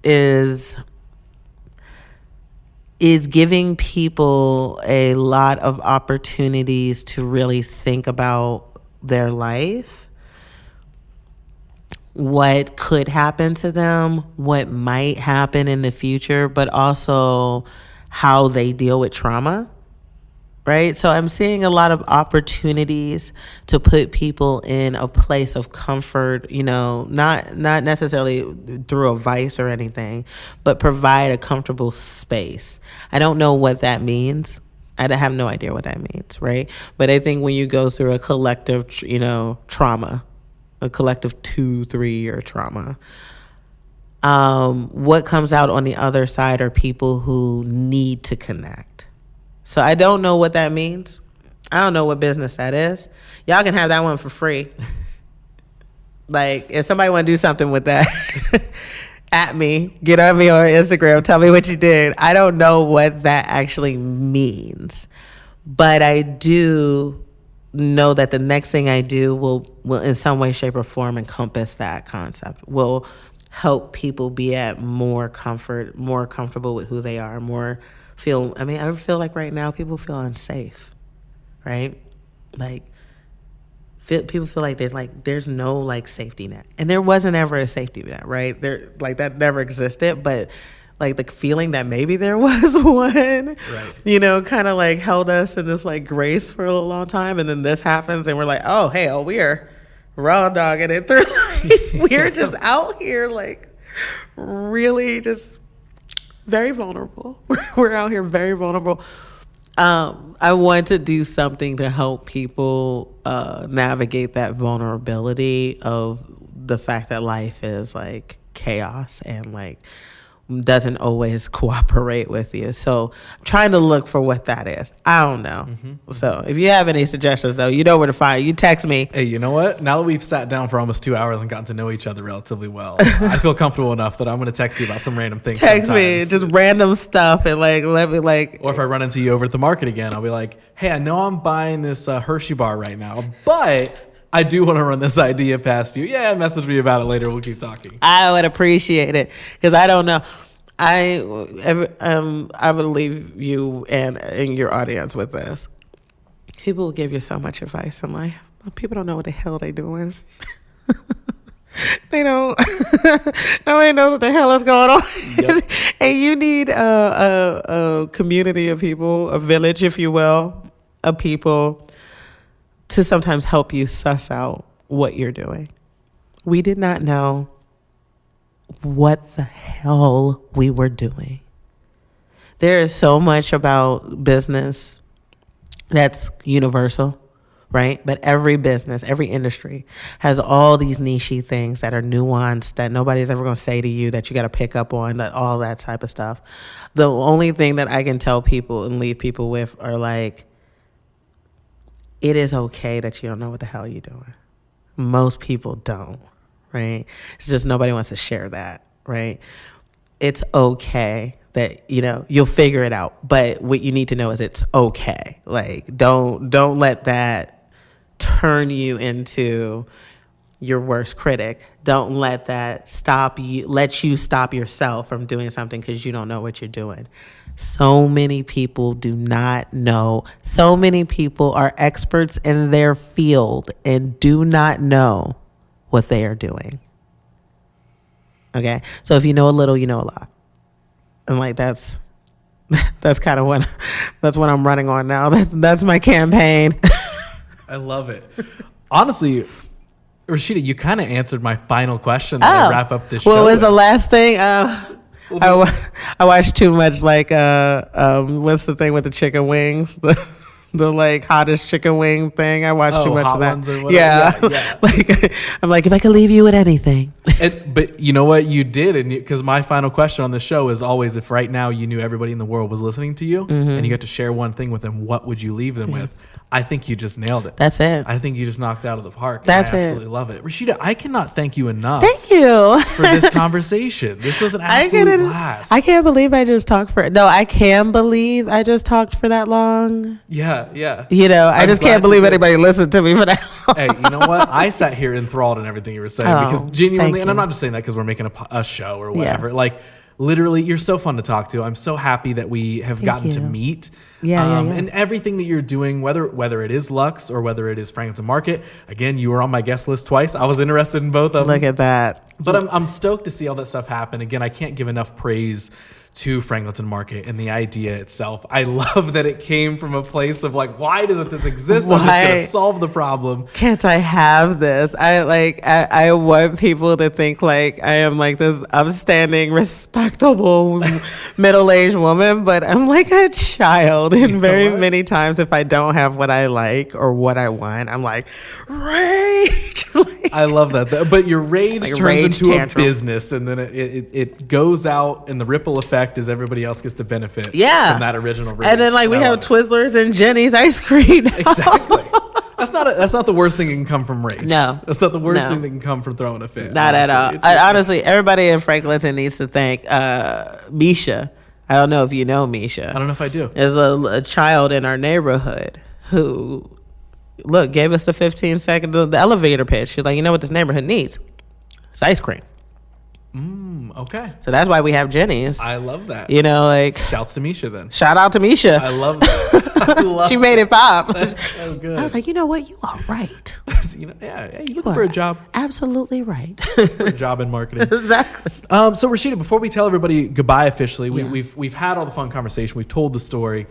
is giving people a lot of opportunities to really think about their life, what could happen to them, what might happen in the future, but also how they deal with trauma, right? So I'm seeing a lot of opportunities to put people in a place of comfort, not necessarily through advice or anything, but provide a comfortable space. I don't know what that means. I have no idea what that means, right? But I think when you go through a collective, trauma, a collective 2-3 year trauma, what comes out on the other side are people who need to connect. So I don't know what that means. I don't know what business that is. Y'all can have that one for free. Like, if somebody want to do something with that, at me, get on me on Instagram, tell me what you did. I don't know what that actually means. But I do know that the next thing I do will in some way, shape, or form encompass that concept, will help people be at more comfort, more comfortable with who they are, I feel like right now people feel unsafe, right? Like, people feel like there's no safety net, and there wasn't ever a safety net, right? That never existed, but the feeling that maybe there was one, right? Kind of held us in this grace for a long time, and then this happens, and we're like, oh hell, we are raw dogging it through. We're just out here really just very vulnerable. We're out here very vulnerable. I want to do something to help people navigate that vulnerability of the fact that life is chaos and doesn't always cooperate with you. So I'm trying to look for what that is. I don't know. Mm-hmm. So if you have any suggestions, though, you know where to find. You text me. Hey, you know what? Now that we've sat down for almost 2 hours and gotten to know each other relatively well, I feel comfortable enough that I'm going to text you about some random things. Text me just random stuff and let me Or if I run into you over at the market again, I'll be like, hey, I know I'm buying this Hershey bar right now, but I do want to run this idea past you. Yeah, message me about it later. We'll keep talking. I would appreciate it because I don't know. I would leave you and your audience with this. People will give you so much advice in life, but people don't know what the hell they're doing. They don't. Nobody knows what the hell is going on. Yep. And you need a community of people, a village, if you will, of people to sometimes help you suss out what you're doing. We did not know what the hell we were doing. There is so much about business that's universal, right? But every business, every industry has all these niche things that are nuanced that nobody's ever going to say to you that you got to pick up on, that all that type of stuff. The only thing that I can tell people and leave people with are it is okay that you don't know what the hell you're doing. Most people don't, right? It's just nobody wants to share that, right? It's okay that, you'll figure it out. But what you need to know is it's okay. Don't let that turn you into your worst critic. Don't let that let you stop yourself from doing something because you don't know what you're doing. So many people do not know. So many people are experts in their field and do not know what they are doing. Okay? So if you know a little, you know a lot. And that's kind of that's what I'm running on now. That's my campaign. I love it. Honestly, Rasheedah, you kind of answered my final question that I wrap up this show. What was the last thing? I watched too much what's the thing with the chicken wings? The the like hottest chicken wing thing. I watched too much Hot of that. Ones or whatever. Yeah. Like I'm like, if I could leave you with anything. But you know what you did, and because my final question on the show is always, if right now you knew everybody in the world was listening to you, and you got to share one thing with them, what would you leave them with? I think you just nailed it. That's it. I think you just knocked it out of the park. That's I absolutely love it. Rasheedah, I cannot thank you enough. Thank you for this conversation. This was an absolute blast. I can't believe I just talked for. No, I can believe I just talked for that long. Yeah. You know, I just can't believe anybody listened to me for that long. Hey, you know what? I sat here enthralled in everything you were saying because genuinely, and I'm not just saying that because we're making a show or whatever. Like, literally, you're so fun to talk to. I'm so happy that we have gotten to meet. And everything that you're doing, whether it is Luxe or whether it is Franklinton Market. Again, you were on my guest list twice. I was interested in both of them. Look at that. But I'm stoked to see all that stuff happen. Again, I can't give enough praise to Franklinton Market and the idea itself. I love that it came from a place of like, why doesn't this exist? I'm just going to solve the problem. Can't I have this? I want people to think like I am like this upstanding, respectable, middle-aged woman, but I'm like a child. And many times if I don't have what I like or what I want, I'm like, rage. I love that. But your rage turns into a business, and then it goes out, and the ripple effect is everybody else gets to benefit from that original rage. And then like we have Twizzlers and Jenny's ice cream now. Exactly. That's not the worst thing that can come from rage. No. That's not the worst thing that can come from throwing a fit. Not at all. Honestly, everybody in Franklinton needs to thank Misha. I don't know if you know Misha. I don't know if I do. There's a child in our neighborhood who, gave us the 15-second the elevator pitch. She's like, you know what this neighborhood needs? It's ice cream. Okay. So that's why we have Jenny's. I love that. You know, like... Shouts to Misha then. Shout out to Misha. I love that. She made it pop. That's so good. I was like, you know what? You are right. You looking for a job. Absolutely right. For a job in marketing. Exactly. So Rasheedah, before we tell everybody goodbye officially, we've had all the fun conversation. We've told the story.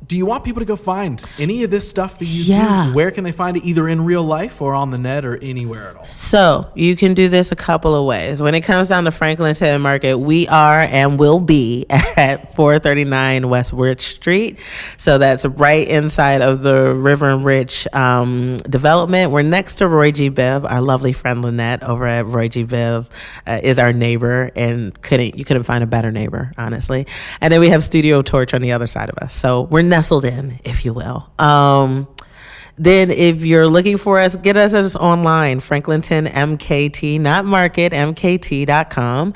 Do you want people to go find any of this stuff that you do? Where can they find it, either in real life or on the net or anywhere at all? So you can do this a couple of ways. When it comes down to Franklinton Market, we are and will be at 439 West Rich Street. So that's right inside of the River and Rich development. We're next to Roy G. Biv. Our lovely friend Lynette over at Roy G. Biv is our neighbor, and you couldn't find a better neighbor, honestly. And then we have Studio Torch on the other side of us. So we're nestled in, if you will. Then if you're looking for us, get us online, Franklinton MKT, not market, MKT.com.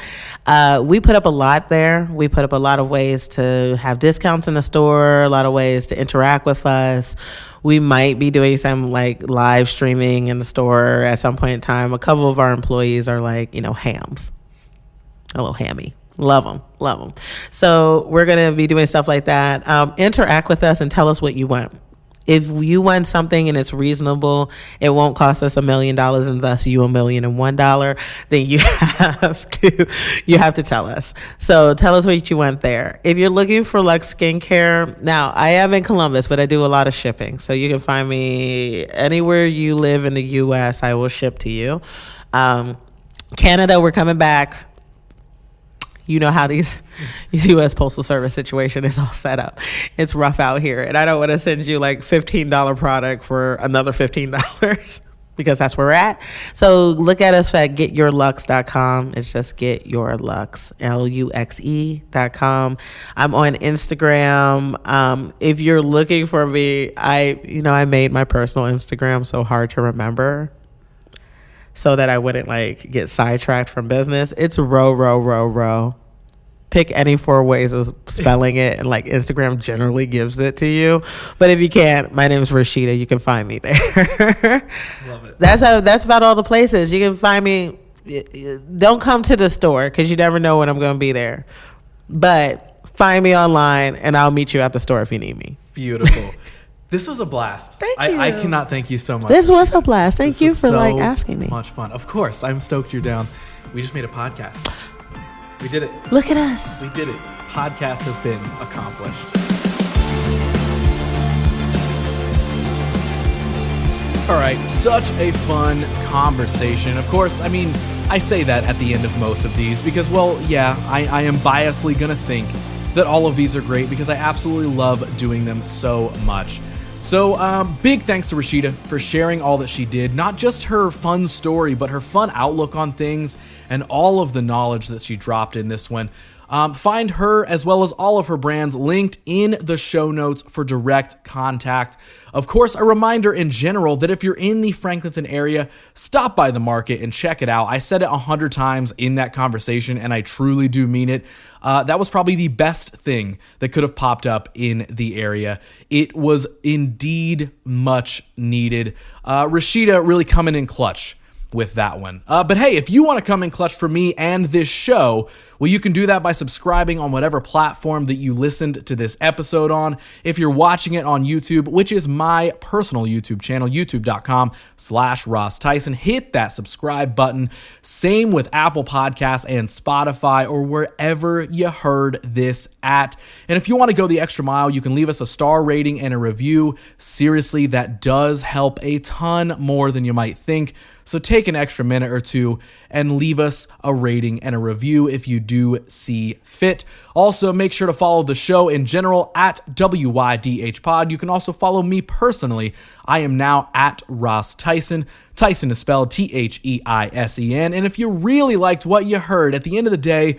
We put up a lot there. We put up a lot of ways to have discounts in the store, a lot of ways to interact with us. We might be doing some like live streaming in the store at some point in time. A couple of our employees are like, hams, a little hammy. Love them. So we're going to be doing stuff like that. Interact with us and tell us what you want. If you want something and it's reasonable, it won't cost us $1 million and thus you $1,001,001, then you have to tell us. So tell us what you want there. If you're looking for Luxe skincare, now I am in Columbus, but I do a lot of shipping. So you can find me anywhere you live in the U.S., I will ship to you. Canada, we're coming back. You know how these U.S. Postal Service situation is all set up. It's rough out here. And I don't want to send you like $15 product for another $15 because that's where we're at. So look at us at getyourluxe.com. It's just getyourluxe, LUXE.com. I'm on Instagram. If you're looking for me, I made my personal Instagram so hard to remember, so that I wouldn't like get sidetracked from business. It's row. Pick any 4 ways of spelling it, and like Instagram generally gives it to you. But if you can't, my name is Rasheedah. You can find me there. Love it. That's about all the places you can find me. Don't come to the store because you never know when I'm going to be there. But find me online, and I'll meet you at the store if you need me. Beautiful. This was a blast. Thank you. I cannot thank you so much. This was a blast. Thank you for asking me. Much fun. Of course. I'm stoked you're down. We just made a podcast. We did it. Look at us. We did it. Podcast has been accomplished. All right. Such a fun conversation. Of course, I say that at the end of most of these because, I am biasly going to think that all of these are great because I absolutely love doing them so much. So big thanks to Rasheedah for sharing all that she did, not just her fun story, but her fun outlook on things and all of the knowledge that she dropped in this one. Find her as well as all of her brands linked in the show notes for direct contact. Of course, a reminder in general that if you're in the Franklinton area, stop by the market and check it out. I said it 100 times in that conversation, and I truly do mean it. That was probably the best thing that could have popped up in the area. It was indeed much needed. Rasheedah really coming in clutch with that one. But hey, if you want to come in clutch for me and this show, well, you can do that by subscribing on whatever platform that you listened to this episode on. If you're watching it on YouTube, which is my personal YouTube channel, youtube.com/Ross Tyson, hit that subscribe button. Same with Apple Podcasts and Spotify or wherever you heard this at. And if you want to go the extra mile, you can leave us a star rating and a review. Seriously, that does help a ton more than you might think. So take an extra minute or two and leave us a rating and a review if you do see fit. Also, make sure to follow the show in general at WYDH Pod. You can also follow me personally. I am now at Ross Tyson. Tyson is spelled Theisen. And if you really liked what you heard, at the end of the day,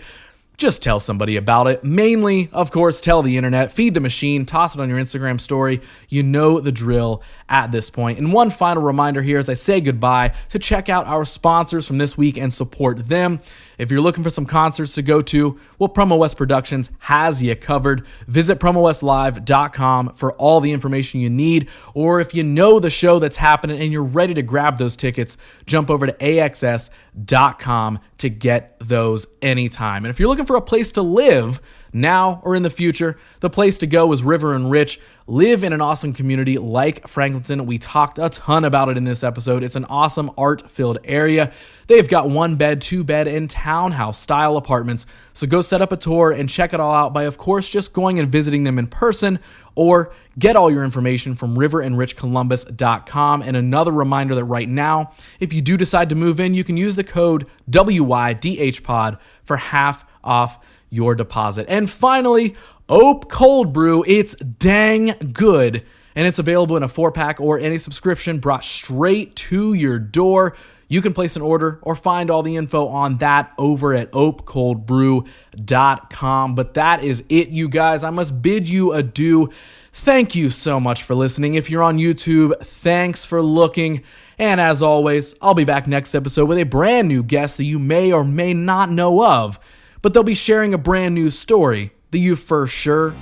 just tell somebody about it. Mainly, of course, tell the internet, feed the machine, toss it on your Instagram story. You know the drill at this point. And one final reminder here as I say goodbye to check out our sponsors from this week and support them. If you're looking for some concerts to go to, well, PromoWest Productions has you covered. Visit PromoWestLive.com for all the information you need. Or if you know the show that's happening and you're ready to grab those tickets, jump over to AXS.com to get those anytime. And if you're looking for a place to live now or in the future, the place to go is River and Rich. Live in an awesome community like Franklinton. We talked a ton about it in this episode. It's an awesome art-filled area. They've got 1-bed, 2-bed, and townhouse-style apartments. So go set up a tour and check it all out by, of course, just going and visiting them in person, or get all your information from riverandrichcolumbus.com. And another reminder that right now, if you do decide to move in, you can use the code WYDHPOD for half off your deposit. And finally, Oak Cold Brew. It's dang good, and it's available in a 4-pack or any subscription brought straight to your door. You can place an order or find all the info on that over at oakcoldbrew.com. But that is it, you guys. I must bid you adieu. Thank you so much for listening. If you're on YouTube, thanks for looking. And as always, I'll be back next episode with a brand new guest that you may or may not know of, but they'll be sharing a brand new story that you for sure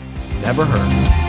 never heard.